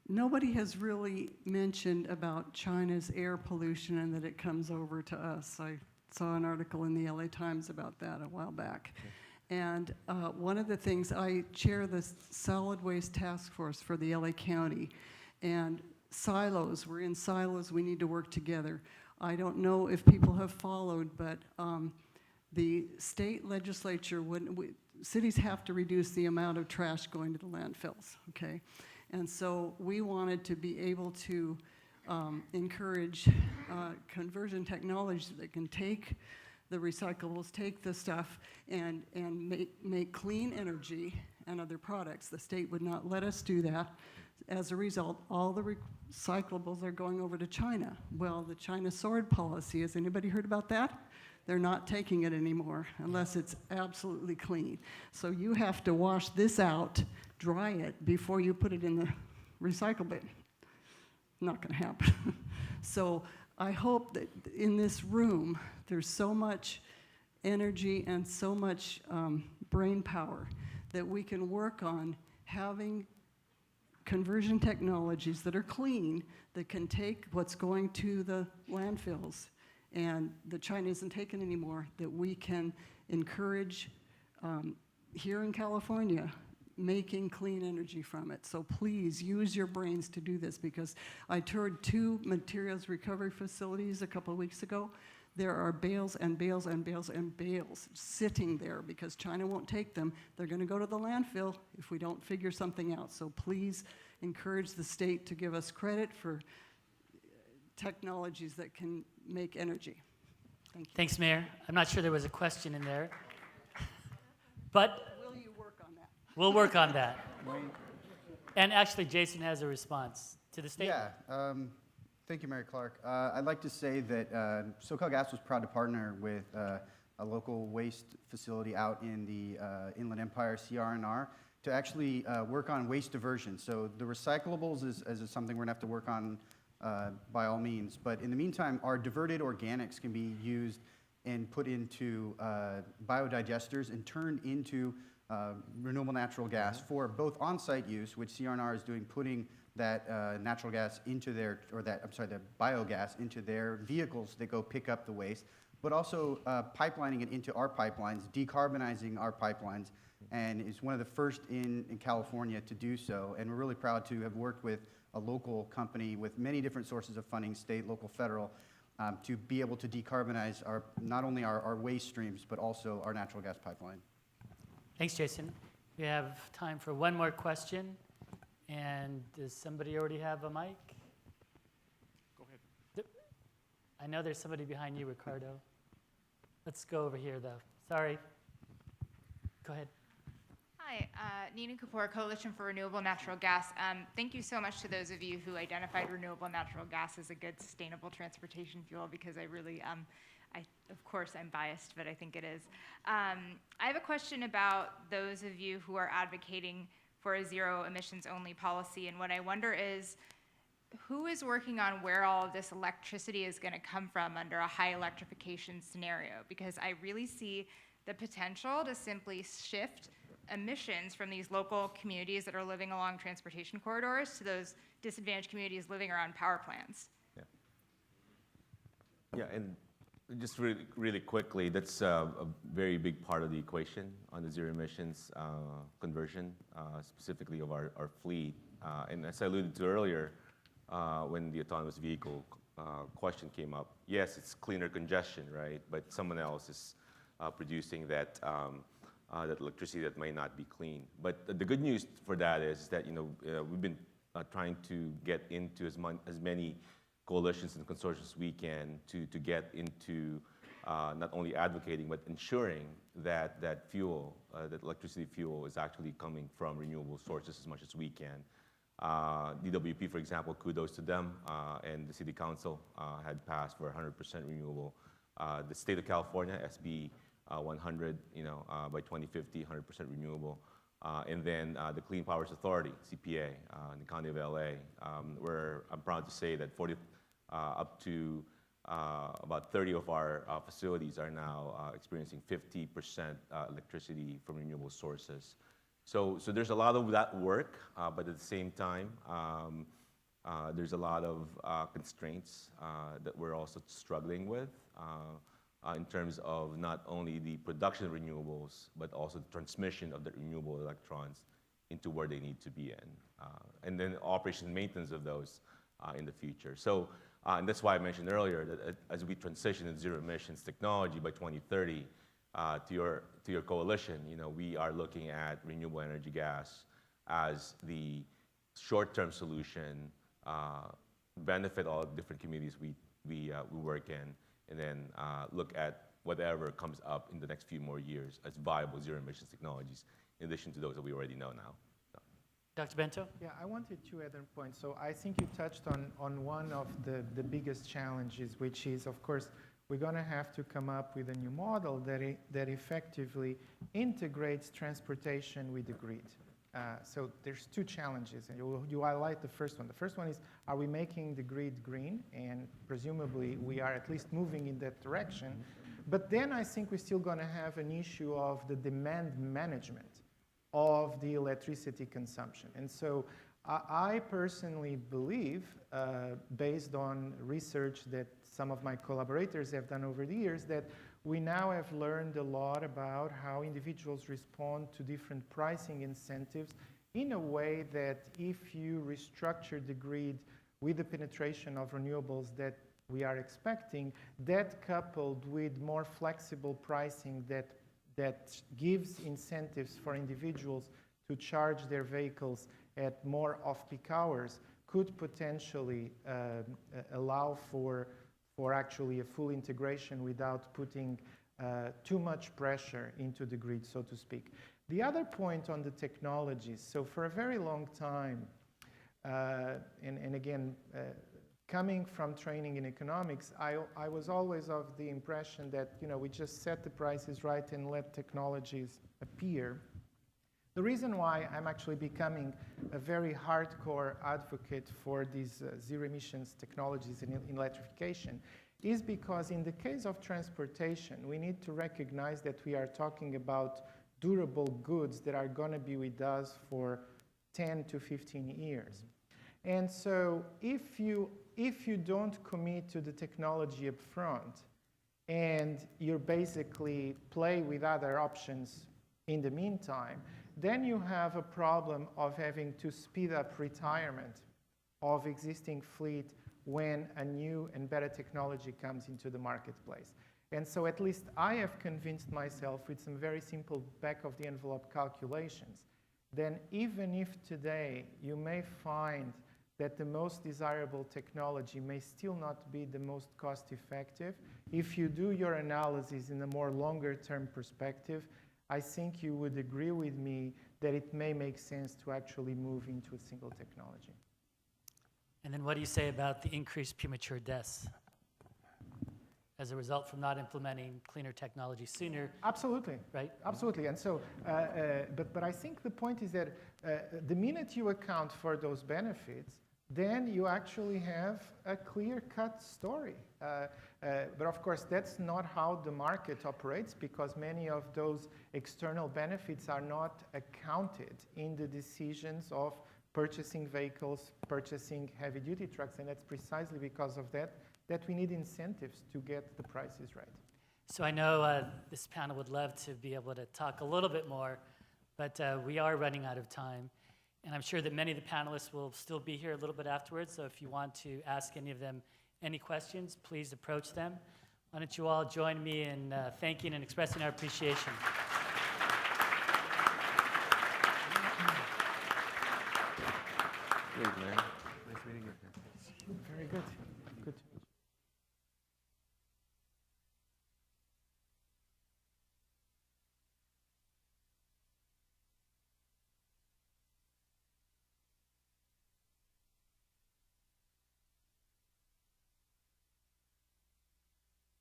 Nobody has really mentioned about China's air pollution and that it comes over to us. I saw an article in the LA Times about that a while back. And one of the things, I chair the solid waste task force for the LA County, and silos, we're in silos, we need to work together. I don't know if people have followed, but the state legislature, cities have to reduce the amount of trash going to the landfills, okay? And so we wanted to be able to encourage conversion technologies that can take the recyclables, take the stuff, and make clean energy and other products. The state would not let us do that. As a result, all the recyclables are going over to China. Well, the China sword policy, has anybody heard about that? They're not taking it anymore unless it's absolutely clean. So you have to wash this out, dry it, before you put it in the recycle bin. Not gonna happen. So I hope that in this room, there's so much energy and so much brain power that we can work on having conversion technologies that are clean, that can take what's going to the landfills and the China isn't taken anymore, that we can encourage here in California making clean energy from it. So please use your brains to do this, because I toured 2 materials recovery facilities a couple of weeks ago. There are bales and bales and bales and bales sitting there because China won't take them. They're going to go to the landfill if we don't figure something out. So please encourage the state to give us credit for technologies that can make energy. Thank you. Thanks, Mayor. I'm not sure there was a question in there, but will you work on that? We'll work on that. And actually, Jason has a response to the statement. Yeah. Thank you, Mary Clark. I'd like to say that SoCalGas was proud to partner with a local waste facility out in the Inland Empire, CR&R, to actually work on waste diversion. So the recyclables is something we're going to have to work on by all means. But in the meantime, our diverted organics can be used and put into biodigesters and turned into renewable natural gas for both on-site use, which CR&R is doing, putting that natural gas into their, the biogas into their vehicles that go pick up the waste, but also pipelining it into our pipelines, decarbonizing our pipelines, and is one of the first in California to do so. And we're really proud to have worked with a local company with many different sources of funding, state, local, federal, to be able to decarbonize not only our waste streams, but also our natural gas pipeline. Thanks, Jason. We have time for one more question. And does somebody already have a mic? Go ahead. I know there's somebody behind you, Ricardo. Let's go over here, though. Sorry. Go ahead. Hi, Nina Kapoor, Coalition for Renewable Natural Gas. Thank you so much to those of you who identified renewable natural gas as a good sustainable transportation fuel, because I really, of course I'm biased, but I think it is. I have a question about those of you who are advocating for a zero emissions only policy, and what I wonder is, who is working on where all of this electricity is going to come from under a high electrification scenario? Because I really see the potential to simply shift emissions from these local communities that are living along transportation corridors to those disadvantaged communities living around power plants. Yeah, and just really quickly, that's a very big part of the equation on the zero emissions conversion, specifically of our fleet. And as I alluded to earlier, when the autonomous vehicle question came up, yes, it's cleaner congestion, right? But someone else is producing that electricity that may not be clean. But the good news for that is that we've been trying to get into as many coalitions and consortiums as we can to get into not only advocating but ensuring that fuel, that electricity fuel, is actually coming from renewable sources as much as we can. DWP, for example, kudos to them, and the City Council had passed for 100% renewable. The State of California, SB 100, by 2050, 100% renewable. And then the Clean Powers Authority, CPA, in the County of LA, where I'm proud to say that up to about 30 of our facilities are now experiencing 50% electricity from renewable sources. So there's a lot of that work, but at the same time, there's a lot of constraints that we're also struggling with in terms of not only the production of renewables, but also the transmission of the renewable electrons into where they need to be in, and then operation and maintenance of those in the future. So, and that's why I mentioned earlier that as we transition to zero emissions technology by 2030, to your coalition, we are looking at renewable energy gas as the short-term solution, benefit all different communities we work in, and then look at whatever comes up in the next few more years as viable zero emissions technologies, in addition to those that we already know now. Dr. Bento? Yeah, I wanted to add a point. So I think you touched on one of the biggest challenges, which is, of course, we're going to have to come up with a new model that effectively integrates transportation with the grid. So there's two challenges, and you highlight the first one. The first one is, are we making the grid green? And presumably we are at least moving in that direction. But then I think we're still going to have an issue of the demand management of the electricity consumption. And so I personally believe, based on research that some of my collaborators have done over the years, that we now have learned a lot about how individuals respond to different pricing incentives in a way that if you restructure the grid with the penetration of renewables that we are expecting, that coupled with more flexible pricing that gives incentives for individuals to charge their vehicles at more off-peak hours could potentially allow for actually a full integration without putting too much pressure into the grid, so to speak. The other point on the technologies, so for a very long time, and again, coming from training in economics, I was always of the impression that we just set the prices right and let technologies appear. The reason why I'm actually becoming a very hardcore advocate for these zero emissions technologies in electrification is because in the case of transportation, we need to recognize that we are talking about durable goods that are going to be with us for 10 to 15 years. And so if you don't commit to the technology up front and you basically play with other options in the meantime, then you have a problem of having to speed up retirement of existing fleet when a new and better technology comes into the marketplace. And so at least I have convinced myself with some very simple back-of-the-envelope calculations, then even if today you may find that the most desirable technology may still not be the most cost-effective, if you do your analysis in a more longer-term perspective, I think you would agree with me that it may make sense to actually move into a single technology. And then what do you say about the increased premature deaths as a result from not implementing cleaner technology sooner? Absolutely. Right? Absolutely. And so, but I think the point is that the minute you account for those benefits, then you actually have a clear-cut story. But of course, that's not how the market operates, because many of those external benefits are not accounted in the decisions of purchasing vehicles, purchasing heavy-duty trucks, and that's precisely because of that we need incentives to get the prices right. So I know this panel would love to be able to talk a little bit more, but we are running out of time. And I'm sure that many of the panelists will still be here a little bit afterwards, so if you want to ask any of them any questions, please approach them. Why don't you all join me in thanking and expressing our appreciation. Great, man. Nice meeting you. Very good. Good.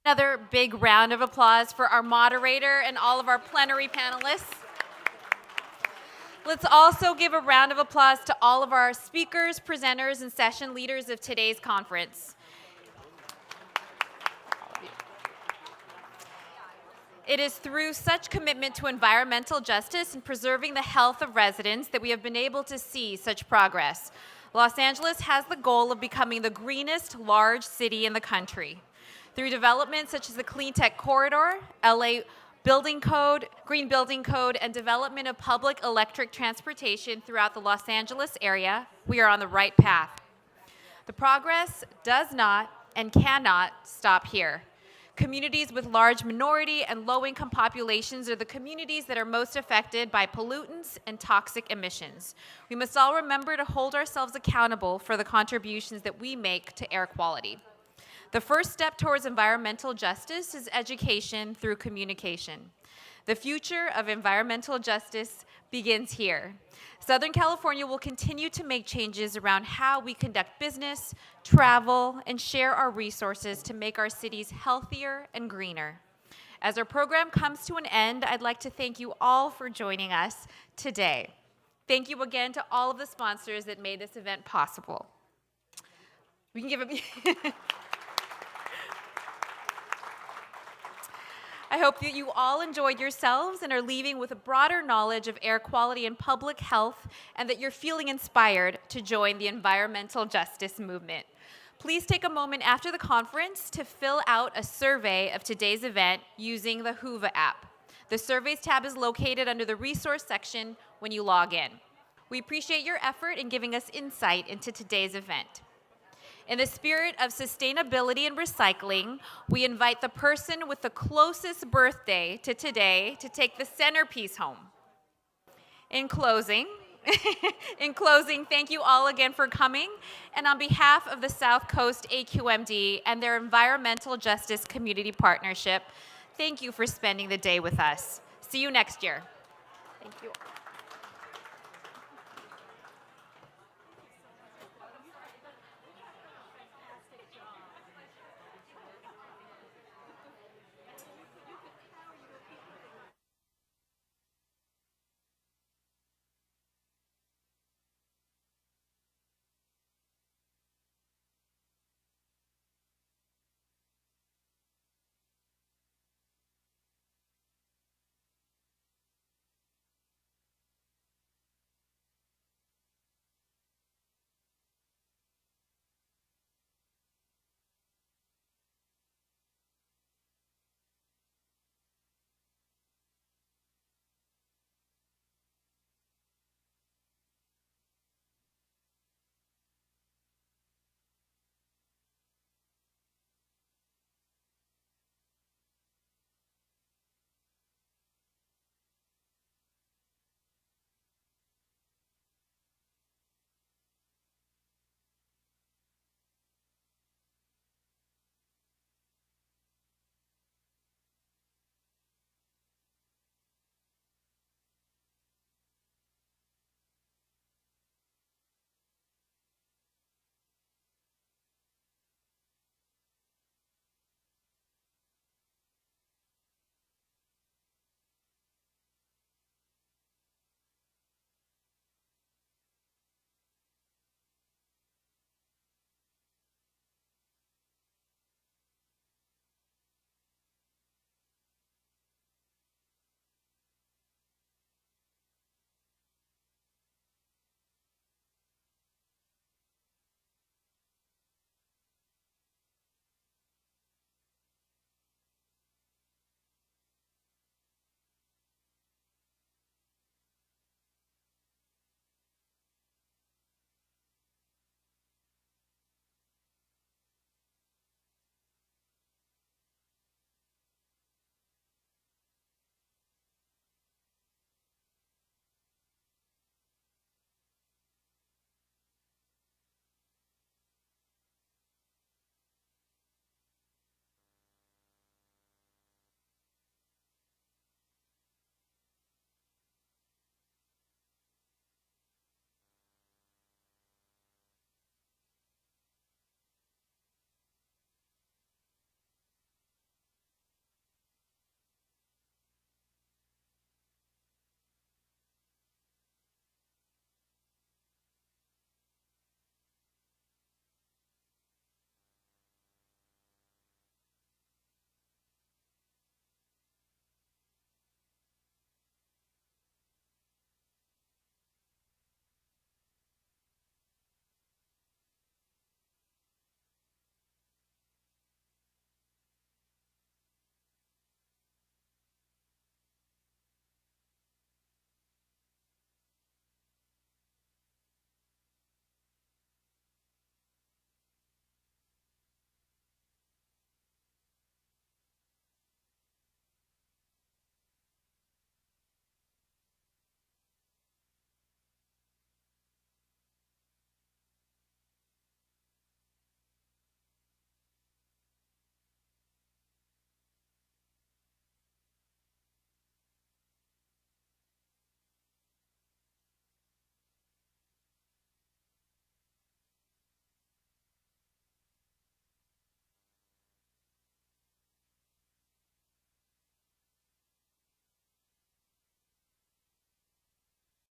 Another big round of applause for our moderator and all of our plenary panelists. Let's also give a round of applause to all of our speakers, presenters, and session leaders of today's conference. It is through such commitment to environmental justice and preserving the health of residents that we have been able to see such progress. Los Angeles has the goal of becoming the greenest large city in the country. Through developments such as the Clean Tech Corridor, LA Building Code, Green Building Code, and development of public electric transportation throughout the Los Angeles area, we are on the right path. The progress does not and cannot stop here. Communities with large minority and low-income populations are the communities that are most affected by pollutants and toxic emissions. We must all remember to hold ourselves accountable for the contributions that we make to air quality. The first step towards environmental justice is education through communication. The future of environmental justice begins here. Southern California will continue to make changes around how we conduct business, travel, and share our resources to make our cities healthier and greener. As our program comes to an end, I'd like to thank you all for joining us today. Thank you again to all of the sponsors that made this event possible. We can give a... I hope that you all enjoyed yourselves and are leaving with a broader knowledge of air quality and public health, and that you're feeling inspired to join the environmental justice movement. Please take a moment after the conference to fill out a survey of today's event using the Whova app. The Surveys tab is located under the Resource section when you log in. We appreciate your effort in giving us insight into today's event. In the spirit of sustainability and recycling, we invite the person with the closest birthday to today to take the centerpiece home. In closing, thank you all again for coming. And on behalf of the South Coast SCAQMD and their Environmental Justice Community Partnership, thank you for spending the day with us. See you next year. Thank you.